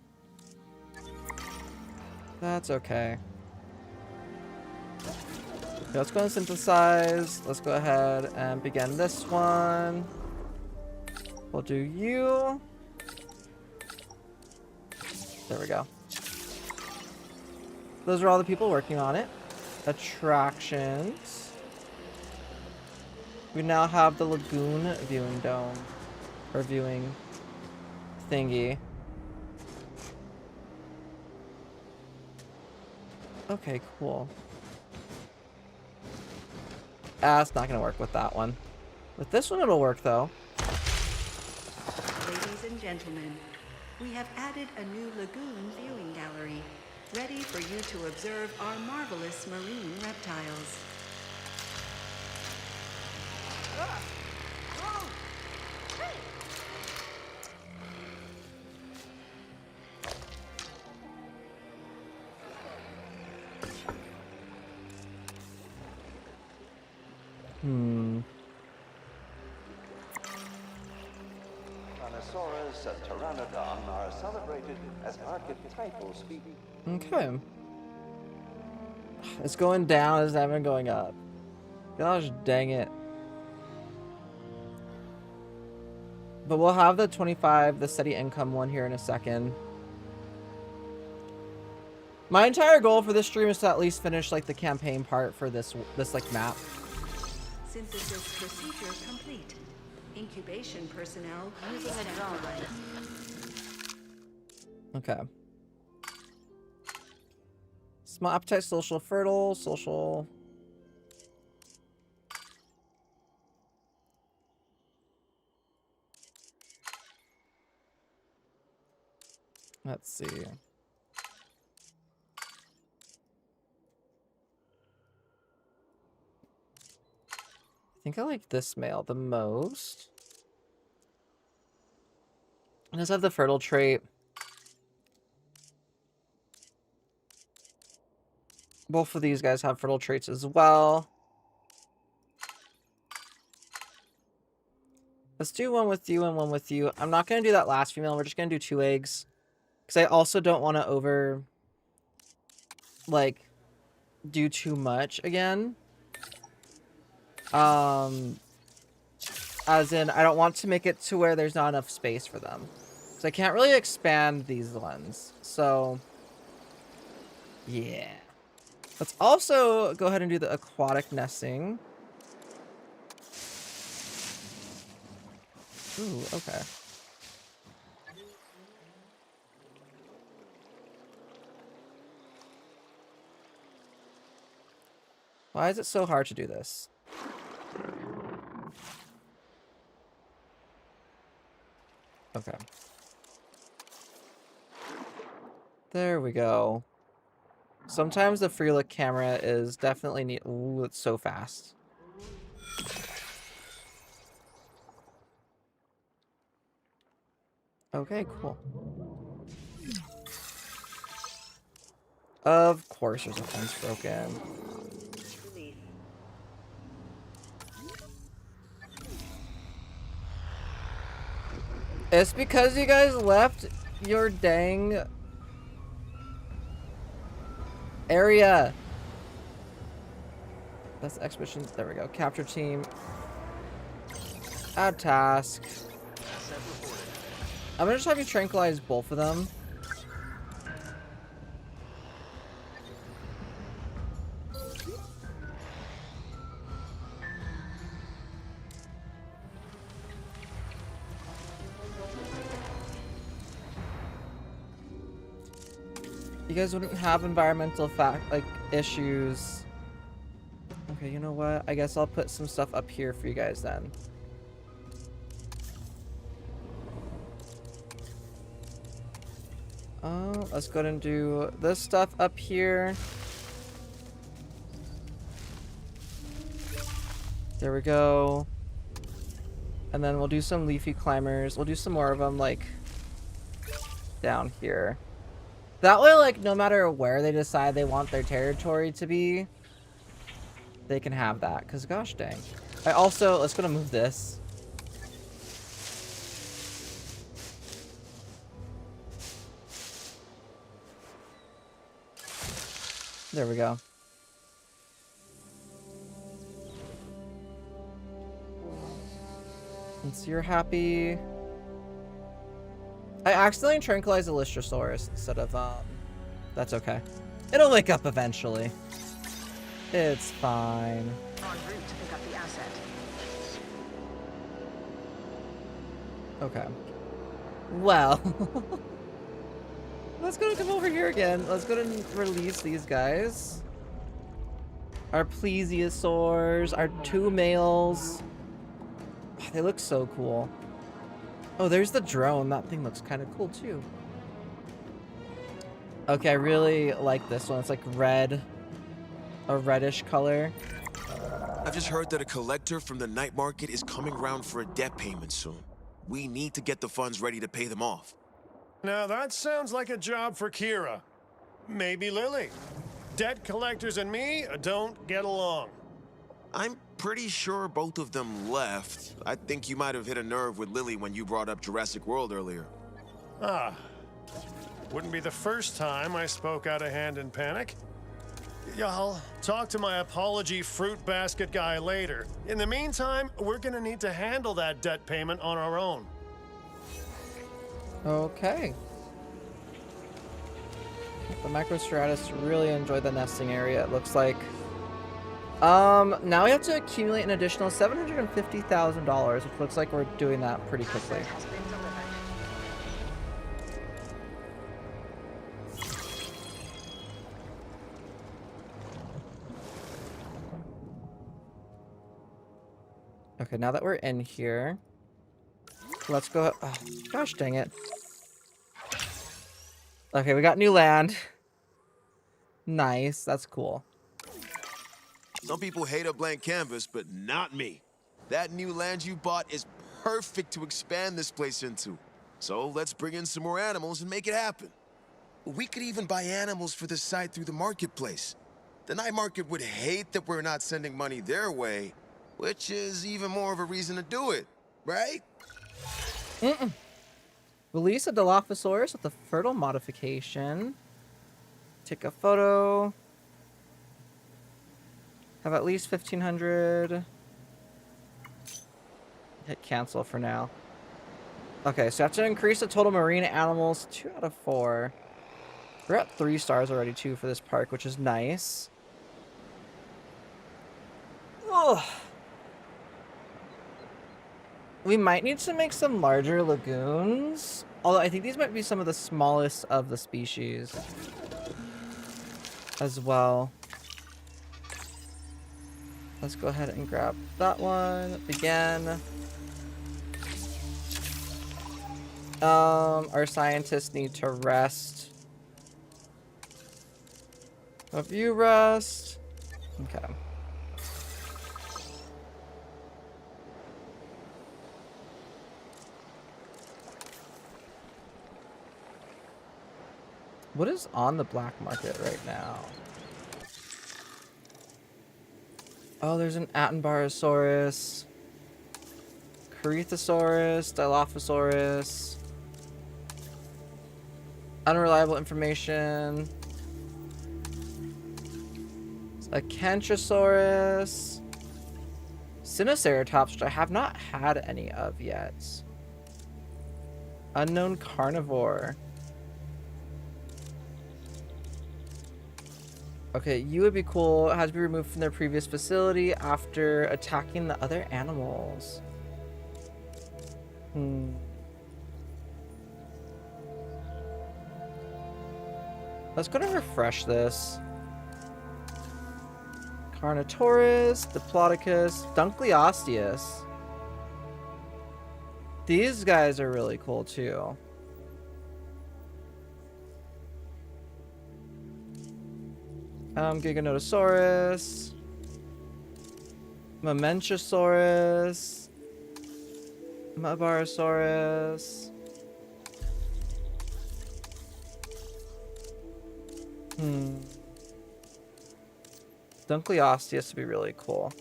That's okay. Okay, let's go and synthesize. Let's go ahead and begin this one. We'll do you. There we go. Those are all the people working on it. Attractions. We now have the lagoon viewing dome. Or viewing thingy. Okay, cool. It's not gonna work with that one. With this one it'll work though. Ladies and gentlemen, we have added a new lagoon viewing gallery, ready for you to observe our marvelous marine reptiles. Dinosaurs and Pteranodon are celebrated as archetypal species. Okay. It's going down, it's not even going up. Gosh dang it. But we'll have the 25, the steady income one here in a second. My entire goal for this stream is to at least finish like the campaign part for this like map. Synthesis procedure complete. Incubation personnel using a drone. Okay. Small appetite, social, fertile, social. Let's see. I think I like this male the most. It does have the fertile trait. Both of these guys have fertile traits as well. Let's do one with you and one with you. I'm not going to do that last female. We're just going to do 2 eggs. Because I also don't want to like, do too much again. As in, I don't want to make it to where there's not enough space for them. So I can't really expand these ones. So, yeah. Let's also go ahead and do the aquatic nesting. Ooh, okay. Why is it so hard to do this? Okay. There we go. Sometimes the free look camera is definitely neat. Ooh, it's so fast. Okay, cool. Of course there's a fence broken. It's because you guys left your dang area. That's expedition. There we go. Capture team. Add task. I'm gonna just have you tranquilize both of them. You guys wouldn't have environmental issues. Okay, you know what? I guess I'll put some stuff up here for you guys then. Let's go ahead and do this stuff up here. There we go. And then we'll do some leafy climbers. We'll do some more of them, like, down here. That way, like, no matter where they decide they want their territory to be, they can have that. Because, gosh dang. I also, let's go to move this. There we go. And so you're happy. I accidentally tranquilized the Lystrosaurus instead of, that's okay. It'll wake up eventually. It's fine. En route to pick up the asset. Okay. Well. Let's go come over here again. Let's go and release these guys. Our plesiosaurs, our 2 males. Oh, they look so cool. Oh, there's the drone. That thing looks kind of cool too. Okay, I really like this one. It's like red. A reddish color. I've just heard that a collector from the night market is coming around for a debt payment soon. We need to get the funds ready to pay them off. Now that sounds like a job for Kira. Maybe Lily. Debt collectors and me don't get along. I'm pretty sure both of them left. I think you might have hit a nerve with Lily when you brought up Jurassic World earlier. Ah. Wouldn't be the first time I spoke out of hand in panic. Yeah, I'll talk to my apology fruit basket guy later. In the meantime, we're gonna need to handle that debt payment on our own. Okay. The Microstratus really enjoyed the nesting area, it looks like. Now we have to accumulate an additional $750,000, which looks like we're doing that pretty quickly. Has been delivered. Okay, now that we're in here, let's go. Oh, gosh dang it. Okay, we got new land. Nice, that's cool. Some people hate a blank canvas, but not me. That new land you bought is perfect to expand this place into. So let's bring in some more animals and make it happen. We could even buy animals for the site through the marketplace. The night market would hate that we're not sending money their way, which is even more of a reason to do it, right? Release a Dilophosaurus with a fertile modification. Take a photo. Have at least 1,500. Hit cancel for now. Okay, so I have to increase the total marine animals 2 out of 4. We're at 3 stars already too for this park, which is nice. Oh. We might need to make some larger lagoons. Although I think these might be some of the smallest of the species as well. Let's go ahead and grab that one. Begin. Our scientists need to rest. Have you rest? Okay. What is on the black market right now? Oh, there's an Attenborosaurus, Corythosaurus, Dilophosaurus. Unreliable information. A Kentrosaurus. Sinoceratops, which I have not had any of yet. Unknown carnivore. Okay, you would be cool. It has to be removed from their previous facility after attacking the other animals. Let's go to refresh this. Carnotaurus, Diplodocus, Dunkleosteus. These guys are really cool too. Giganotosaurus, Mamenchosaurus, Mabarosaurus. Dunkleosteus would be really cool.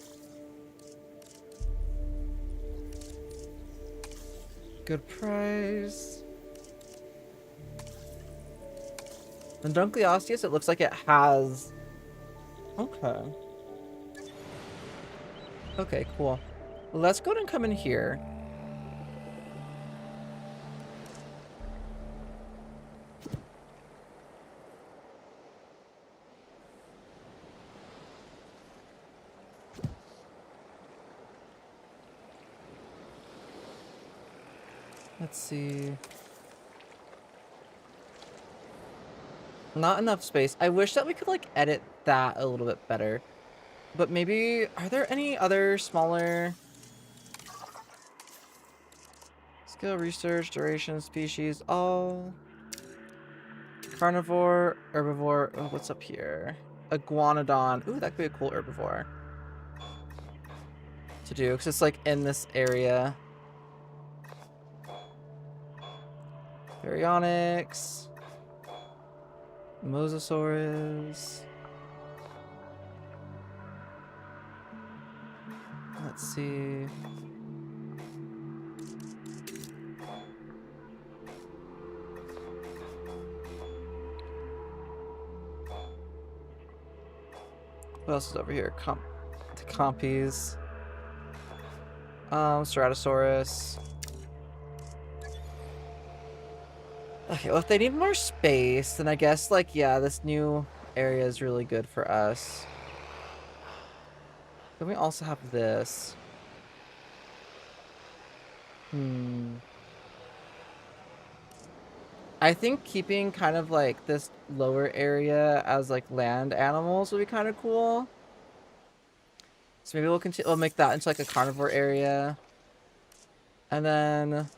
Good price. And Dunkleosteus, it looks like it has... Okay. Okay, cool. Let's go ahead and come in here. Let's see. Not enough space. I wish that we could like edit that a little bit better. But maybe, are there any other smaller skill research, duration, species, all carnivore, herbivore. Oh, what's up here? Iguanodon. Ooh, that could be a cool herbivore to do because it's like in this area. Baryonyx, Mosasaurus. Let's see. What else is over here? The Compies. Ceratosaurus. Okay, well, if they need more space, then I guess, like, yeah, this new area is really good for us. Then we also have this. I think keeping kind of, like, this lower area as, like, land animals would be kind of cool. So maybe we'll make that into, like, a carnivore area. And then...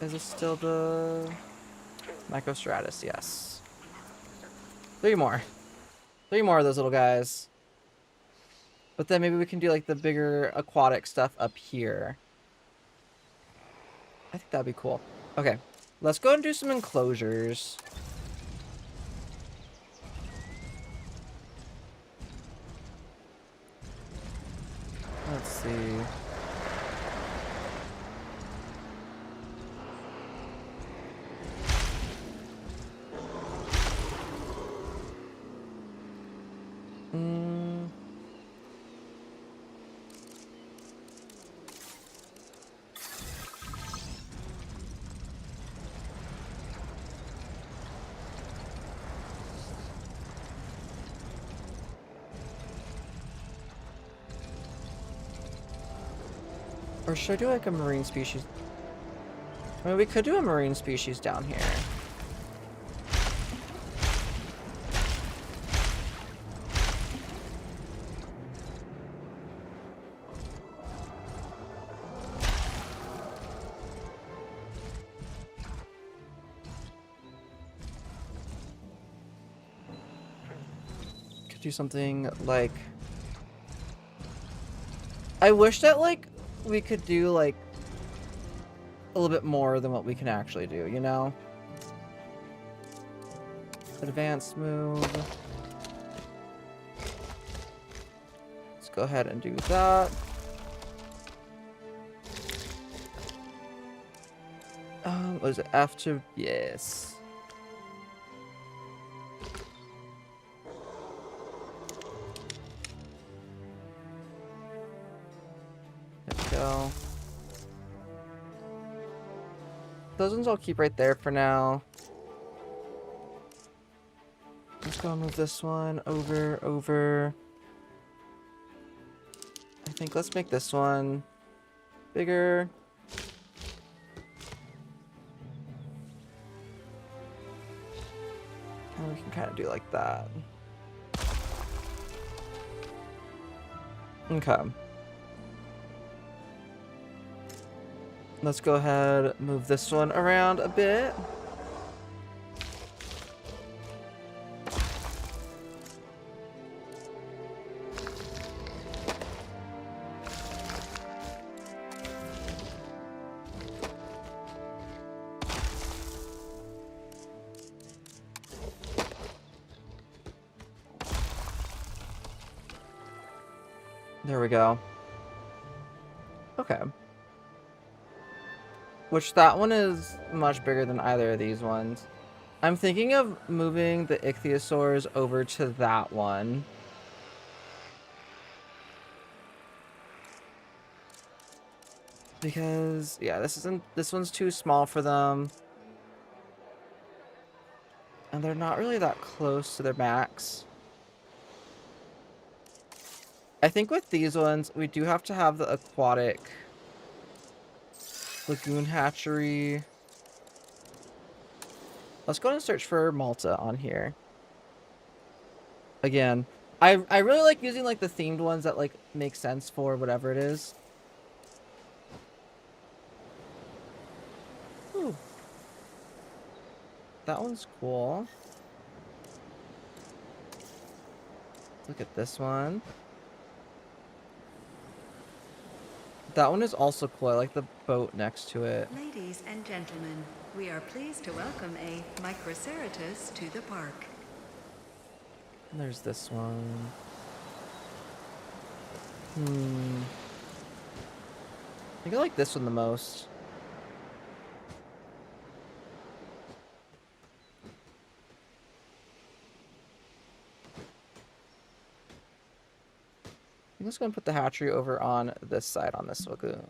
Is this still the Microstratus? Yes. 3 more. 3 more of those little guys. But then maybe we can do like the bigger aquatic stuff up here. I think that'd be cool. Okay. Let's go and do some enclosures. Let's see. Or should I do like a marine species? I mean, we could do a marine species down here. Could do something like... I wish that like we could do like a little bit more than what we can actually do, you know? Advanced move. Let's go ahead and do that. Was it after? Yes. There we go. Those ones I'll keep right there for now. Let's go move this one over. I think let's make this one bigger. And we can kind of do like that. Okay. Let's go ahead, move this one around a bit. There we go. Okay. Which that one is much bigger than either of these ones. I'm thinking of moving the ichthyosaurs over to that one. Because yeah, this one's too small for them. And they're not really that close to their max. I think with these ones, we do have to have the aquatic lagoon hatchery. Let's go and search for Malta on here. Again, I really like using like the themed ones that like make sense for whatever it is. Ooh. That one's cool. Look at this one. That one is also cool. I like the boat next to it. Ladies and gentlemen, we are pleased to welcome a Microceratus to the park. And there's this one. I think I like this one the most. I'm just going to put the hatchery over on this side on this lagoon.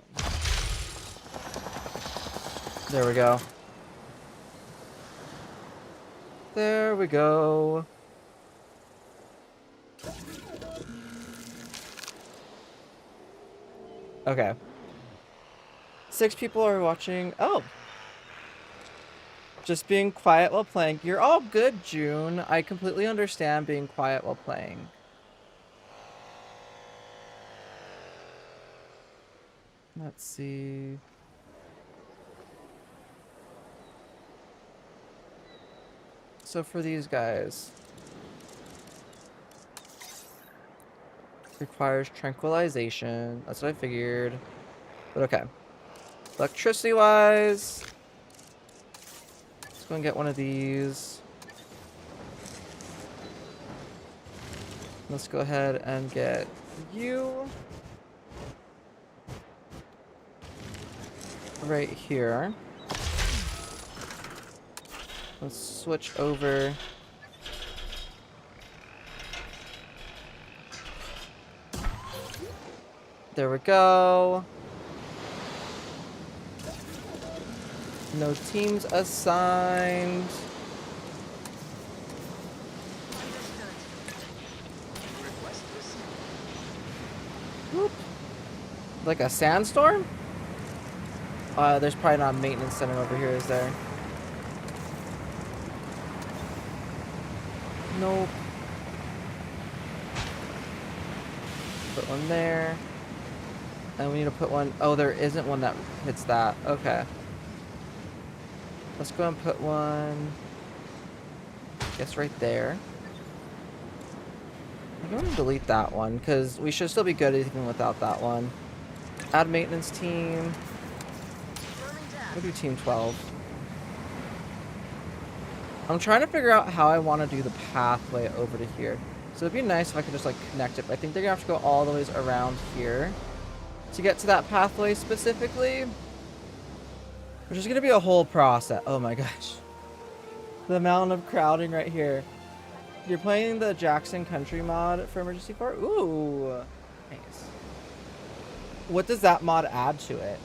There we go. There we go. Okay. 6 people are watching. Oh. Just being quiet while playing. You're all good, June. I completely understand being quiet while playing. Let's see. So for these guys, requires tranquilization. That's what I figured. But okay. Electricity wise, let's go and get one of these. Let's go ahead and get you. Right here. Let's switch over. There we go. No teams assigned. Whoop. Like a sandstorm? There's probably not a maintenance center over here, is there? Nope. Put one there. And we need to put one... Oh, there isn't one that hits that. Okay. Let's go and put one... I guess right there. I'm going to delete that one, because we should still be good even without that one. Add maintenance team. We'll do Team 12. I'm trying to figure out how I want to do the pathway over to here. So it'd be nice if I could just like connect it, but I think they're gonna have to go all the ways around here to get to that pathway specifically. Which is gonna be a whole process. Oh my gosh. The amount of crowding right here. You're playing the Jackson Country mod for Emergency 4? Ooh. Nice. What does that mod add to it?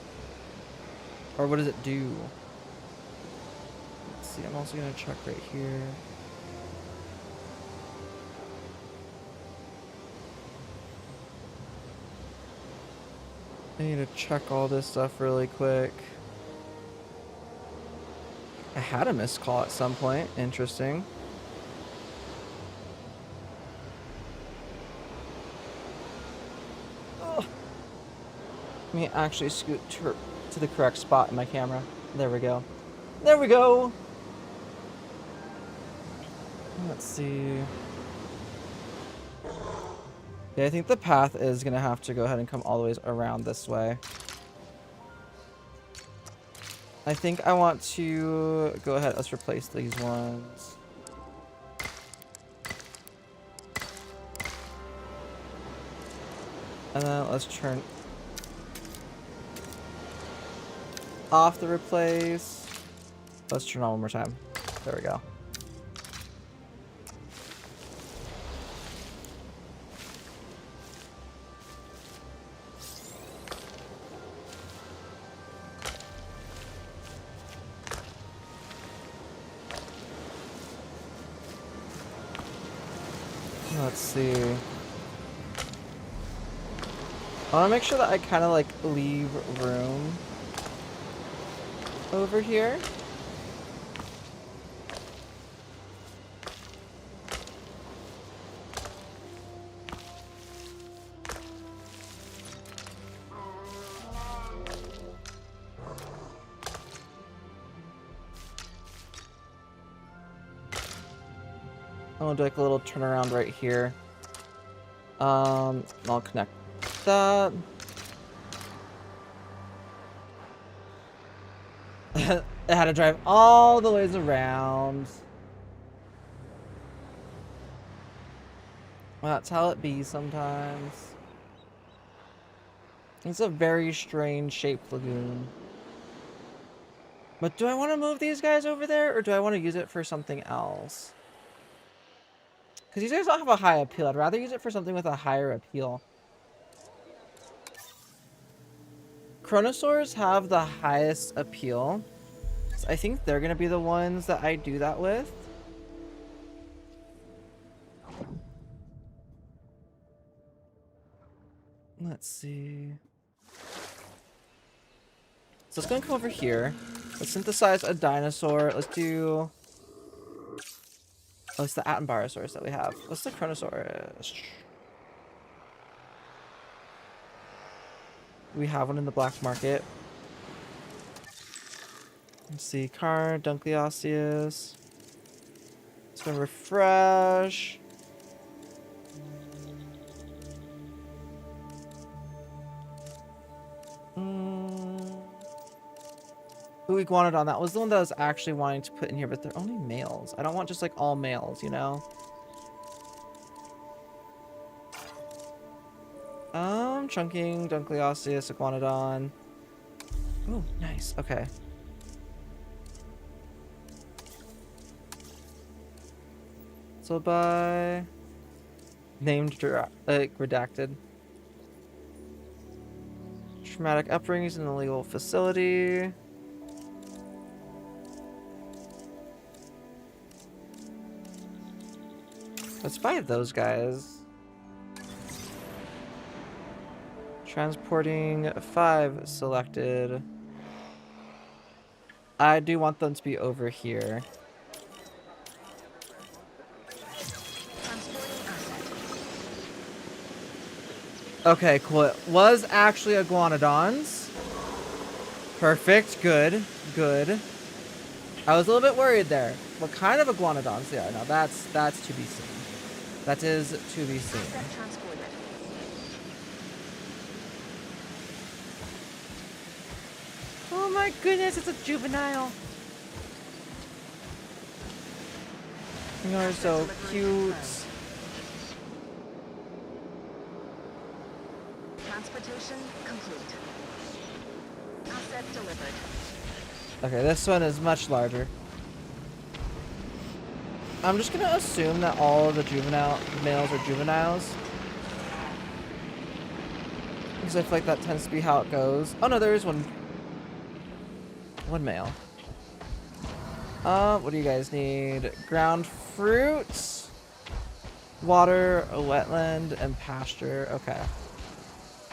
Or what does it do? Let's see, I'm also gonna check right here. I need to check all this stuff really quick. I had a missed call at some point. Interesting. Oh. Let me actually scoot to the correct spot in my camera. There we go. There we go! Let's see. Yeah, I think the path is going to have to go ahead and come all the ways around this way. I think I want to go ahead. Let's replace these ones. And then let's turn off the replace. Let's turn on one more time. There we go. Let's see. I want to make sure that I kind of like leave room over here. I'll do like a little turnaround right here. I'll connect that. I had to drive all the ways around. That's how it be sometimes. It's a very strange shaped lagoon. But do I want to move these guys over there, or do I want to use it for something else? Because these guys don't have a high appeal. I'd rather use it for something with a higher appeal. Chronosaurs have the highest appeal. So I think they're going to be the ones that I do that with. Let's see. So it's going to come over here. Let's synthesize a dinosaur. Let's do... Oh, it's the Attenborosaurus that we have. What's the Chronosaurus? We have one in the black market. Let's see. Car, Dunkleosteus. It's going to refresh. Ooh, Iguanodon. That was the one that I was actually wanting to put in here, but they're only males. I don't want just like all males, you know? Chunking, Dunkleosteus, Iguanodon. Oh, nice. Okay. So by named redacted. Traumatic upbringings in a legal facility. Let's buy those guys. Transporting 5 selected. I do want them to be over here. Okay, cool. It was actually iguanodons. Perfect. Good. Good. I was a little bit worried there. What kind of iguanodons they are? Now that's to be seen. That is to be seen. Oh my goodness, it's a juvenile. You're so cute. Transportation complete. Asset delivered. Okay, this one is much larger. I'm just gonna assume that all of the juvenile males are juveniles. Because I feel like that tends to be how it goes. Oh no, there is one male. What do you guys need? Ground fruits, water, a wetland, and pasture. Okay.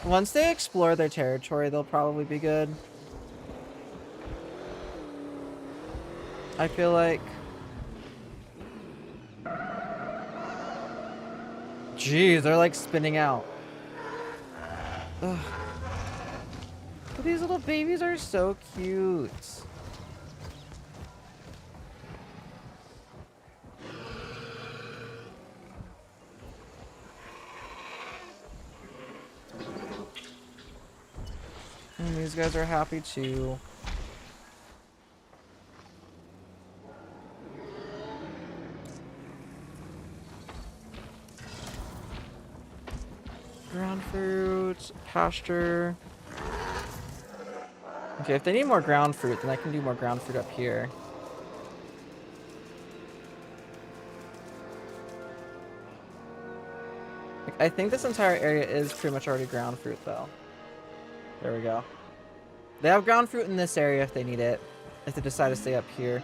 Once they explore their territory, they'll probably be good. I feel like... Jeez, they're like spinning out. Ugh. But these little babies are so cute. And these guys are happy too. Ground fruit, pasture. Okay, if they need more ground fruit, then I can do more ground fruit up here. Like, I think this entire area is pretty much already ground fruit, though. There we go. They have ground fruit in this area if they need it. If they decide to stay up here.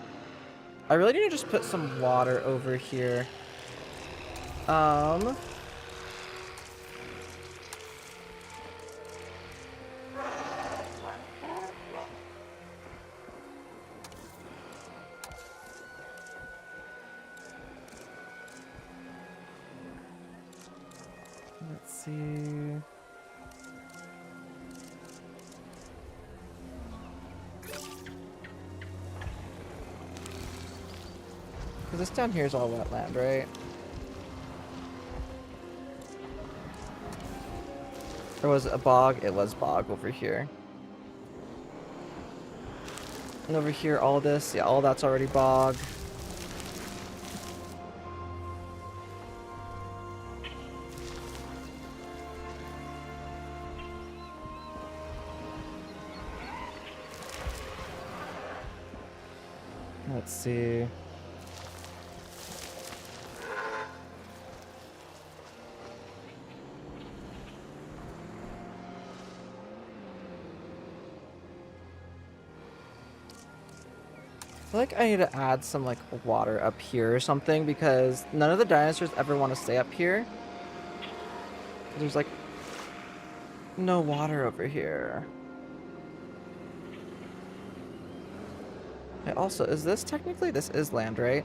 I really need to just put some water over here. Let's see. Because this down here is all wetland, right? Or was it a bog? It was bog over here. And over here, all this, yeah, all that's already bog. Let's see. I feel like I need to add some like water up here or something because none of the dinosaurs ever want to stay up here. There's like no water over here. Okay, also, is this technically, this is land, right?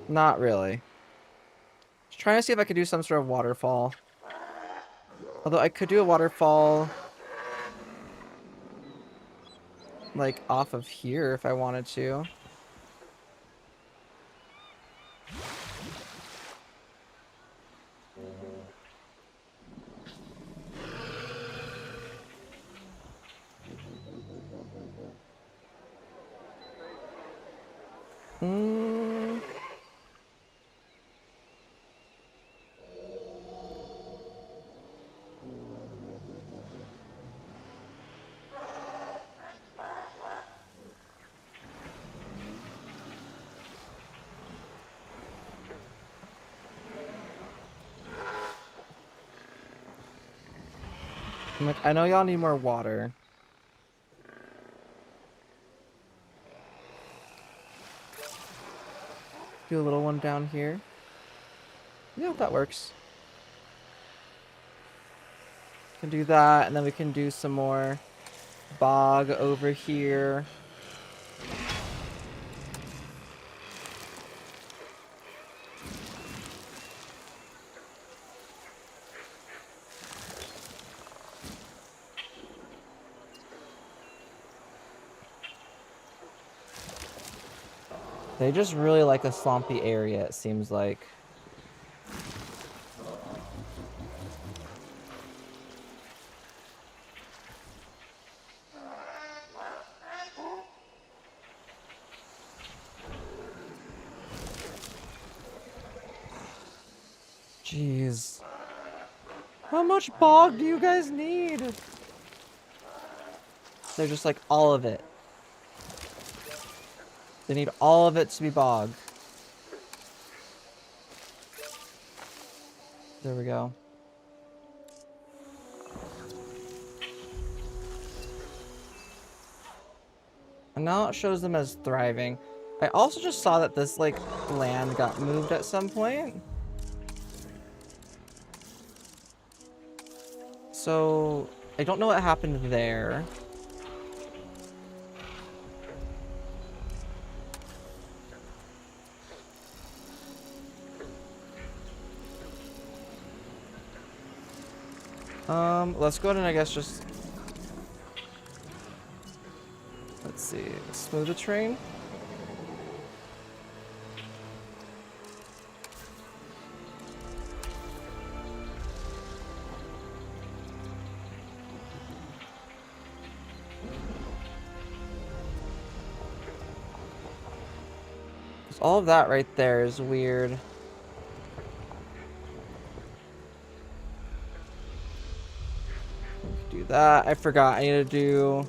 Not really. Just trying to see if I could do some sort of waterfall. Although I could do a waterfall like off of here if I wanted to. I'm like, I know y'all need more water. Do a little one down here. Yeah, that works. Can do that, and then we can do some more bog over here. They just really like a swampy area, it seems like. Jeez. How much bog do you guys need? They're just like all of it. They need all of it to be bog. There we go. And now it shows them as thriving. I also just saw that this, like, land got moved at some point. So, I don't know what happened there. Let's go ahead and I guess just... Let's see, smooth the terrain. All of that right there is weird. Do that. I forgot. I need to do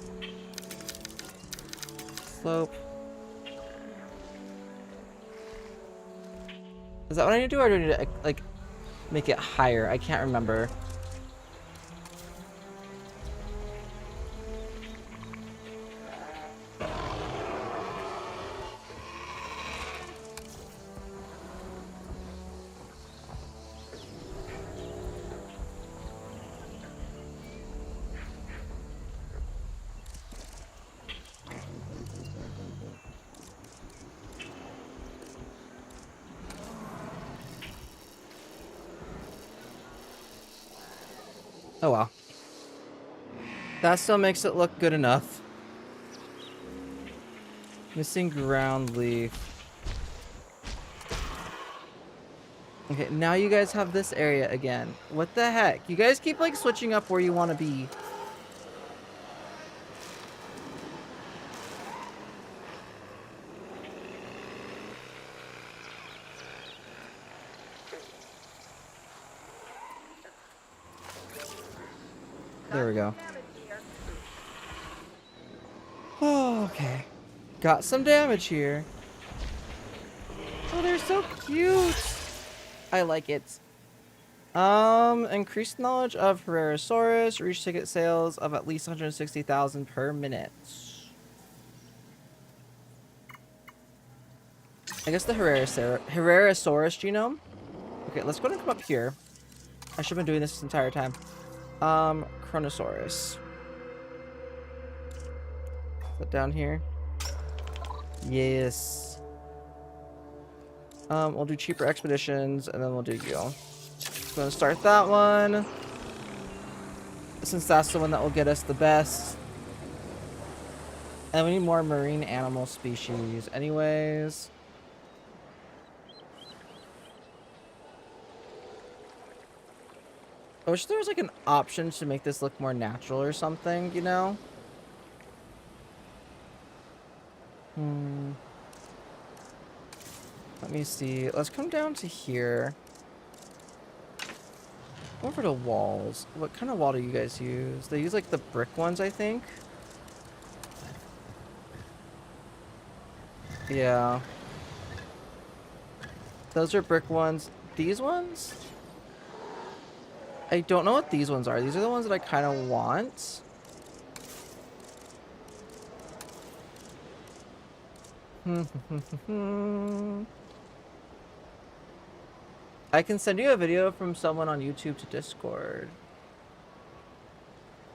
slope. Is that what I need to do, or do I need to like make it higher? I can't remember. Oh well. That still makes it look good enough. Missing ground leaf. Okay, now you guys have this area again. What the heck? You guys keep like switching up where you want to be. There we go. Oh, okay. Got some damage here. Oh, they're so cute. I like it. Increased knowledge of Herrerasaurus. Reach ticket sales of at least 160,000 per minute. I guess the Herrerasaurus genome. Okay, let's go ahead and come up here. I should have been doing this entire time. Chronosaurus. Put down here. Yes. We'll do cheaper expeditions, and then we'll do you. Gonna start that one, since that's the one that will get us the best. And we need more marine animal species, anyways. I wish there was like an option to make this look more natural or something, you know? Let me see. Let's come down to here. Over to walls. What kind of wall do you guys use? They use like the brick ones, I think. Yeah. Those are brick ones. These ones? I don't know what these ones are. These are the ones that I kind of want. I can send you a video from someone on YouTube to Discord.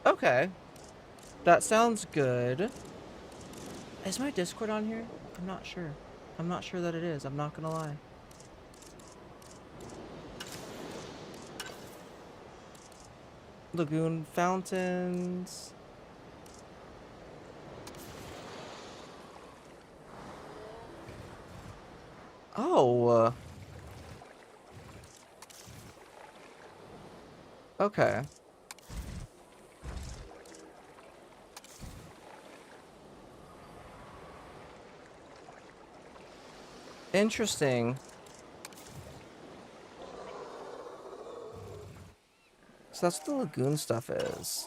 Okay. That sounds good. Is my Discord on here? I'm not sure. I'm not sure that it is. I'm not gonna lie. Lagoon fountains. Oh. Okay. Interesting. So that's what the lagoon stuff is.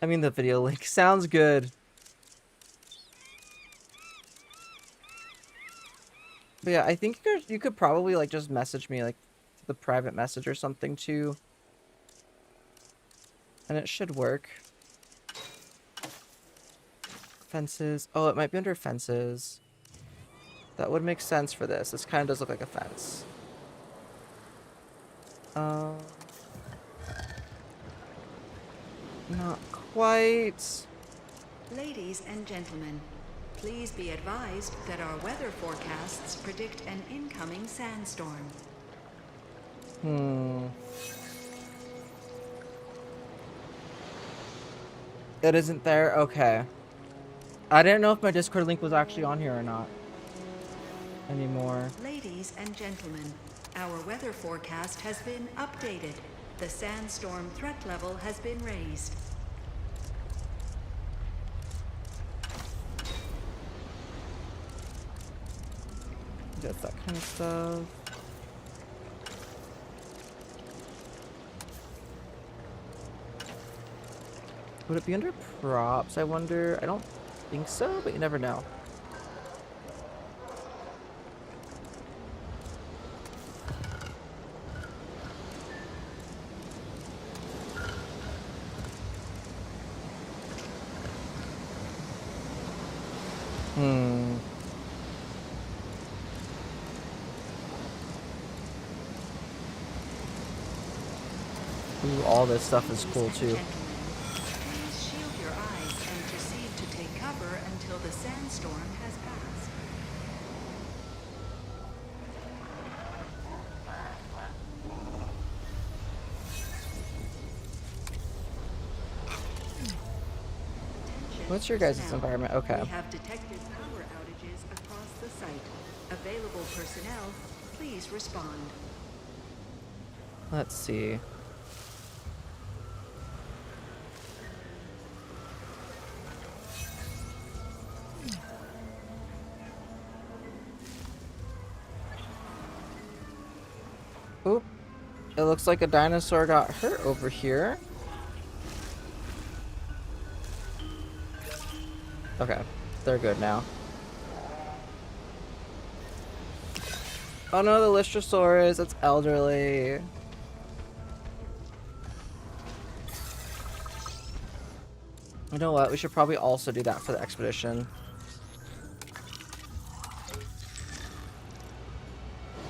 I mean, the video link sounds good. But yeah, I think you could probably like just message me like the private message or something too. And it should work. Fences. Oh, it might be under fences. That would make sense for this. This kind of does look like a fence. Not quite. Ladies and gentlemen, please be advised that our weather forecasts predict an incoming sandstorm. It isn't there? Okay. I didn't know if my Discord link was actually on here or not anymore. Ladies and gentlemen, our weather forecast has been updated. The sandstorm threat level has been raised. Just that kind of stuff. Would it be under props, I wonder? I don't think so, but you never know. Ooh, all this stuff is cool too. Please shield your eyes and proceed to take cover until the sandstorm has passed. What's your guys' environment? Okay. We have detected power outages across the site. Available personnel, please respond. Let's see. Oop. It looks like a dinosaur got hurt over here. Okay. They're good now. Oh no, the Lystrosaurus. It's elderly. You know what? We should probably also do that for the expedition.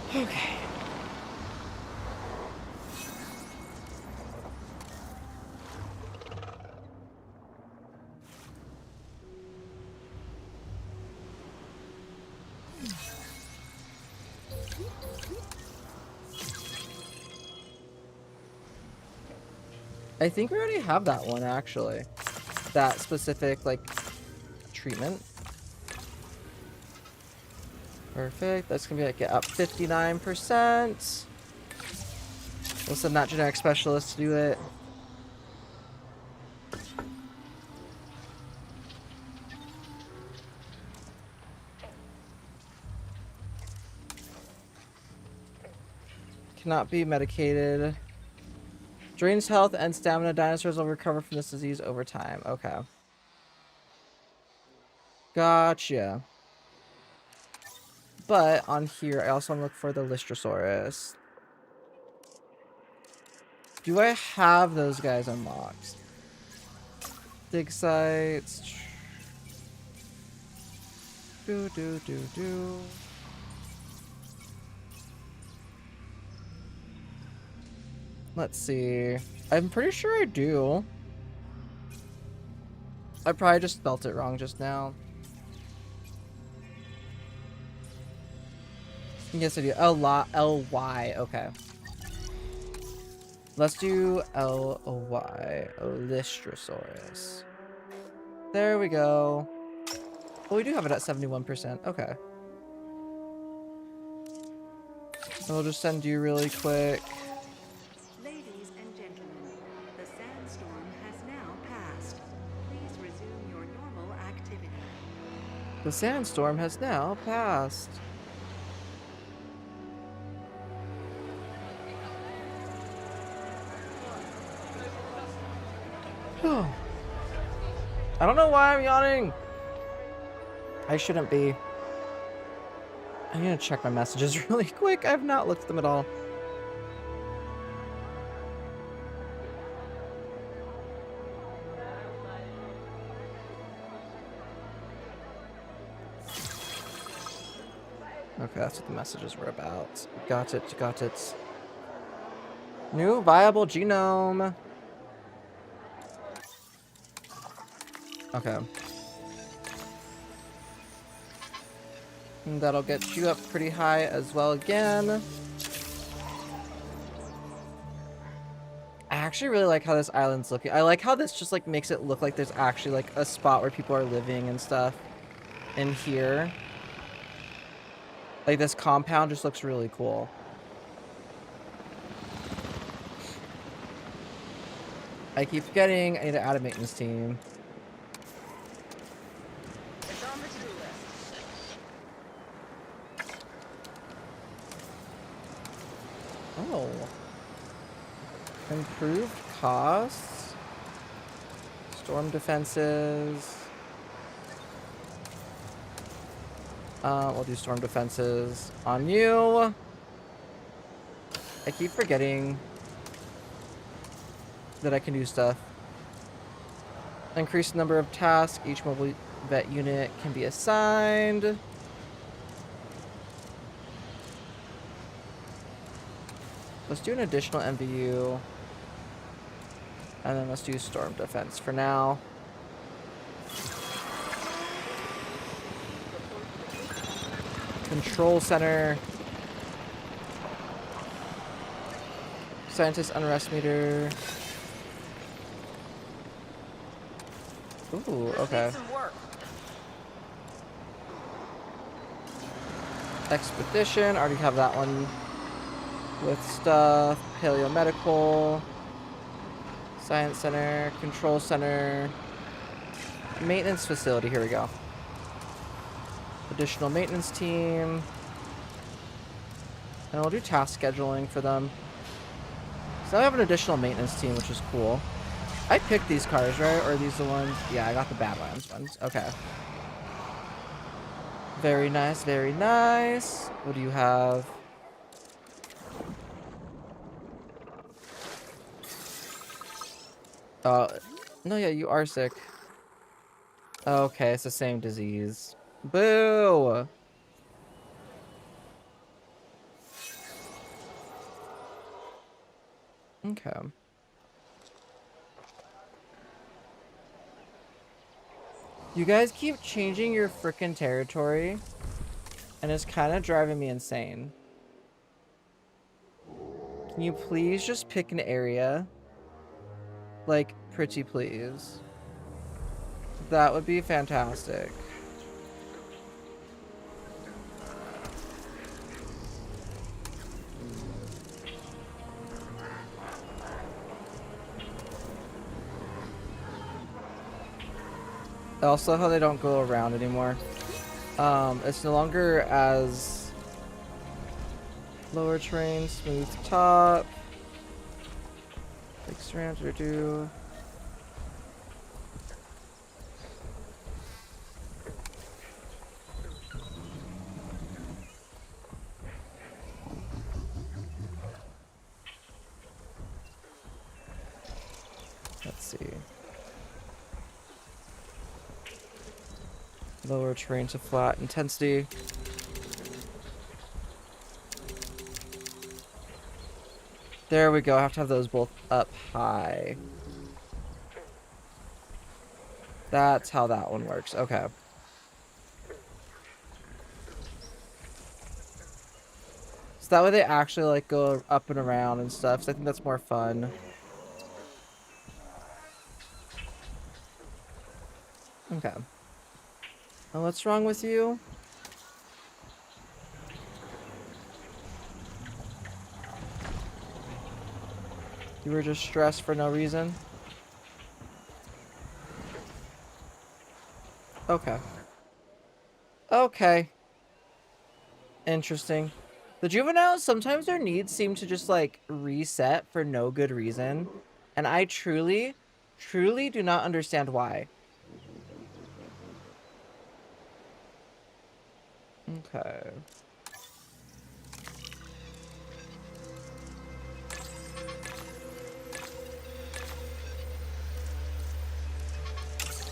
Okay. I think we already have that one, actually. That specific, like, treatment. Perfect. That's gonna be like up 59%. We'll send that genetic specialist to do it. Cannot be medicated. Drains health and stamina. Dinosaurs will recover from this disease over time. Okay. Gotcha. But on here, I also want to look for the Lystrosaurus. Do I have those guys unlocked? Dig sites. Do. Let's see. I'm pretty sure I do. I probably just spelt it wrong just now. Yes, I do. L-Y. Okay. Let's do L-O-Y. Lystrosaurus. There we go. Oh, we do have it at 71%. Okay. We'll just send you really quick. Ladies and gentlemen, the sandstorm has now passed. Please resume your normal activity. The sandstorm has now passed. I don't know why I'm yawning. I shouldn't be. I'm gonna check my messages really quick. I've not looked at them at all. Okay, that's what the messages were about. Got it, got it. New viable genome. Okay. And that'll get you up pretty high as well again. I actually really like how this island's looking. I like how this just like makes it look like there's actually like a spot where people are living and stuff in here. Like this compound just looks really cool. I keep forgetting I need to add a maintenance team. It's on the to-do list. Oh. Improved costs. Storm defenses. We'll do storm defenses on you. I keep forgetting that I can do stuff. Increase the number of tasks each mobile vet unit can be assigned. Let's do an additional MVU. And then let's do storm defense for now. Control center. Scientist unrest meter. Ooh, okay. Expedition, already have that one with stuff. Paleomedical. Science center, control center. Maintenance facility, here we go. Additional maintenance team. And we'll do task scheduling for them. So I have an additional maintenance team, which is cool. I picked these cars, right? Or are these the ones? Yeah, I got the Badlands ones. Okay. Very nice, very nice. What do you have? No, yeah, you are sick. Okay, it's the same disease. Boo! Okay. You guys keep changing your frickin' territory, and it's kind of driving me insane. Can you please just pick an area? Like, pretty please. That would be fantastic. Also, how they don't go around anymore. It's no longer as lower terrain, smooth top. Like surround or do. Let's see. Lower terrain to flat intensity. There we go. I have to have those both up high. That's how that one works. Okay. So that way they actually like go up and around and stuff. So I think that's more fun. Okay. And what's wrong with you? You were just stressed for no reason? Okay. Okay. Interesting. The juveniles, sometimes their needs seem to just like reset for no good reason. And I truly do not understand why. Okay.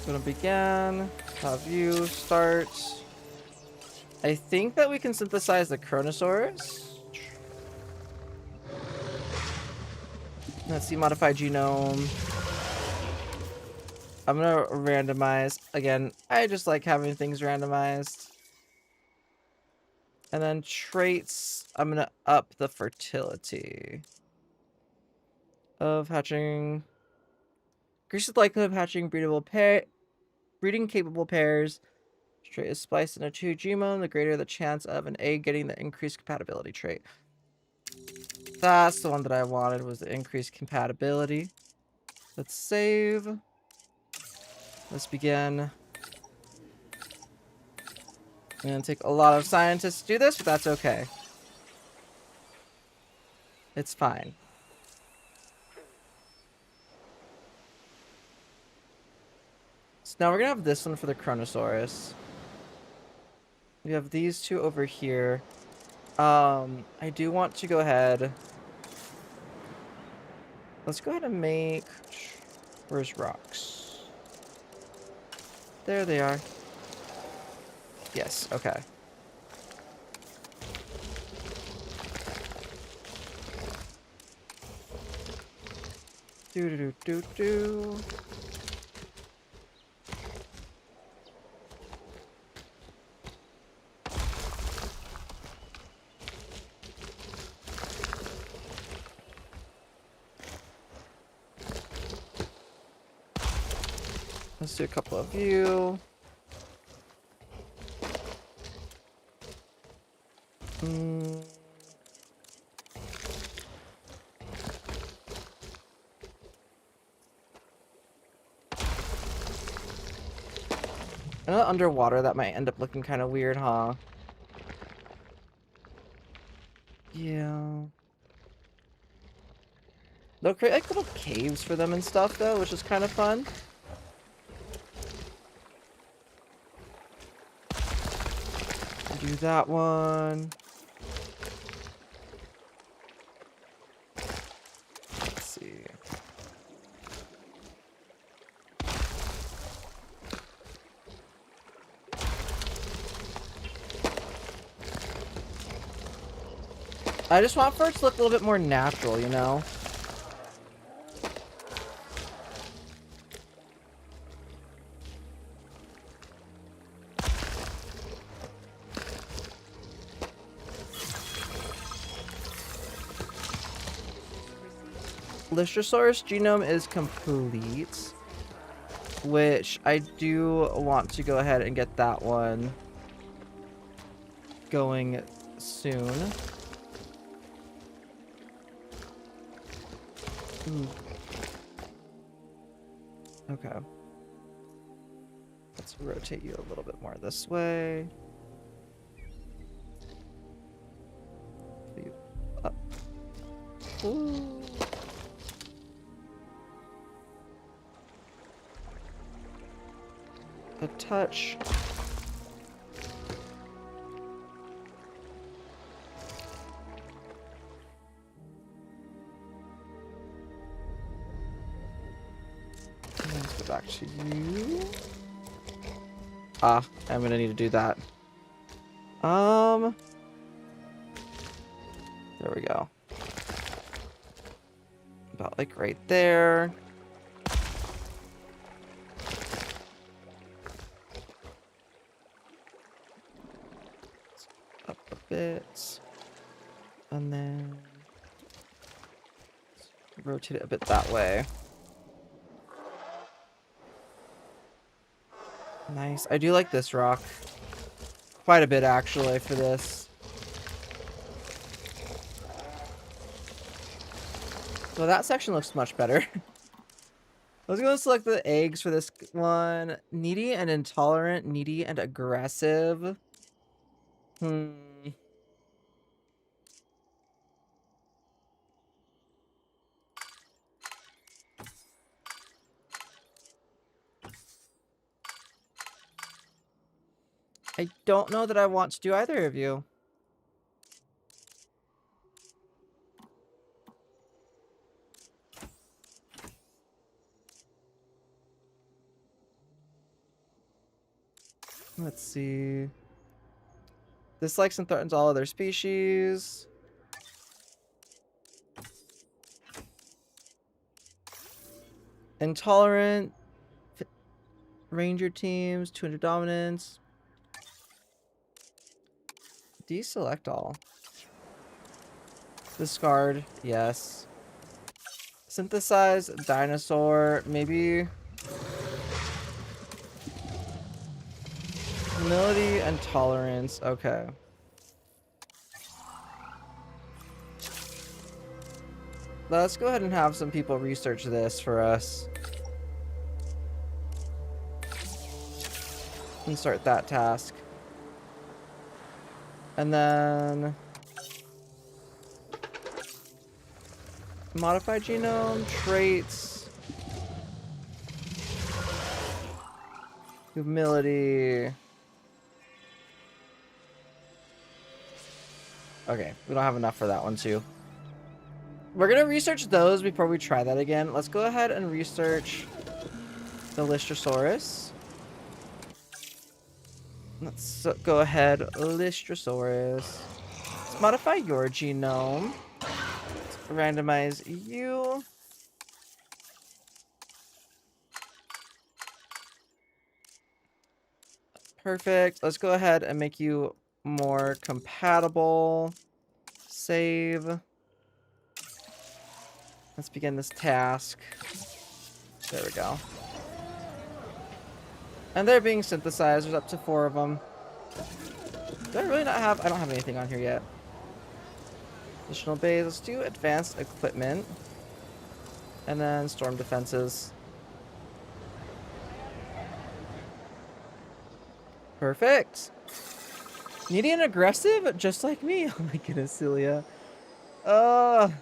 Gonna begin. Have you start. I think that we can synthesize the Chronosaurus. Let's see, modify genome. I'm gonna randomize. Again, I just like having things randomized. And then traits, I'm gonna up the fertility of hatching. Increases the likelihood of hatching breeding capable pairs. Trait is spliced into 2 genome, the greater the chance of an egg getting the increased compatibility trait. That's the one that I wanted, was the increased compatibility. Let's save. Let's begin. It's gonna take a lot of scientists to do this, but that's okay. It's fine. So now we're gonna have this one for the Chronosaurus. We have these two over here. I do want to go ahead. Let's go ahead and make... Where's rocks? There they are. Yes, okay. Do. Let's do a couple of you. I know underwater that might end up looking kind of weird, huh? Yeah. They'll create like little caves for them and stuff though, which is kind of fun. Do that one. Let's see. I just want for it to look a little bit more natural, you know? Lystrosaurus genome is complete, which I do want to go ahead and get that one going soon. Okay. Let's rotate you a little bit more this way. You up. Ooh. A touch. Let's go back to you. Ah, I'm gonna need to do that. There we go. About like right there. Up a bit. And then rotate it a bit that way. Nice. I do like this rock. Quite a bit, actually, for this. Well, that section looks much better. I was going to select the eggs for this one. Needy and intolerant, needy and aggressive. I don't know that I want to do either of you. Let's see. Dislikes and threatens all other species. Intolerant. Ranger teams, 200 dominance. Deselect all. Discard, yes. Synthesize dinosaur, maybe. Humility and tolerance, okay. Let's go ahead and have some people research this for us. And start that task. And then modify genome, traits, humility. Okay, we don't have enough for that one too. We're gonna research those before we try that again. Let's go ahead and research the Lystrosaurus. Let's go ahead, Lystrosaurus. Let's modify your genome. Let's randomize you. Perfect. Let's go ahead and make you more compatible. Save. Let's begin this task. There we go. And they're being synthesized. There's up to 4 of them. Do I really not have... I don't have anything on here yet. Additional bays. Let's do advanced equipment. And then storm defenses. Perfect. Needy and aggressive? Just like me. Oh my goodness, Celia. I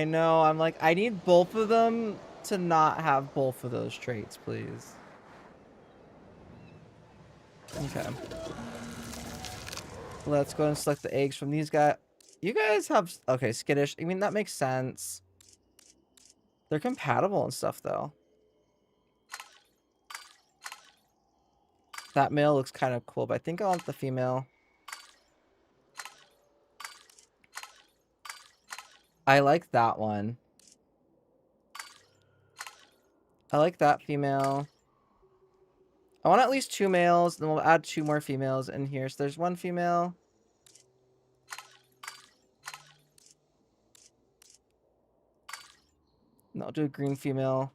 know. I'm like, I need both of them to not have both of those traits, please. Okay. Let's go and select the eggs from these guys. You guys have... Okay, skittish. I mean, that makes sense. They're compatible and stuff, though. That male looks kind of cool, but I think I want the female. I like that one. I like that female. I want at least 2 males, then we'll add 2 more females in here. So there's 1 female. And I'll do a green female.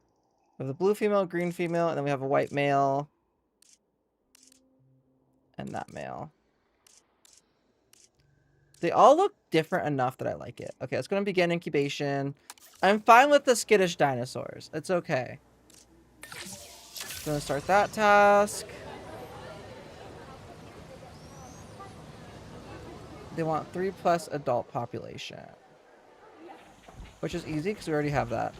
We have the blue female, green female, and then we have a white male. And that male. They all look different enough that I like it. Okay, let's go and begin incubation. I'm fine with the skittish dinosaurs. It's okay. Gonna start that task. They want 3+ adult population. Which is easy because we already have that.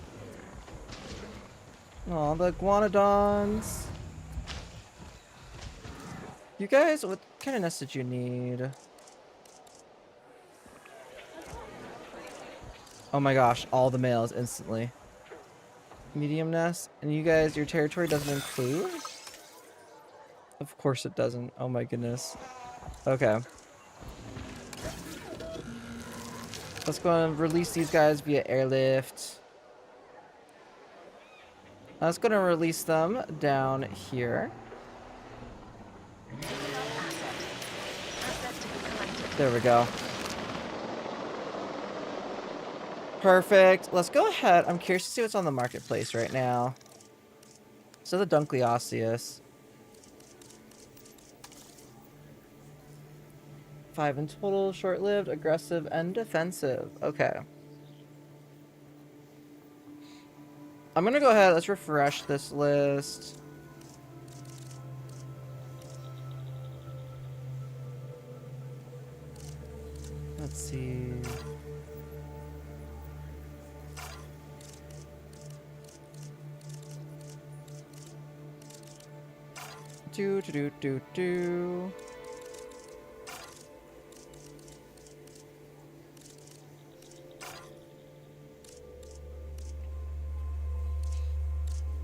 Oh, the iguanodons. You guys, what kind of nest did you need? Oh my gosh, all the males instantly. Medium nest. And you guys, your territory doesn't include? Of course it doesn't. Oh my goodness. Okay. Let's go and release these guys via airlift. Let's go and release them down here. There we go. Perfect. Let's go ahead. I'm curious to see what's on the marketplace right now. So the Dunkleosteus. 5 in total, short-lived, aggressive, and defensive. Okay. I'm gonna go ahead. Let's refresh this list. Let's see. Do do do do do.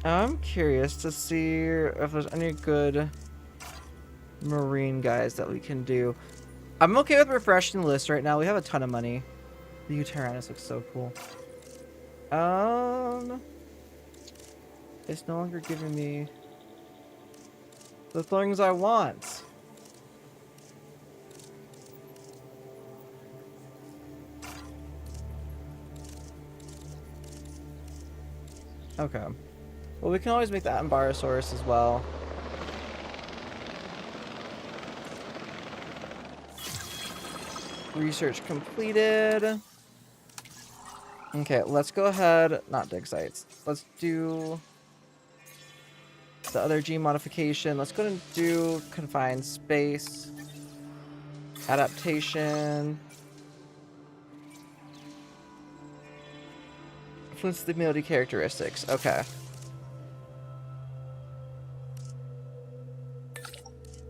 I'm curious to see if there's any good marine guys that we can do. I'm okay with refreshing the list right now. We have a ton of money. The Tyrannus looks so cool. It's no longer giving me the things I want. Okay. Well, we can always make that Diorosaurus as well. Research completed. Okay, let's go ahead. Not dig sites. Let's do the other gene modification. Let's go and do confined space. Adaptation. Influence the immunity characteristics. Okay.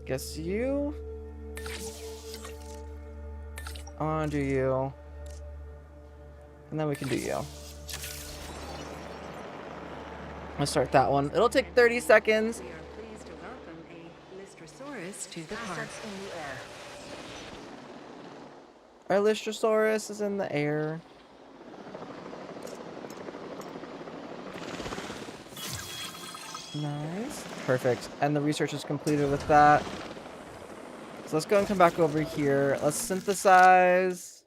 Guess you. I want to do you. And then we can do you. Let's start that one. It'll take 30 seconds. We are pleased to welcome a Lystrosaurus to the park. In the air. Our Lystrosaurus is in the air. Nice. Perfect. And the research is completed with that. So let's go and come back over here. Let's synthesize.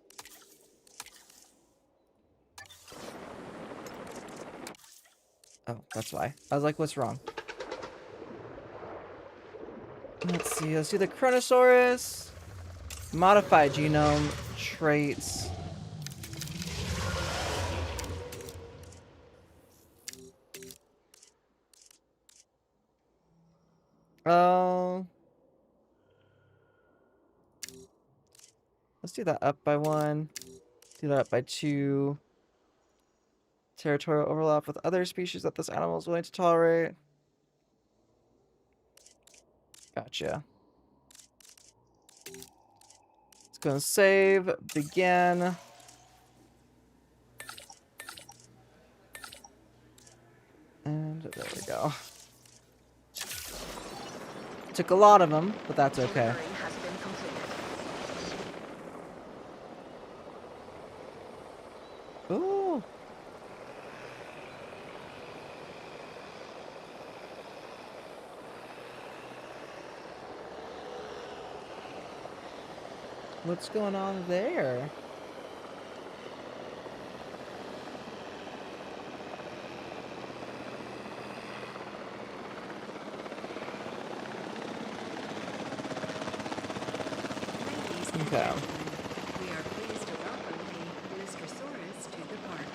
Oh, that's why. I was like, what's wrong? Let's see. Let's do the Chronosaurus. Modified genome traits. Let's do that up by 1. Do that up by 2. Territorial overlap with other species that this animal is willing to tolerate. Gotcha. Let's go and save. Begin. And there we go. Took a lot of them, but that's okay. Has been completed. Ooh. What's going on there? Okay. We are pleased to welcome a Lystrosaurus to the park.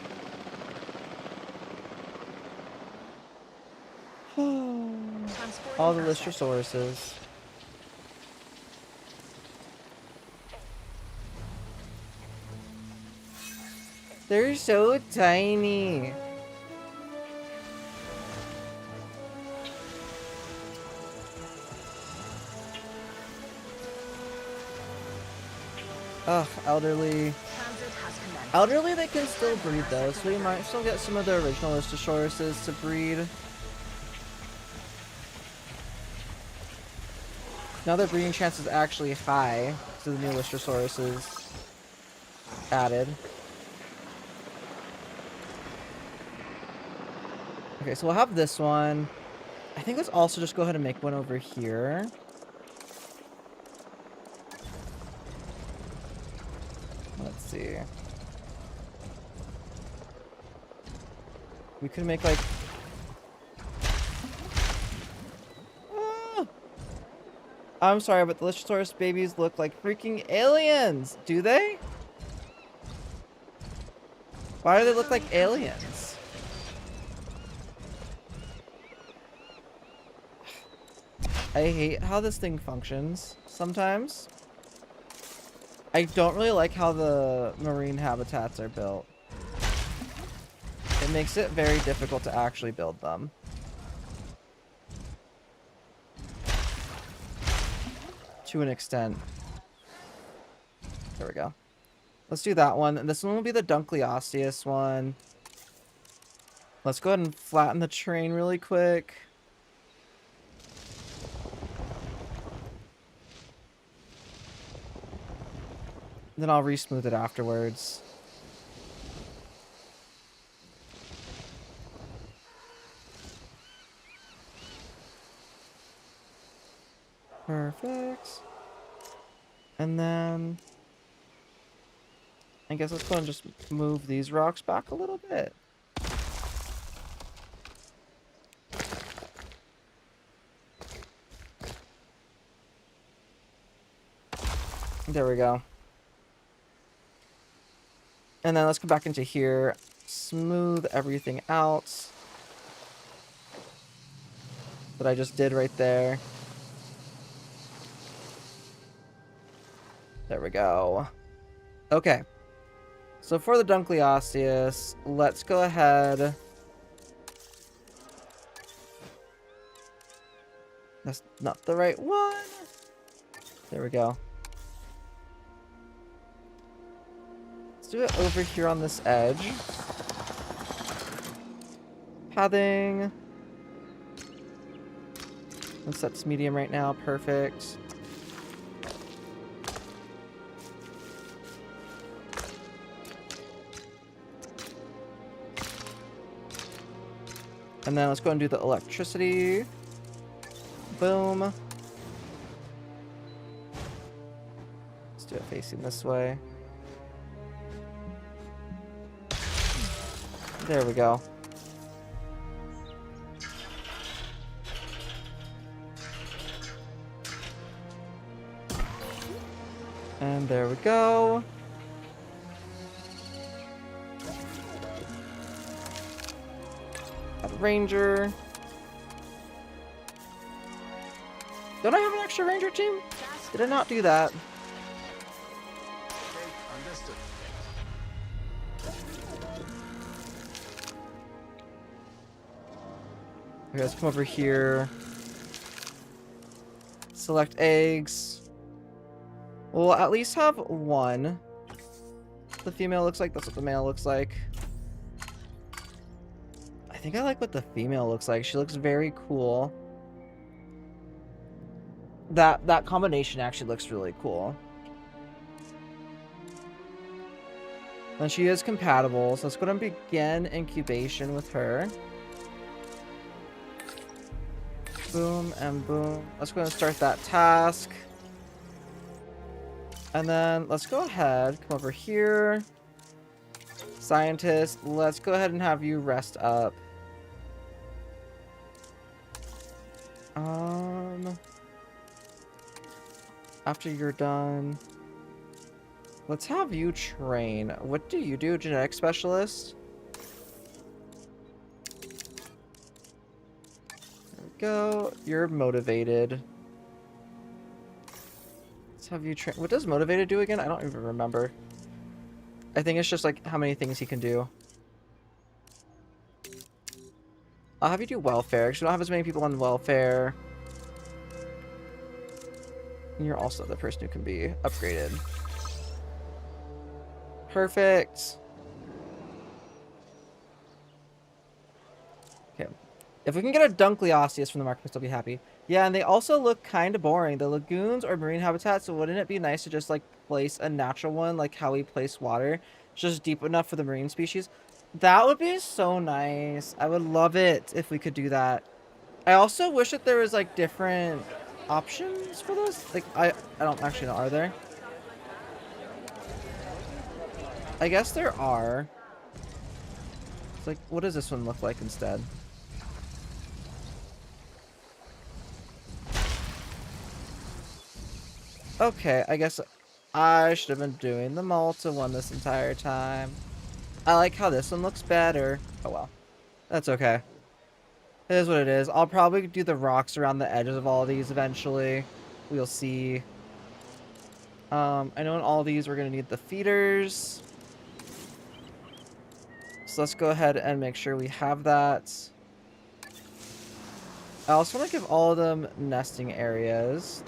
All the Lystrosauruses. They're so tiny. Ugh, elderly. Elderly, they can still breed though, so we might still get some of the original Lystosauruses to breed. Now their breeding chance is actually high, so the new Lystosauruses added. Okay, so we'll have this one. I think let's also just go ahead and make one over here. Let's see. We could make like... Ah! I'm sorry, but the Lystrosaurus babies look like freaking aliens. Do they? Why do they look like aliens? I hate how this thing functions sometimes. I don't really like how the marine habitats are built. It makes it very difficult to actually build them. to an extent. There we go. Let's do that one. And this one will be the Dunkleosteus one. Let's go ahead and flatten the terrain really quick. Then I'll re-smooth it afterwards. Perfect. And then I guess let's go and just move these rocks back a little bit. There we go. And then let's come back into here, smooth everything out that I just did right there. There we go. Okay. So for the Dunkleosteus, let's go ahead. That's not the right one. There we go. Let's do it over here on this edge. Pathing. Let's set to medium right now. Perfect. And then let's go and do the electricity. Boom. Let's do it facing this way. There we go. And there we go. Add a ranger. Don't I have an extra ranger team? Did I not do that? Okay, let's come over here. Select eggs. We'll at least have one. The female looks like. That's what the male looks like. I think I like what the female looks like. She looks very cool. That combination actually looks really cool. And she is compatible, so let's go ahead and begin incubation with her. Boom and boom. Let's go ahead and start that task. And then let's go ahead, come over here. Scientist, let's go ahead and have you rest up. After you're done, let's have you train. What do you do, genetic specialist? There we go. You're motivated. Let's have you train. What does motivated do again? I don't even remember. I think it's just like how many things he can do. I'll have you do welfare, because we don't have as many people on welfare. And you're also the person who can be upgraded. Perfect. Okay. If we can get a Dunkleosteus from the market, I'll be happy. Yeah, and they also look kind of boring. The lagoons or marine habitats, so wouldn't it be nice to just like place a natural one like how we place water? It's just deep enough for the marine species. That would be so nice. I would love it if we could do that. I also wish that there was like different options for those. Like I don't actually know, are there? I guess there are. It's like, what does this one look like instead? Okay, I guess I should have been doing the Malta one this entire time. I like how this one looks better. Oh well. That's okay. It is what it is. I'll probably do the rocks around the edges of all of these eventually. We'll see. I know in all of these we're going to need the feeders. So let's go ahead and make sure we have that. I also want to give all of them nesting areas.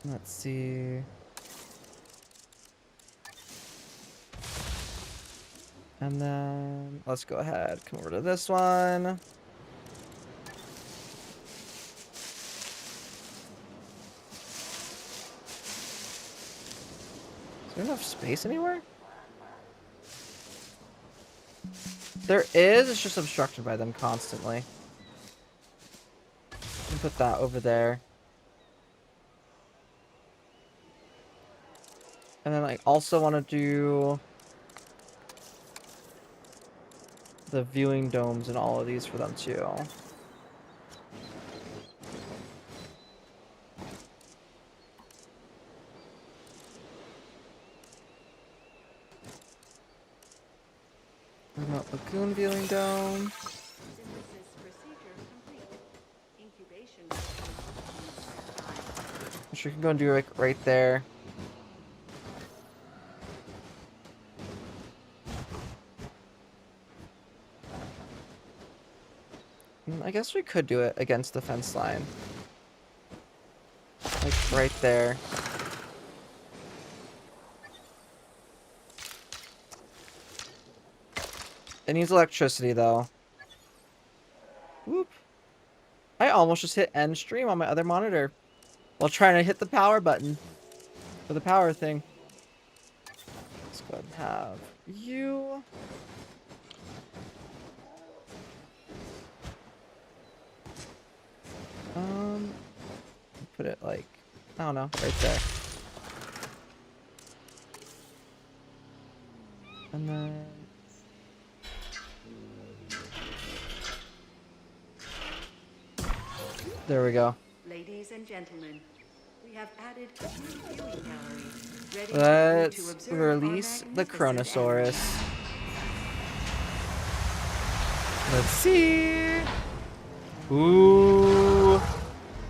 Let's see. And then let's go ahead, come over to this one. Is there enough space anywhere? There is, it's just obstructed by them constantly. And put that over there. And then I also want to do the viewing domes and all of these for them too. Lagoon viewing dome. Synthesis procedure complete. Incubation. I'm sure you can go and do like right there. I guess we could do it against the fence line. Like right there. It needs electricity though. Whoop. I almost just hit end stream on my other monitor while trying to hit the power button for the power thing. Let's go ahead and have you. Put it like, I don't know, right there. And then there we go. Ladies and gentlemen, we have added a new viewing gallery. Ready for you to Let's observe release our the magnificent Chronosaurus. Let's see. Ooh.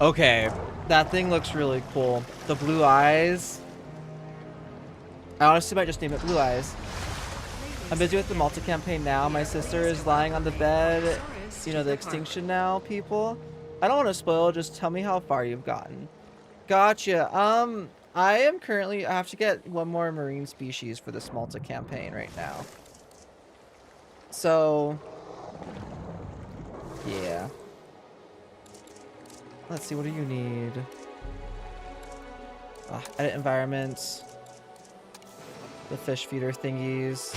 Okay. That thing looks really cool. The blue eyes. I honestly might just name it Blue Eyes. I'm busy with the Malta campaign now. My sister is lying on the bed. You know, the extinction now, people. I don't want to spoil. Just tell me how far you've gotten. Gotcha. I am currently... I have to get one more marine species for this Malta campaign right now. So... yeah. Let's see, what do you need? Edit environments. The fish feeder thingies.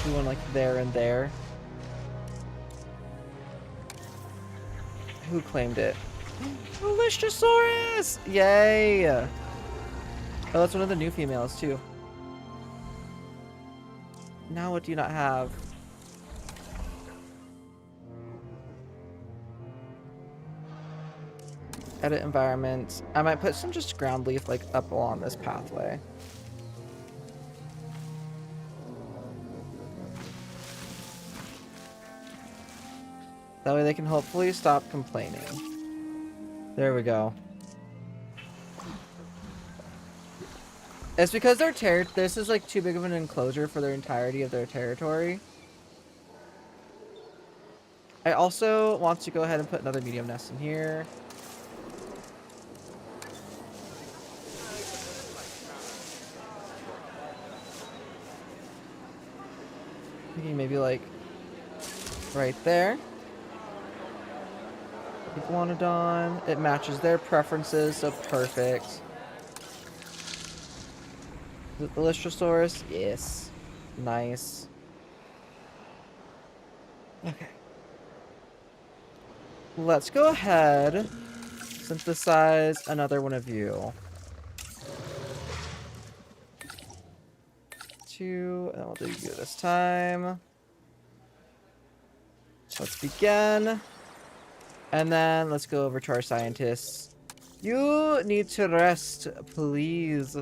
Do one like there and there. Who claimed it? Elysiosaurus! Yay! Oh, that's one of the new females too. Now what do you not have? Edit environment. I might put some just ground leaf like up along this pathway. That way they can hopefully stop complaining. There we go. It's because their this is like too big of an enclosure for their entirety of their territory. I also want to go ahead and put another medium nest in here. Thinking maybe like right there. Iguanodon. It matches their preferences, so perfect. Is it the Elysiosaurus? Yes. Nice. Okay. Let's go ahead. Synthesize another one of you. 2, and we'll do you this time. So let's begin. And then let's go over to our scientists. You need to rest, please.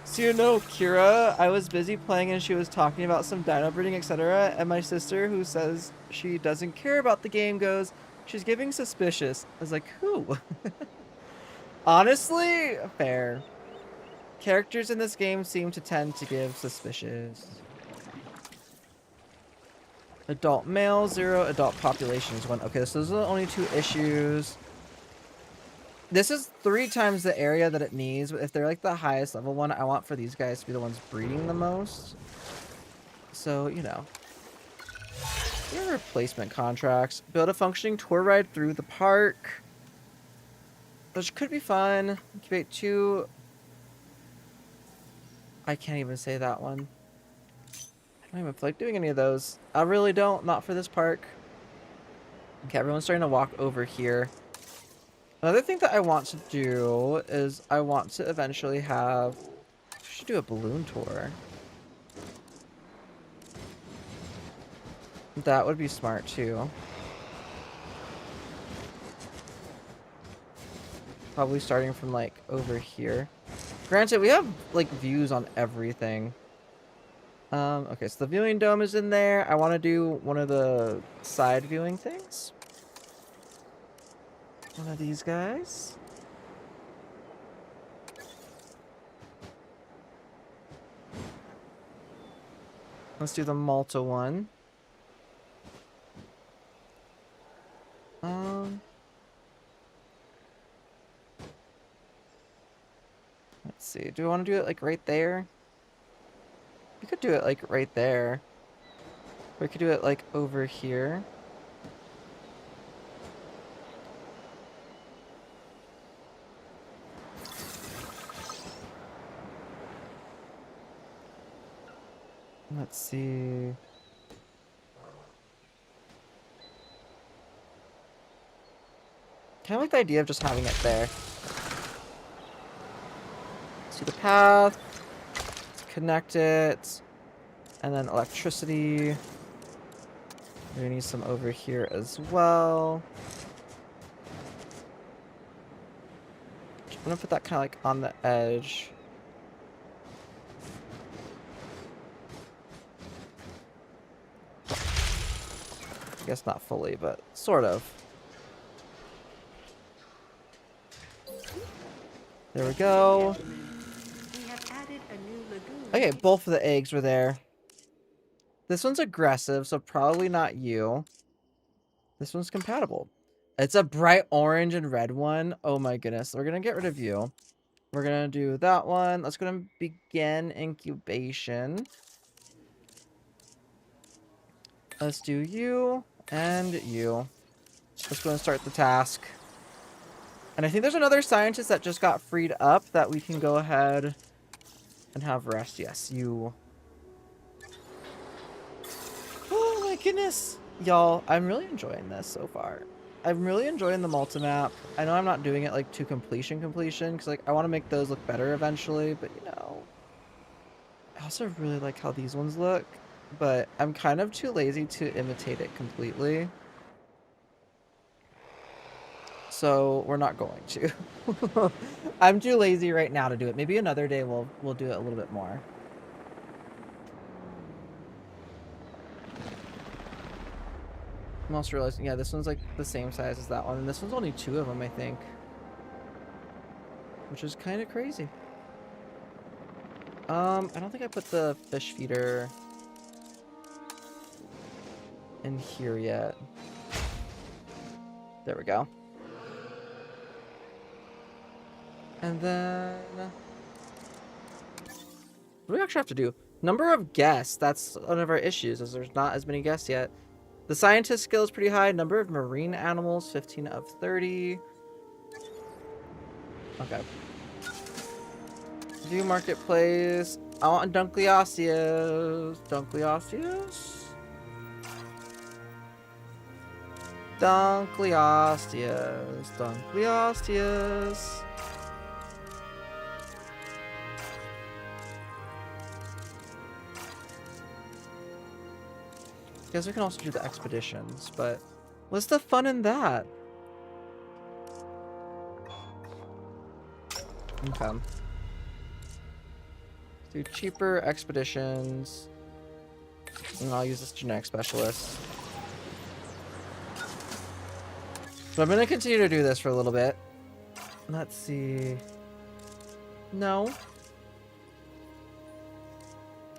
So you know, Kira, I was busy playing and she was talking about some dino breeding, etc. And my sister, who says she doesn't care about the game, goes, she's giving suspicious. I was like, who? Honestly, fair. Characters in this game seem to tend to give suspicious. Adult male, 0. Adult population is 1. Okay, so those are the only 2 issues. This is 3 times the area that it needs. But if they're like the highest level one, I want for these guys to be the ones breeding the most. So, you know. Your replacement contracts. Build a functioning tour ride through the park. Which could be fun. Incubate 2. I can't even say that one. I don't even feel like doing any of those. I really don't. Not for this park. Okay, everyone's starting to walk over here. Another thing that I want to do is I want to eventually have... I should do a balloon tour. That would be smart too. Probably starting from like over here. Granted, we have like views on everything. Okay, so the viewing dome is in there. I want to do one of the side viewing things. One of these guys. Let's do the Malta one. Let's see. Do we want to do it like right there? We could do it like right there. Or we could do it like over here. Let's see. Kind of like the idea of just having it there. See the path. Let's connect it. And then electricity. We need some over here as well. I'm gonna put that kind of like on the edge. I guess not fully, but sort of. There we go. We have added a new lagoon. Okay, both of the eggs were there. This one's aggressive, so probably not you. This one's compatible. It's a bright orange and red one. Oh my goodness. We're gonna get rid of you. We're gonna do that one. Let's go and begin incubation. Let's do you and you. Let's go and start the task. And I think there's another scientist that just got freed up that we can go ahead and have rest. Yes, you. Oh my goodness. Y'all, I'm really enjoying this so far. I'm really enjoying the Malta map. I know I'm not doing it like to completion because like I want to make those look better eventually, but you know. I also really like how these ones look, but I'm kind of too lazy to imitate it completely. So we're not going to. I'm too lazy right now to do it. Maybe another day we'll do it a little bit more. I'm also realizing, yeah, this one's like the same size as that one, and this one's only 2 of them, I think. Which is kind of crazy. I don't think I put the fish feeder in here yet. There we go. And then... what do we actually have to do? Number of guests. That's one of our issues, as there's not as many guests yet. The scientist skill is pretty high. Number of marine animals, 15 of 30. Okay. View marketplace. I want Dunkleosteus. Dunkleosteus? Dunkleosteus. Dunkleosteus. I guess we can also do the expeditions, but what's the fun in that? Okay. Do cheaper expeditions. And I'll use this genetic specialist. So I'm going to continue to do this for a little bit. Let's see. No.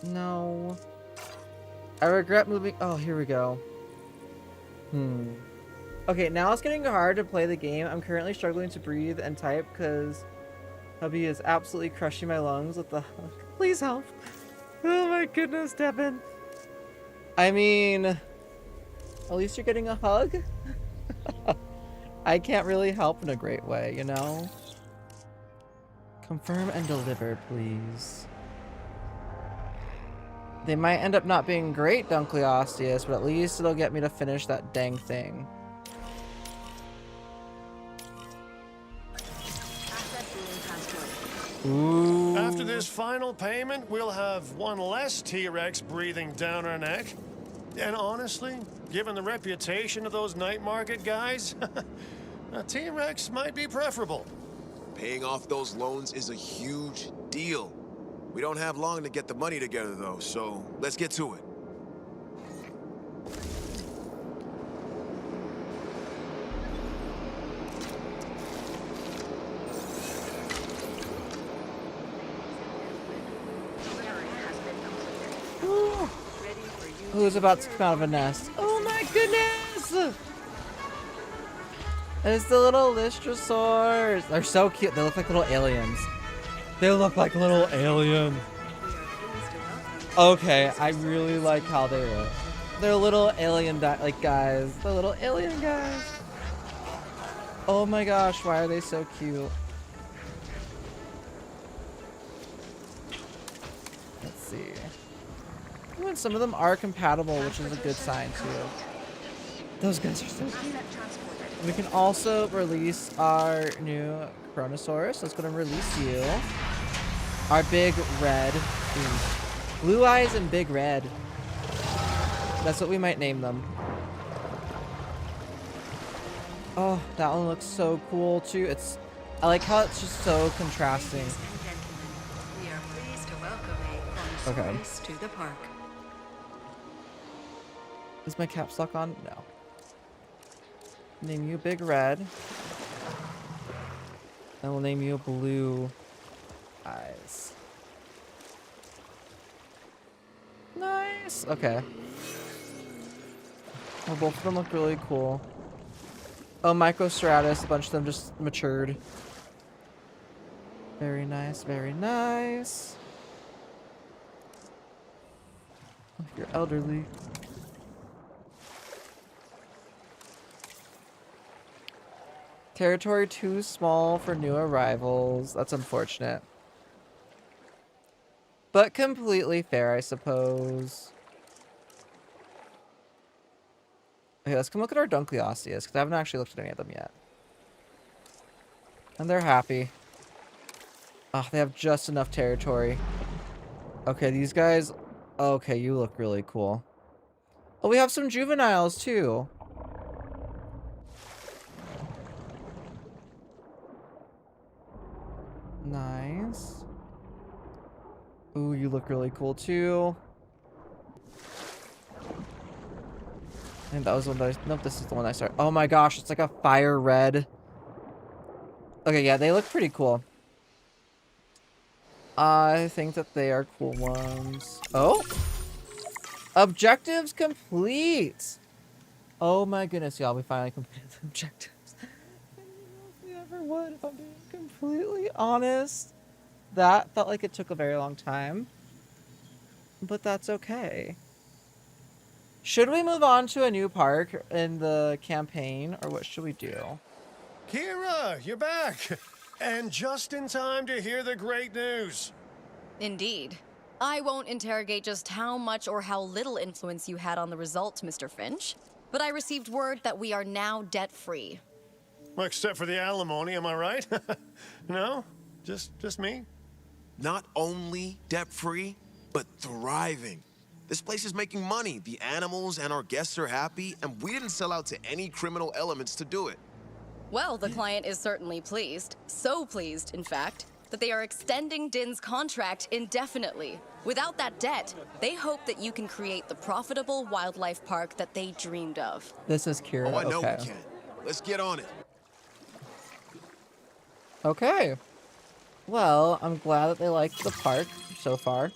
No. I regret moving. Oh, here we go. Okay, now it's getting hard to play the game. I'm currently struggling to breathe and type because hubby is absolutely crushing my lungs with the hug. Please help. Oh my goodness, Devin. I mean, at least you're getting a hug. I can't really help in a great way, you know? Confirm and deliver, please. They might end up not being great, Dunkleosteus, but at least it'll get me to finish that dang thing. Ooh. After this final payment, we'll have one less T-Rex breathing down our neck. And honestly, given the reputation of those night market guys, a T-Rex might be preferable. Paying off those loans is a huge deal. We don't have long to get the money together, though, so let's get to it. Who's about to come out of a nest? Oh my goodness! It's the little Lystrosaurs. They're so cute. They look like little aliens. They look like little aliens. Okay, I really like how they look. They're little alien like guys. They're little alien guys. Oh my gosh, why are they so cute? Let's see. Ooh, and some of them are compatible, which is a good sign too. Those guys are so cute. We can also release our new Chronosaurus. Let's go and release you. Our big red. Blue eyes and big red. That's what we might name them. Oh, that one looks so cool too. I like how it's just so contrasting. We are pleased to welcome a Chronosaurus to the park. Is my caps lock on? No. Name you Big Red. And we'll name you Blue Eyes. Nice. Okay. Well, both of them look really cool. Oh, Microstratus. A bunch of them just matured. Very nice. Very nice. Oh, you're elderly. Territory too small for new arrivals. That's unfortunate. But completely fair, I suppose. Okay, let's come look at our Dunkleosteus, because I haven't actually looked at any of them yet. And they're happy. Oh, they have just enough territory. Okay, these guys... Okay, you look really cool. Oh, we have some juveniles, too. Nice. Ooh, you look really cool too. I think that was the one that nope, this is the one I started. Oh my gosh, it's like a fire red. Okay, yeah, they look pretty cool. I think that they are cool ones. Oh! Objectives complete! Oh my goodness, y'all, we finally completed the objectives. We ever would, if I'm being completely honest. That felt like it took a very long time. But that's okay. Should we move on to a new park in the campaign, or what should we do? Kira, you're back! And just in time to hear the great news. Indeed. I won't interrogate just how much or how little influence you had on the results, Mr. Finch, but I received word that we are now debt-free. Well, except for the alimony, am I right? No? Just me? Not only debt-free, but thriving. This place is making money. The animals and our guests are happy, and we didn't sell out to any criminal elements to do it. Well, the client is certainly pleased. So pleased, in fact, that they are extending Din's contract indefinitely. Without that debt, they hope that you can create the profitable wildlife park that they dreamed of. This is Kira. Oh, I know okay. we can. Let's get on it. Okay. Well, I'm glad that they liked the park so far.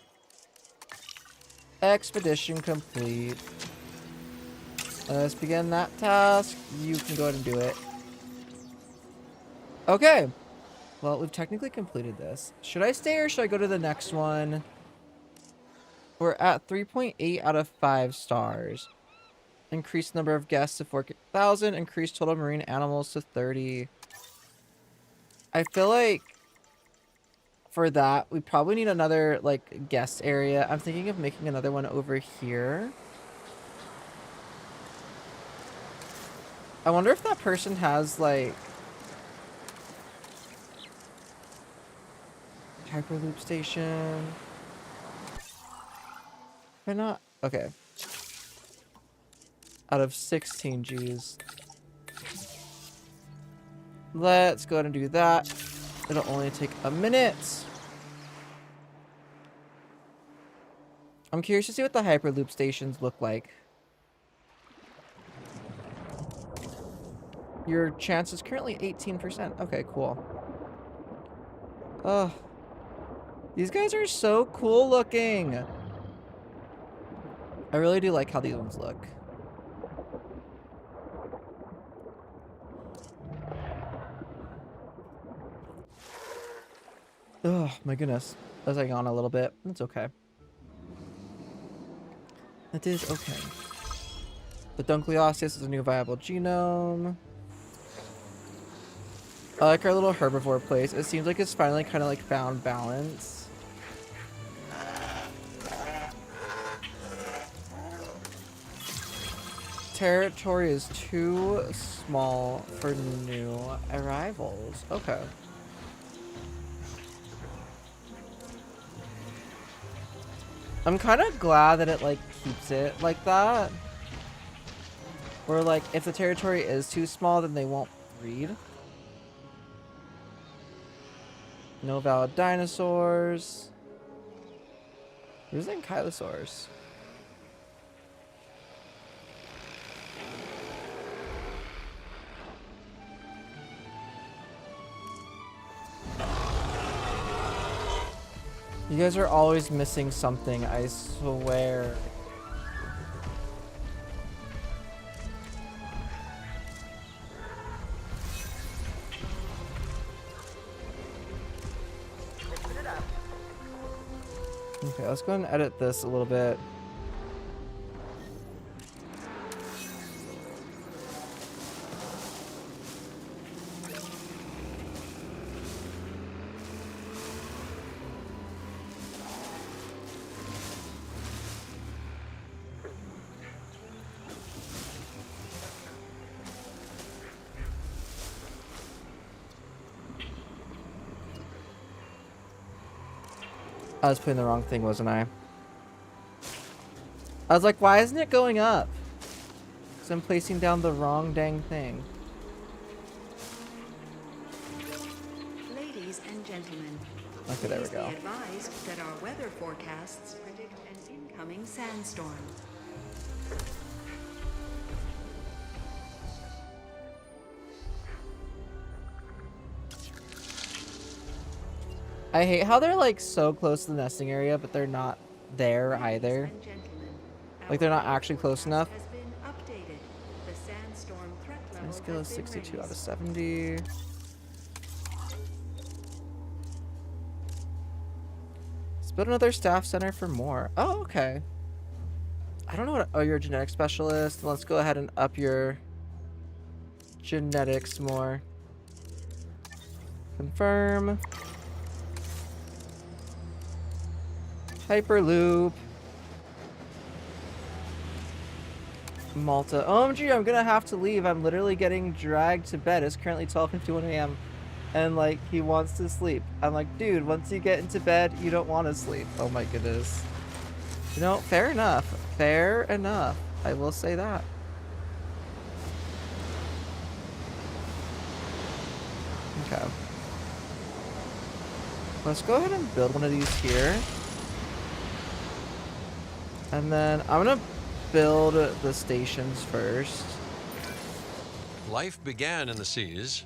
Expedition complete. Let's begin that task. You can go ahead and do it. Okay. Well, we've technically completed this. Should I stay or should I go to the next one? We're at 3.8 out of 5 stars. Increase number of guests to 4,000. Increase total marine animals to 30. I feel like for that, we probably need another, like, guest area. I'm thinking of making another one over here. I wonder if that person has, like, Hyperloop station. Why not? Okay. Out of 16 Gs. Let's go ahead and do that. It'll only take a minute. I'm curious to see what the Hyperloop stations look like. Your chance is currently 18%. Okay, cool. Oh. These guys are so cool looking. I really do like how these ones look. Oh my goodness. As I yawn a little bit. It's okay. It is okay. The Dunkleosteus is a new viable genome. I like our little herbivore place. It seems like it's finally kind of like found balance. Territory is too small for new arrivals. Okay. I'm kind of glad that it like keeps it like that. Where like if the territory is too small, then they won't breed. No valid dinosaurs. Who's in Ankylosaurus? You guys are always missing something, I swear. Okay, let's go ahead and edit this a little bit. I was putting the wrong thing, wasn't I? I was like, why isn't it going up? Because I'm placing down the wrong dang thing. Ladies and gentlemen, Okay, there we please go. be advised that our weather forecasts predict an incoming sandstorm. I hate how they're like so close to the nesting area, but they're not there either. Like they're not actually close enough. My skill is 62 out of 70. Let's build another staff center for more. Oh, okay. I don't know what. Oh, you're a genetic specialist. Let's go ahead and up your genetics more. Confirm. Hyperloop. Malta. OMG, I'm gonna have to leave. I'm literally getting dragged to bed. It's currently 12:51 a.m. And like he wants to sleep. I'm like, dude, once you get into bed, you don't want to sleep. Oh my goodness. You know, fair enough. Fair enough. I will say that. Okay. Let's go ahead and build one of these here. And then I'm gonna build the stations first. Life began in the seas.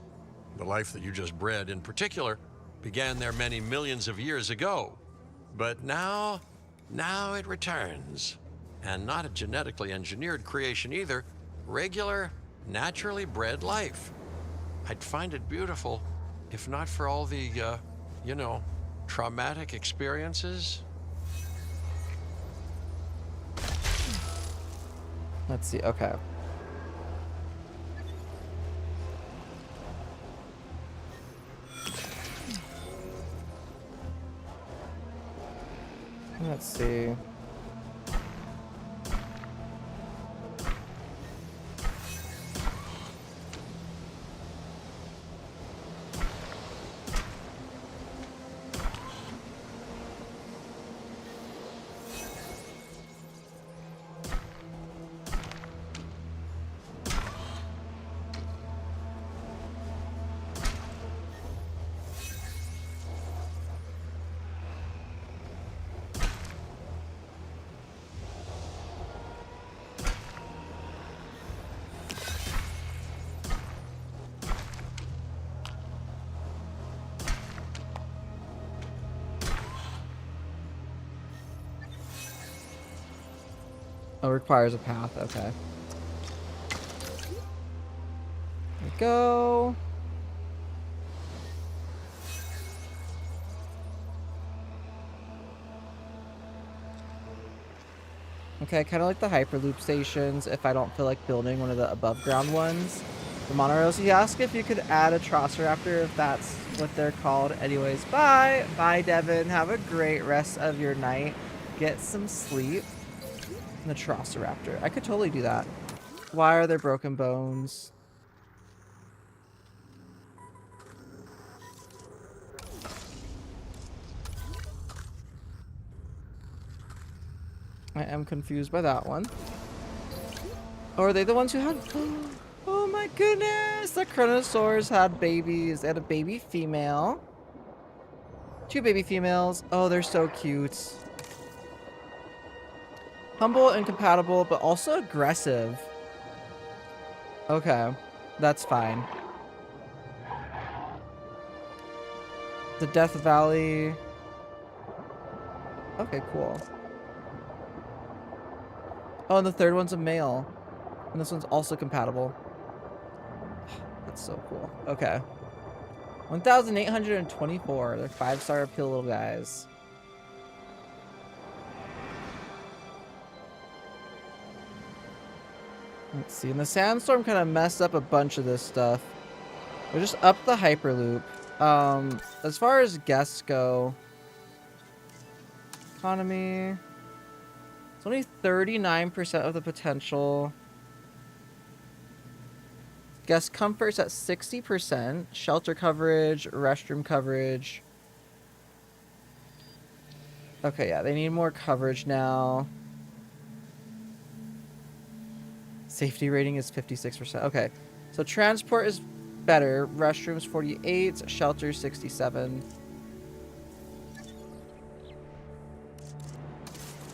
The life that you just bred in particular began there many millions of years ago. But now Now it returns. And not a genetically engineered creation either. Regular, naturally bred life. I'd find it beautiful if not for all the, you know, traumatic experiences. Let's see, okay. Let's see. Oh, requires a path, okay. There we go. Okay, I kind of like the Hyperloop stations if I don't feel like building one of the above ground ones. The monorails, he asked if you could add a Trosseraptor if that's what they're called. Anyways, bye! Bye, Devin. Have a great rest of your night. Get some sleep. The Trosseraptor. I could totally do that. Why are there broken bones? I am confused by that one. Or are they the ones who had... Oh my goodness! The Kronosaurs had babies. They had a baby female. 2 baby females. Oh, they're so cute. Humble and compatible, but also aggressive. Okay, that's fine. The Death Valley. Okay, cool. Oh, and the third one's a male. And this one's also compatible. That's so cool. Okay. 1,824. They're 5-star appeal little guys. Let's see, and the sandstorm kind of messed up a bunch of this stuff. We'll just up the Hyperloop. As far as guests go, economy, it's only 39% of the potential. Guest comfort's at 60%. Shelter coverage, restroom coverage. Okay, yeah, they need more coverage now. Safety rating is 56%. Okay, so transport is better. Restrooms 48, shelter 67.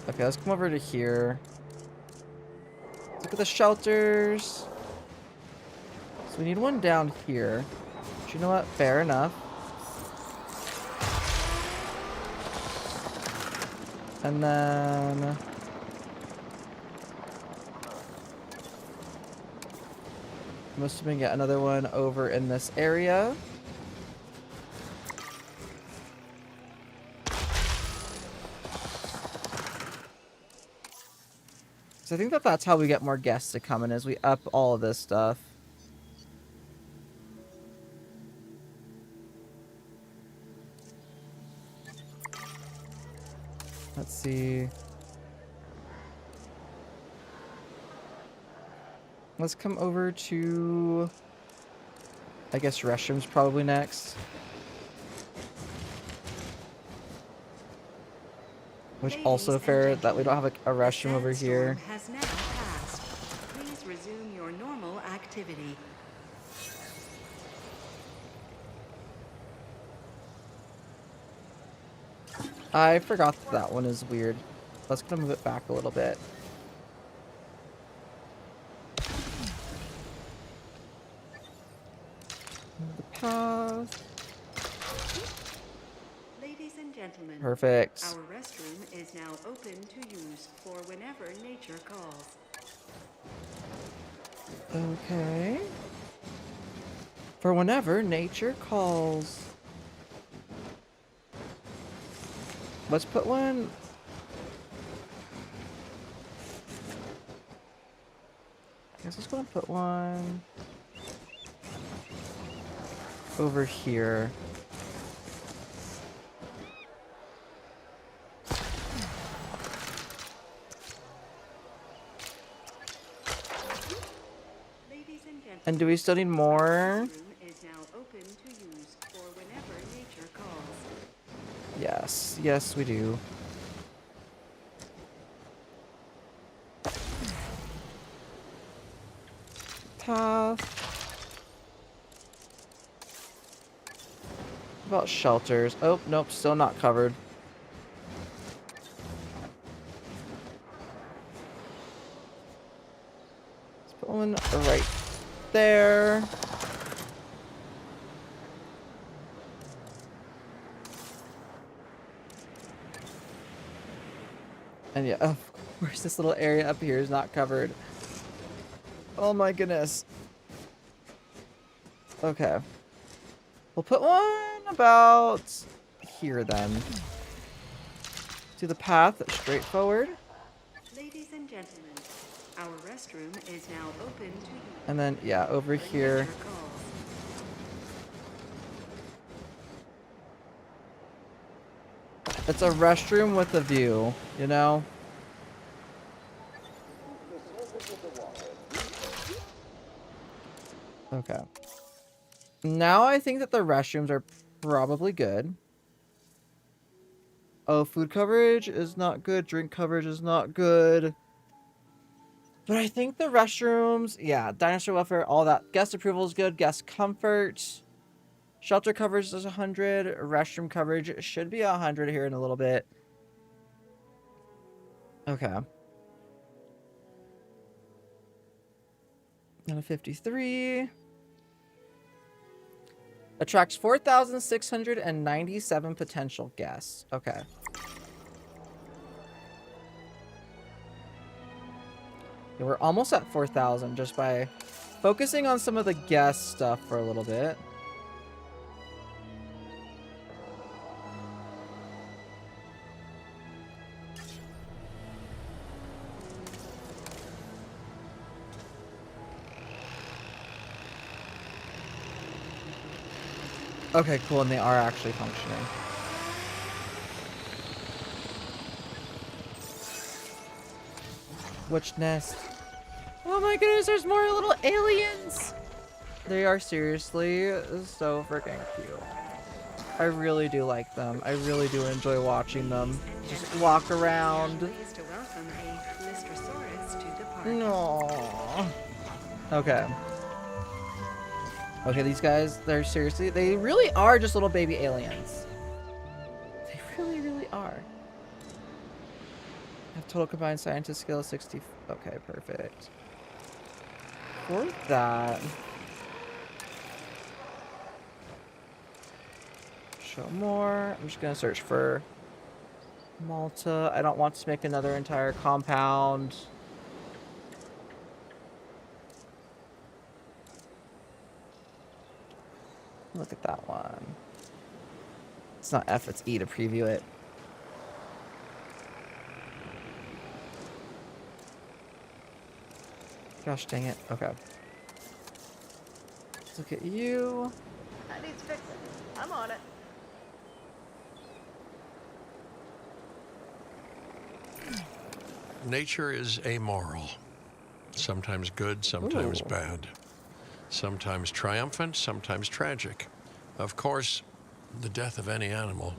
Okay, let's come over to here. Let's look at the shelters. So we need one down here. But you know what? Fair enough. And then... I'm assuming get another one over in this area. So I think that that's how we get more guests to come in, as we up all of this stuff. Let's see. Let's come over to, I guess, restrooms probably next. Which also fair that we don't have a restroom over here. Has now passed. Please resume your normal activity. I forgot that one is weird. Let's gonna move it back a little bit. The path. Ladies and gentlemen. Perfect. Our restroom is now open to use for whenever nature calls. Okay. For whenever nature calls. Let's put one. I guess let's go and put one over here. Ladies and gentlemen, And do we still need more? restroom is now open to use for whenever nature calls. Yes. Yes, we do. Tough. About shelters. Oh, nope, still not covered. Let's put one right there. And yeah, of course, this little area up here is not covered. Oh my goodness. Okay. We'll put one about here then. To the path straight forward. Ladies and gentlemen, our restroom is now open to use. And then, yeah, over whenever here. nature calls. It's a restroom with a view, you know? Okay. Now I think that the restrooms are probably good. Oh, food coverage is not good. Drink coverage is not good. But I think the restrooms, yeah, dinosaur welfare, all that. Guest approval is good. Guest comfort. Shelter coverage is 100. Restroom coverage should be 100 here in a little bit. Okay. And a 53. Attracts 4,697 potential guests. Okay. Yeah, we're almost at 4,000 just by focusing on some of the guest stuff for a little bit. Okay, cool, and they are actually functioning. Which nest? Oh my goodness, there's more little aliens! They are seriously so freaking cute. I really do like them. I really do enjoy watching them. Just walk around. Pleased to welcome a Listersaurus to the park. No. Okay. Okay, these guys, they're seriously, they really are just little baby aliens. They really, really are. Have total combined scientist skill 60. Okay, perfect. For that. Show more. I'm just gonna search for Malta. I don't want to make another entire compound. Look at that one. It's not F, it's E to preview it. Gosh dang it. Okay. Let's look at you. That needs fixing. I'm on it. Nature is amoral. Sometimes good, sometimes Ooh. bad. Sometimes triumphant, sometimes tragic. Of course, the death of any animal,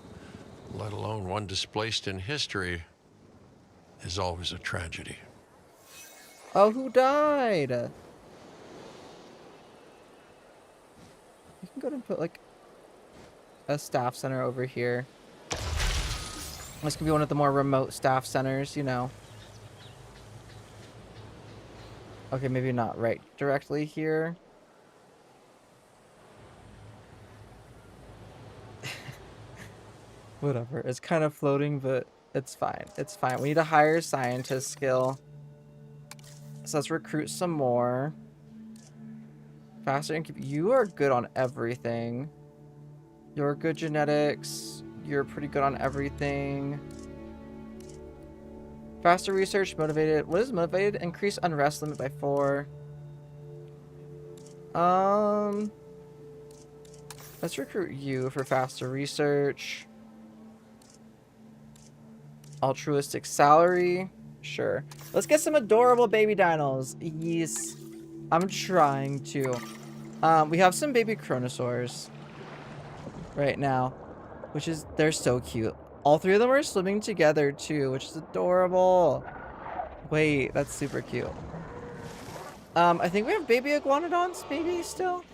let alone one displaced in history, is always a tragedy. Oh, who died? You can go and put like a staff center over here. This could be one of the more remote staff centers, you know. Okay, maybe not right directly here. Whatever. It's kind of floating, but it's fine. It's fine. We need a higher scientist skill. So let's recruit some more. Faster and you are good on everything. You're good genetics. You're pretty good on everything. Faster research, motivated. What is motivated? Increase unrest limit by 4. Let's recruit you for faster research. Altruistic salary. Sure. Let's get some adorable baby dinos. Yes. I'm trying to. We have some baby chronosaurs right now, which is, they're so cute. All 3 of them are swimming together too, which is adorable. Wait, that's super cute. I think we have baby iguanodons maybe still.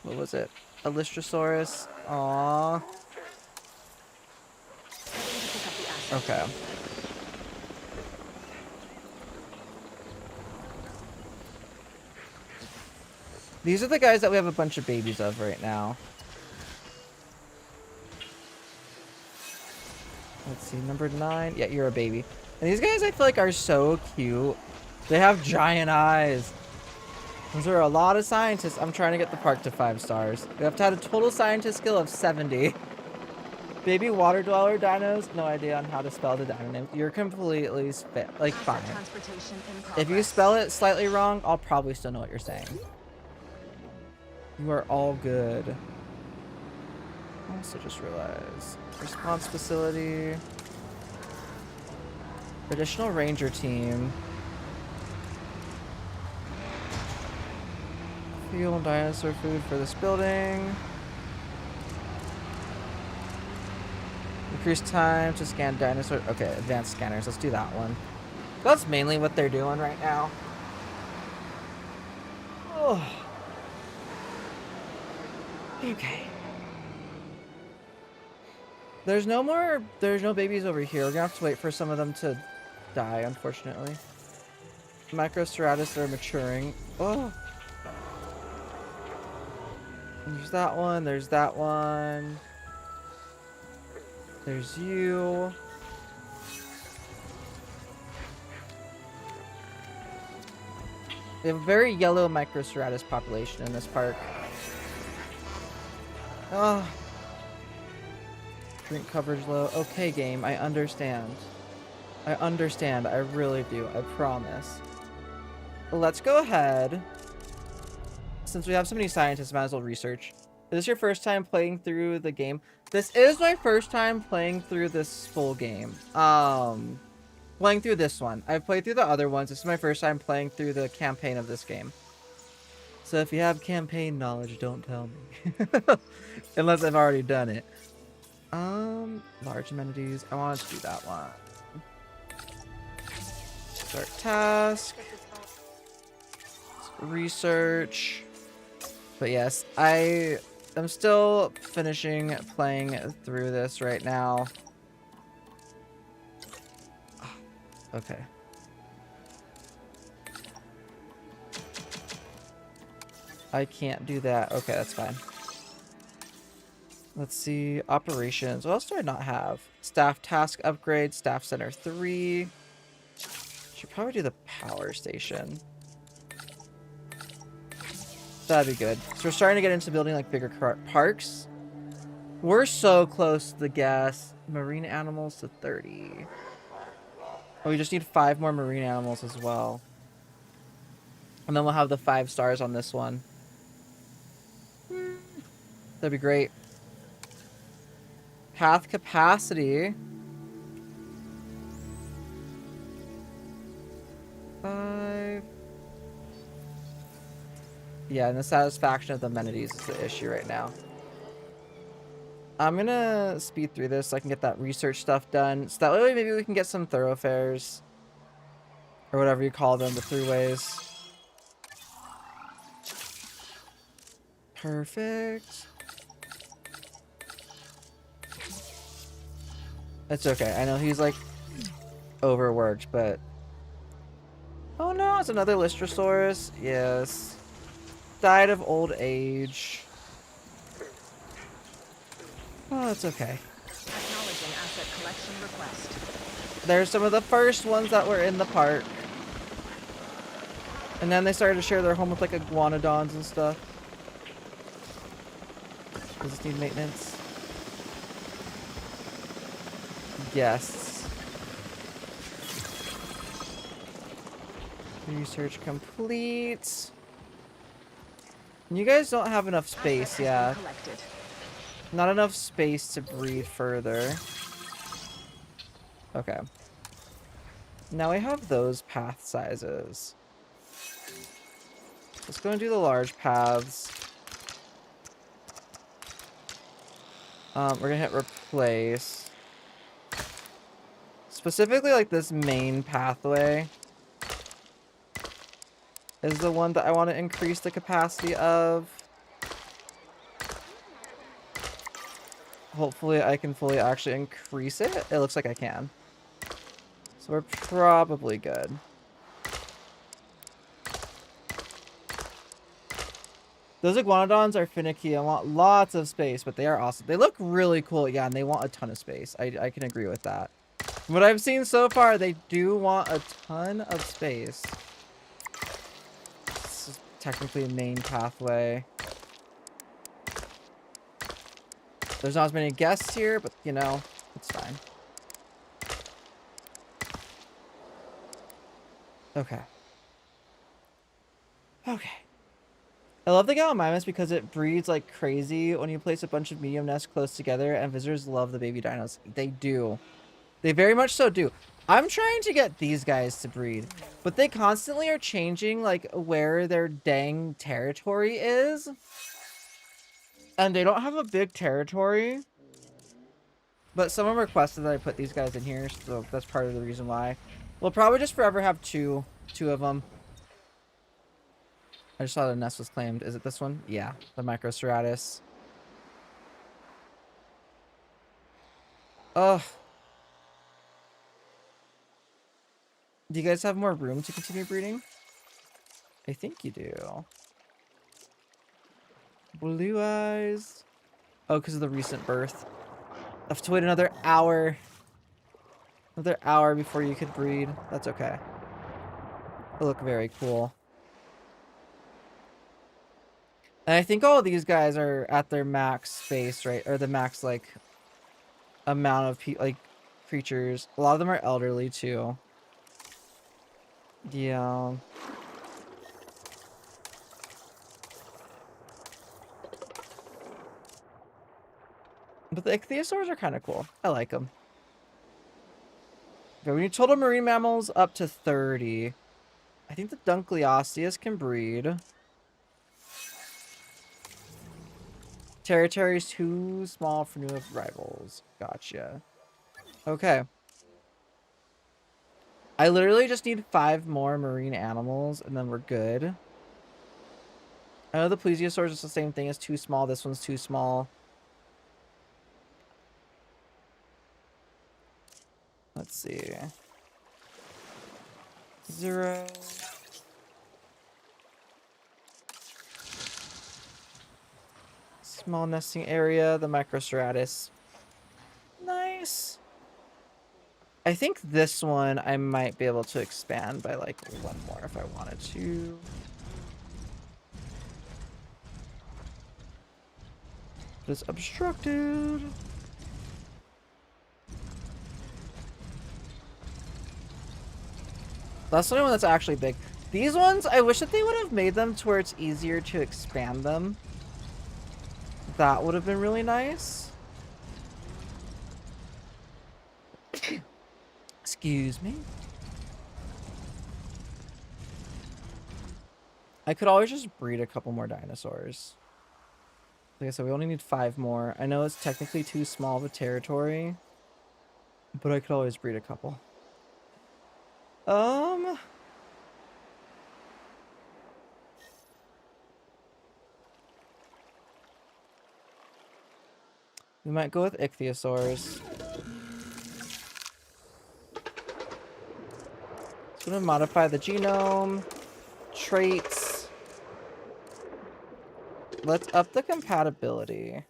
What was it? A Lystrosaurus. Aww. Okay. These are the guys that we have a bunch of babies of right now. Let's see, number 9. Yeah, you're a baby. And these guys I feel like are so cute. They have giant eyes. Those are a lot of scientists. I'm trying to get the park to 5 stars. We have to have a total scientist skill of 70. Baby water dweller dinos, no idea on how to spell the dino name. You're completely like fine. If you spell it slightly wrong, I'll probably still know what you're saying. You are all good. I also just realized. Response facility. Additional ranger team. Fuel and dinosaur food for this building. Increase time to scan dinosaur. Okay, advanced scanners. Let's do that one. That's mainly what they're doing right now. Oh. Okay. There's no babies over here. We're gonna have to wait for some of them to die, unfortunately. Microstratus are maturing. Oh. There's that one. There's that one. There's you. We have a very yellow Microstratus population in this park. Oh. Drink coverage low. Okay, game. I understand. I understand. I really do. I promise. Let's go ahead. Since we have so many scientists, might as well research. Is this your first time playing through the game? This is my first time playing through this full game. Playing through this one. I've played through the other ones. This is my first time playing through the campaign of this game. So if you have campaign knowledge, don't tell me. Unless I've already done it. Large amenities. I wanted to do that one. Start task. Research. But yes, I am still finishing playing through this right now. Okay. I can't do that. Okay, that's fine. Let's see. Operations. What else do I not have? Staff task upgrade. Staff center 3. Should probably do the power station. That'd be good. So we're starting to get into building like bigger parks. We're so close to the gas. Marine animals to 30. Oh, we just need 5 more marine animals as well. And then we'll have the 5 stars on this one. That'd be great. Path capacity. 5. Yeah, and the satisfaction of the amenities is the issue right now. I'm gonna speed through this so I can get that research stuff done. So that way maybe we can get some thoroughfares. Or whatever you call them, the throughways. Perfect. It's okay. I know he's like overworked, but... Oh no, it's another Lystrosaurus. Yes. Died of old age. Oh, it's okay. Special request. There's some of the first ones that were in the park. And then they started to share their home with like iguanodons and stuff. Does this need maintenance? Yes. Research complete. You guys don't have enough space, yeah. Not enough space to breed further. Okay. Now we have those path sizes. Let's go and do the large paths. We're gonna hit replace. Specifically, like this main pathway is the one that I want to increase the capacity of. Hopefully I can fully actually increase it. It looks like I can. So we're probably good. Those iguanodons are finicky. I want lots of space, but they are awesome. They look really cool, yeah, and they want a ton of space. I can agree with that. From what I've seen so far, they do want a ton of space. This is technically a main pathway. There's not as many guests here, but, you know, it's fine. Okay. Okay. I love the Gallimimus because it breeds like crazy when you place a bunch of medium nests close together, and visitors love the baby dinos. They do. They very much so do. I'm trying to get these guys to breed, but they constantly are changing like where their dang territory is. And they don't have a big territory. But someone requested that I put these guys in here, so that's part of the reason why. We'll probably just forever have two of them. I just saw the nest was claimed. Is it this one? Yeah, the Microceratus. Ugh. Do you guys have more room to continue breeding? I think you do. Blue eyes. Oh, because of the recent birth. I have to wait another hour. Another hour before you could breed. That's okay. They look very cool. And I think all of these guys are at their max space, right? Or the max, like, amount of, like, creatures. A lot of them are elderly, too. Yeah. But the ichthyosaurs are kind of cool. I like them. Okay, we need total marine mammals up to 30. I think the Dunkleosteus can breed. Territory is too small for new rivals. Gotcha. Okay. I literally just need 5 more marine animals, and then we're good. I know the plesiosaurs is the same thing as too small. This one's too small. Let's see. 0. Small nesting area, the Microceratus. Nice. I think this one I might be able to expand by like 1 more if I wanted to. But it's obstructed. That's the only one that's actually big. These ones, I wish that they would have made them to where it's easier to expand them. That would have been really nice. Excuse me. I could always just breed a couple more dinosaurs. Like I said, we only need 5 more. I know it's technically too small of a territory, but I could always breed a couple. We might go with ichthyosaurs. It's gonna modify the genome, traits. Let's up the compatibility.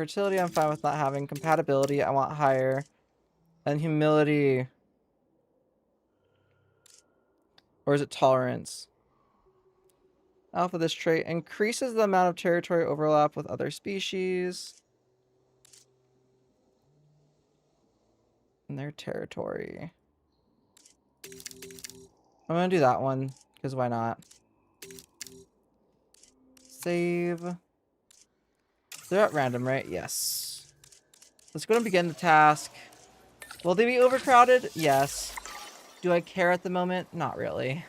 Fertility, I'm fine with not having. Compatibility, I want higher. And humility. Or is it tolerance? Alpha, this trait increases the amount of territory overlap with other species. And their territory. I'm gonna do that one, because why not? Save. They're at random, right? Yes. Let's go and begin the task. Will they be overcrowded? Yes. Do I care at the moment? Not really.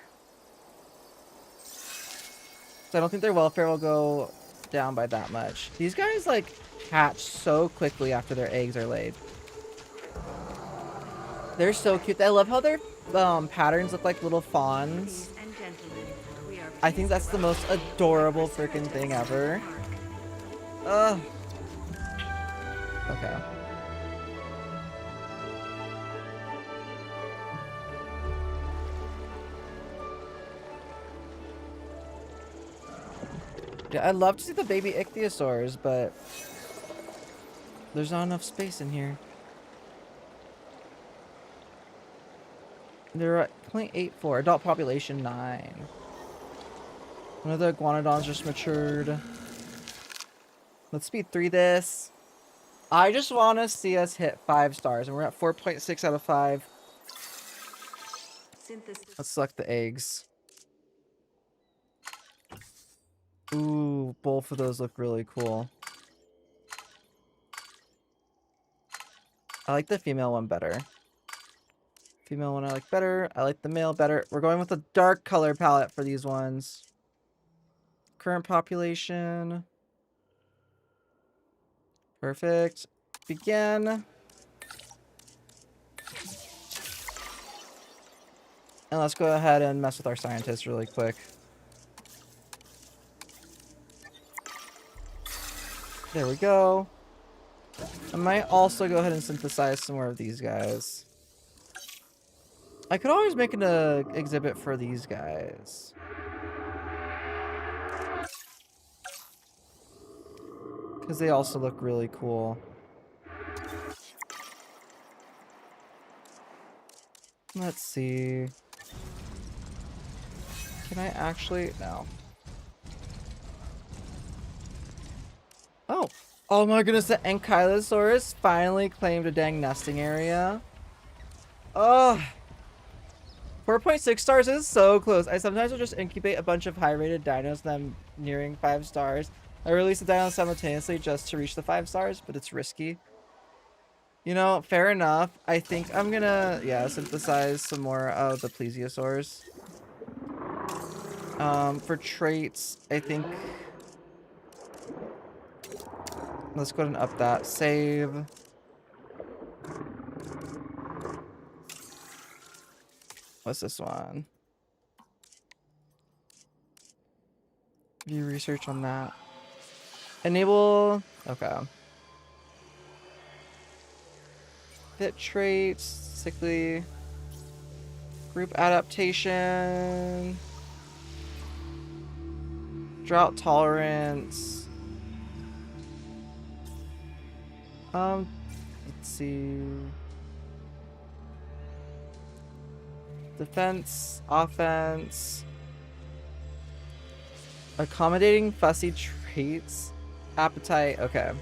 So I don't think their welfare will go down by that much. These guys, like, hatch so quickly after their eggs are laid. They're so cute. I love how their patterns look like little fawns. I think that's the most adorable freaking thing ever. Ugh. Okay. Yeah, I'd love to see the baby ichthyosaurs, but there's not enough space in here. They're at 0.84. Adult population 9. One of the iguanodons just matured. Let's speed 3 this. I just want to see us hit 5 stars, and we're at 4.6 out of 5. Let's select the eggs. Ooh, both of those look really cool. I like the female one better. Female one I like better. I like the male better. We're going with a dark color palette for these ones. Current population. Perfect. Begin. And let's go ahead and mess with our scientists really quick. There we go. I might also go ahead and synthesize some more of these guys. I could always make an exhibit for these guys. Because they also look really cool. Let's see. Can I actually... No. Oh. Oh my goodness, the Ankylosaurus finally claimed a dang nesting area. Oh. 4.6 stars is so close. I sometimes will just incubate a bunch of high-rated dinos and I'm nearing 5 stars. I release the dinos simultaneously just to reach the 5 stars, but it's risky. You know, fair enough. I think I'm gonna, yeah, synthesize some more of the plesiosaurs. For traits, I think... Let's go ahead and up that. Save. What's this one? View research on that. Enable. Okay. Fit traits. Sickly. Group adaptation. Drought tolerance. Let's see. Defense, offense. Accommodating fussy traits. Appetite, okay.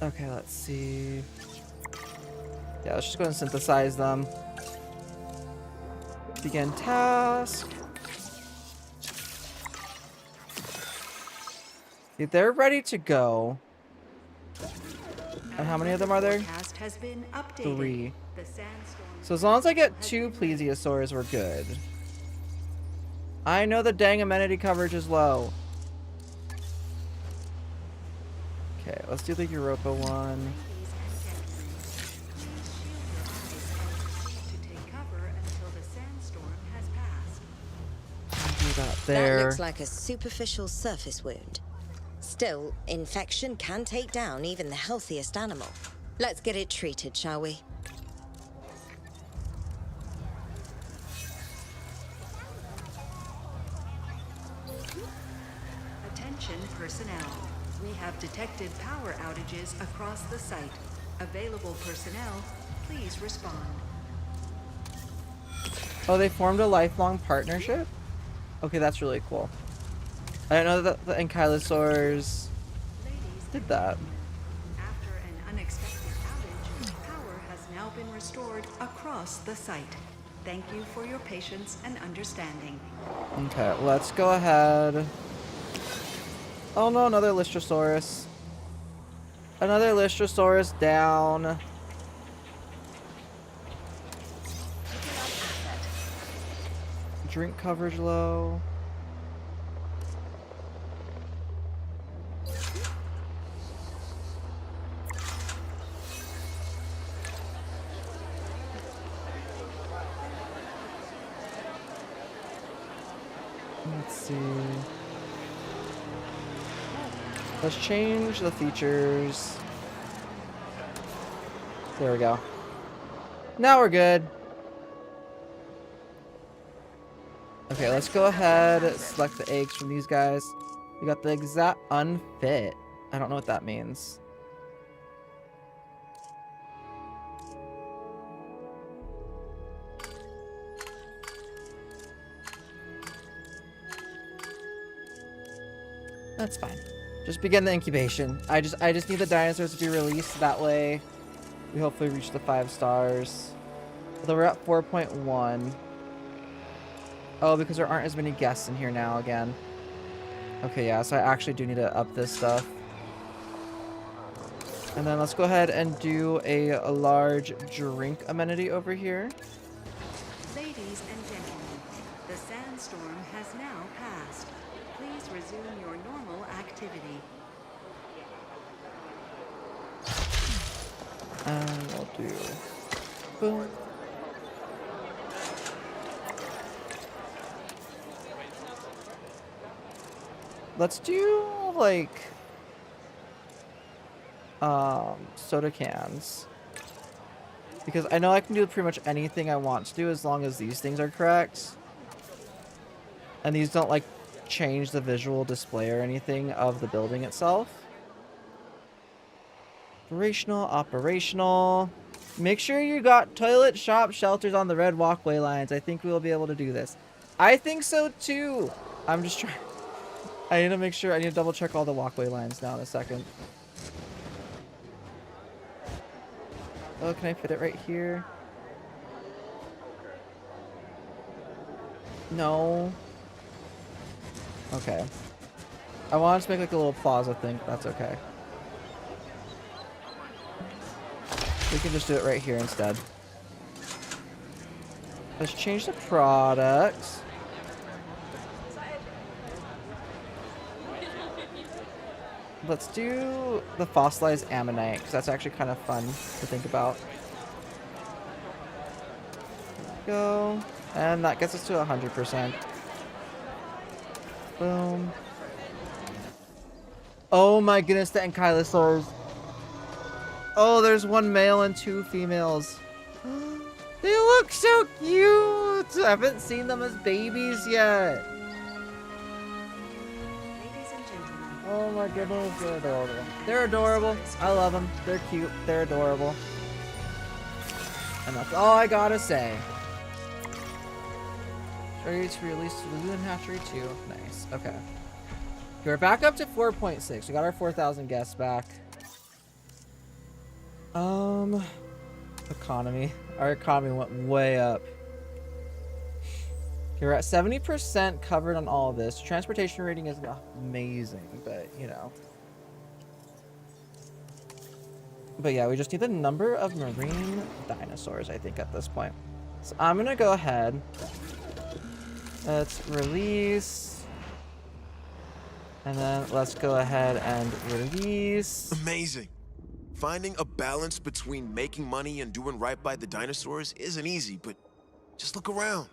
Okay, let's see. Yeah, let's just go and synthesize them. Begin task. Okay, they're ready to go. And how many of them are there? 3. So as long as I get 2 plesiosaurs, we're good. I know the dang amenity coverage is low. Okay, let's do the Europa one. Do that there. That looks like a superficial surface wound. Still, infection can take down even the healthiest animal. Let's get it treated, shall we? personnel. We have detected power outages across the site. Available personnel, please respond. Oh, they formed a lifelong partnership? Okay, that's really cool. I didn't know that the ankylosaurs did that. After an unexpected outage, power has now been restored across the site. Thank you for your patience and understanding. Okay, let's go ahead. Oh no, another Lystrosaurus. Another Lystrosaurus down. Drink coverage low. Let's see. Let's change the features. There we go. Now we're good. Okay, let's go ahead, select the eggs from these guys. We got the exact unfit. I don't know what that means. That's fine. Just begin the incubation. I just need the dinosaurs to be released. That way, we hopefully reach the 5 stars. Although we're at 4.1. Oh, because there aren't as many guests in here now again. Okay, yeah, so I actually do need to up this stuff. And then let's go ahead and do a large drink amenity over here. Ladies and gentlemen, the sandstorm has now passed. Please resume your normal activity. And we'll do... boom. Let's do, like... soda cans. Because I know I can do pretty much anything I want to do as long as these things are correct. And these don't, like, change the visual display or anything of the building itself. Operational. Make sure you got toilet, shop, shelters on the red walkway lines. I think we will be able to do this. I think so too. I'm just trying. I need to make sure. I need to double check all the walkway lines now in a second. Oh, can I fit it right here? No. Okay. I wanted to make like a little plaza thing. That's okay. We can just do it right here instead. Let's change the products. Let's do the fossilized ammonite, because that's actually kind of fun to think about. Go. And that gets us to 100%. Boom. Oh my goodness, the ankylosaurs. Oh, there's 1 male and 2 females. They look so cute! I haven't seen them as babies yet. Oh my goodness, they're adorable. They're adorable. I love them. They're cute. They're adorable. And that's all I gotta say. Ready to release the lagoon hatchery too. Nice. Okay. We're back up to 4.6. We got our 4,000 guests back. Economy. Our economy went way up. Okay, we're at 70% covered on all of this. Transportation rating is amazing, but you know. But yeah, we just need the number of marine dinosaurs, I think, at this point. So I'm gonna go ahead. Let's release. And then let's go ahead and release. Amazing. Finding a balance between making money and doing right by the dinosaurs isn't easy, but just look around.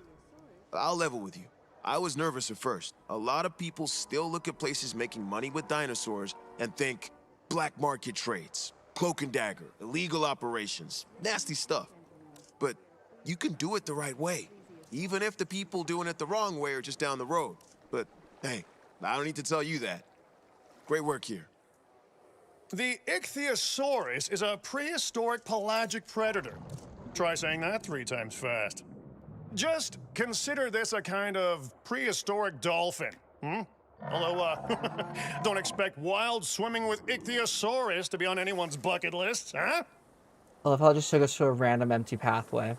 I'll level with you. I was nervous at first. A lot of people still look at places making money with dinosaurs and think black market trades, cloak and dagger, illegal operations, nasty stuff. But you can do it the right way, even if the people doing it the wrong way are just down the road. But hey, I don't need to tell you that. Great work here. The Ichthyosaurus is a prehistoric pelagic predator. Try saying that 3 times fast. Just consider this a kind of prehistoric dolphin. Although, don't expect wild swimming with Ichthyosaurus to be on anyone's bucket list, huh? I love how it just took us to a random empty pathway.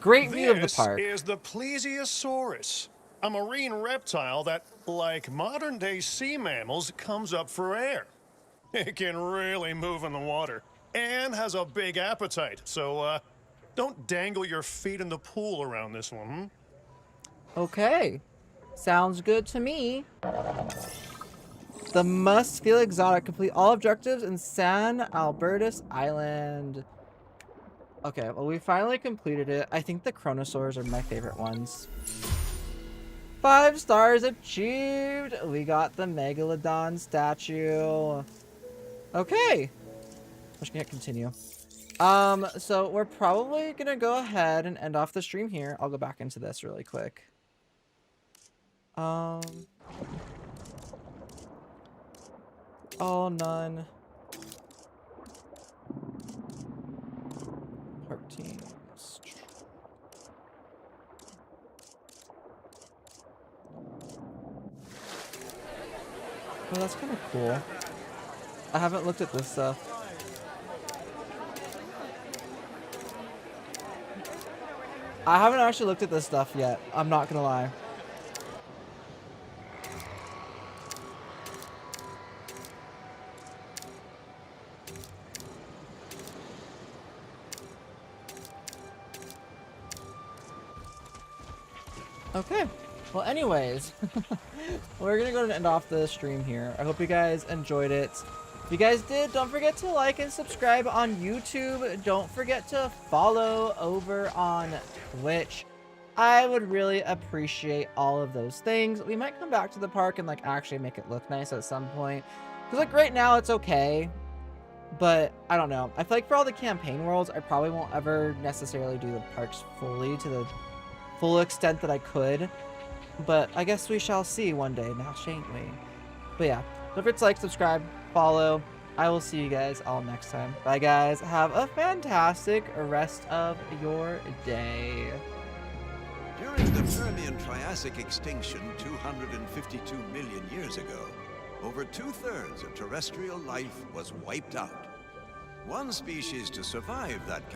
Great view of the park. This is the Plesiosaurus, a marine reptile that, like modern-day sea mammals, comes up for air. It can really move in the water and has a big appetite, so don't dangle your feet in the pool around this one. Okay. Sounds good to me. The must feel exotic. Complete all objectives in San Albertus Island. Okay, well, we finally completed it. I think the Chronosaurs are my favorite ones. 5 stars achieved. We got the Megalodon statue. Okay. I'm just gonna continue. So we're probably gonna go ahead and end off the stream here. I'll go back into this really quick. Oh, none. Park teams. Oh, that's kind of cool. I haven't looked at this stuff. I haven't actually looked at this stuff yet. I'm not gonna lie. Okay, well anyways, we're gonna go and end off the stream here. I hope you guys enjoyed it. If you guys did, don't forget to like and subscribe on YouTube. Don't forget to follow over on Twitch. I would really appreciate all of those things. We might come back to the park and like actually make it look nice at some point. Because like right now it's okay, but I don't know. I feel like for all the campaign worlds, I probably won't ever necessarily do the parks fully to the full extent that I could, but I guess we shall see one day now, shan't we? But yeah, don't forget to like, subscribe, follow. I will see you guys all next time. Bye guys, have a fantastic rest of your day. During the Permian-Triassic extinction 252 million years ago, over 2/3 of terrestrial life was wiped out. One species to survive that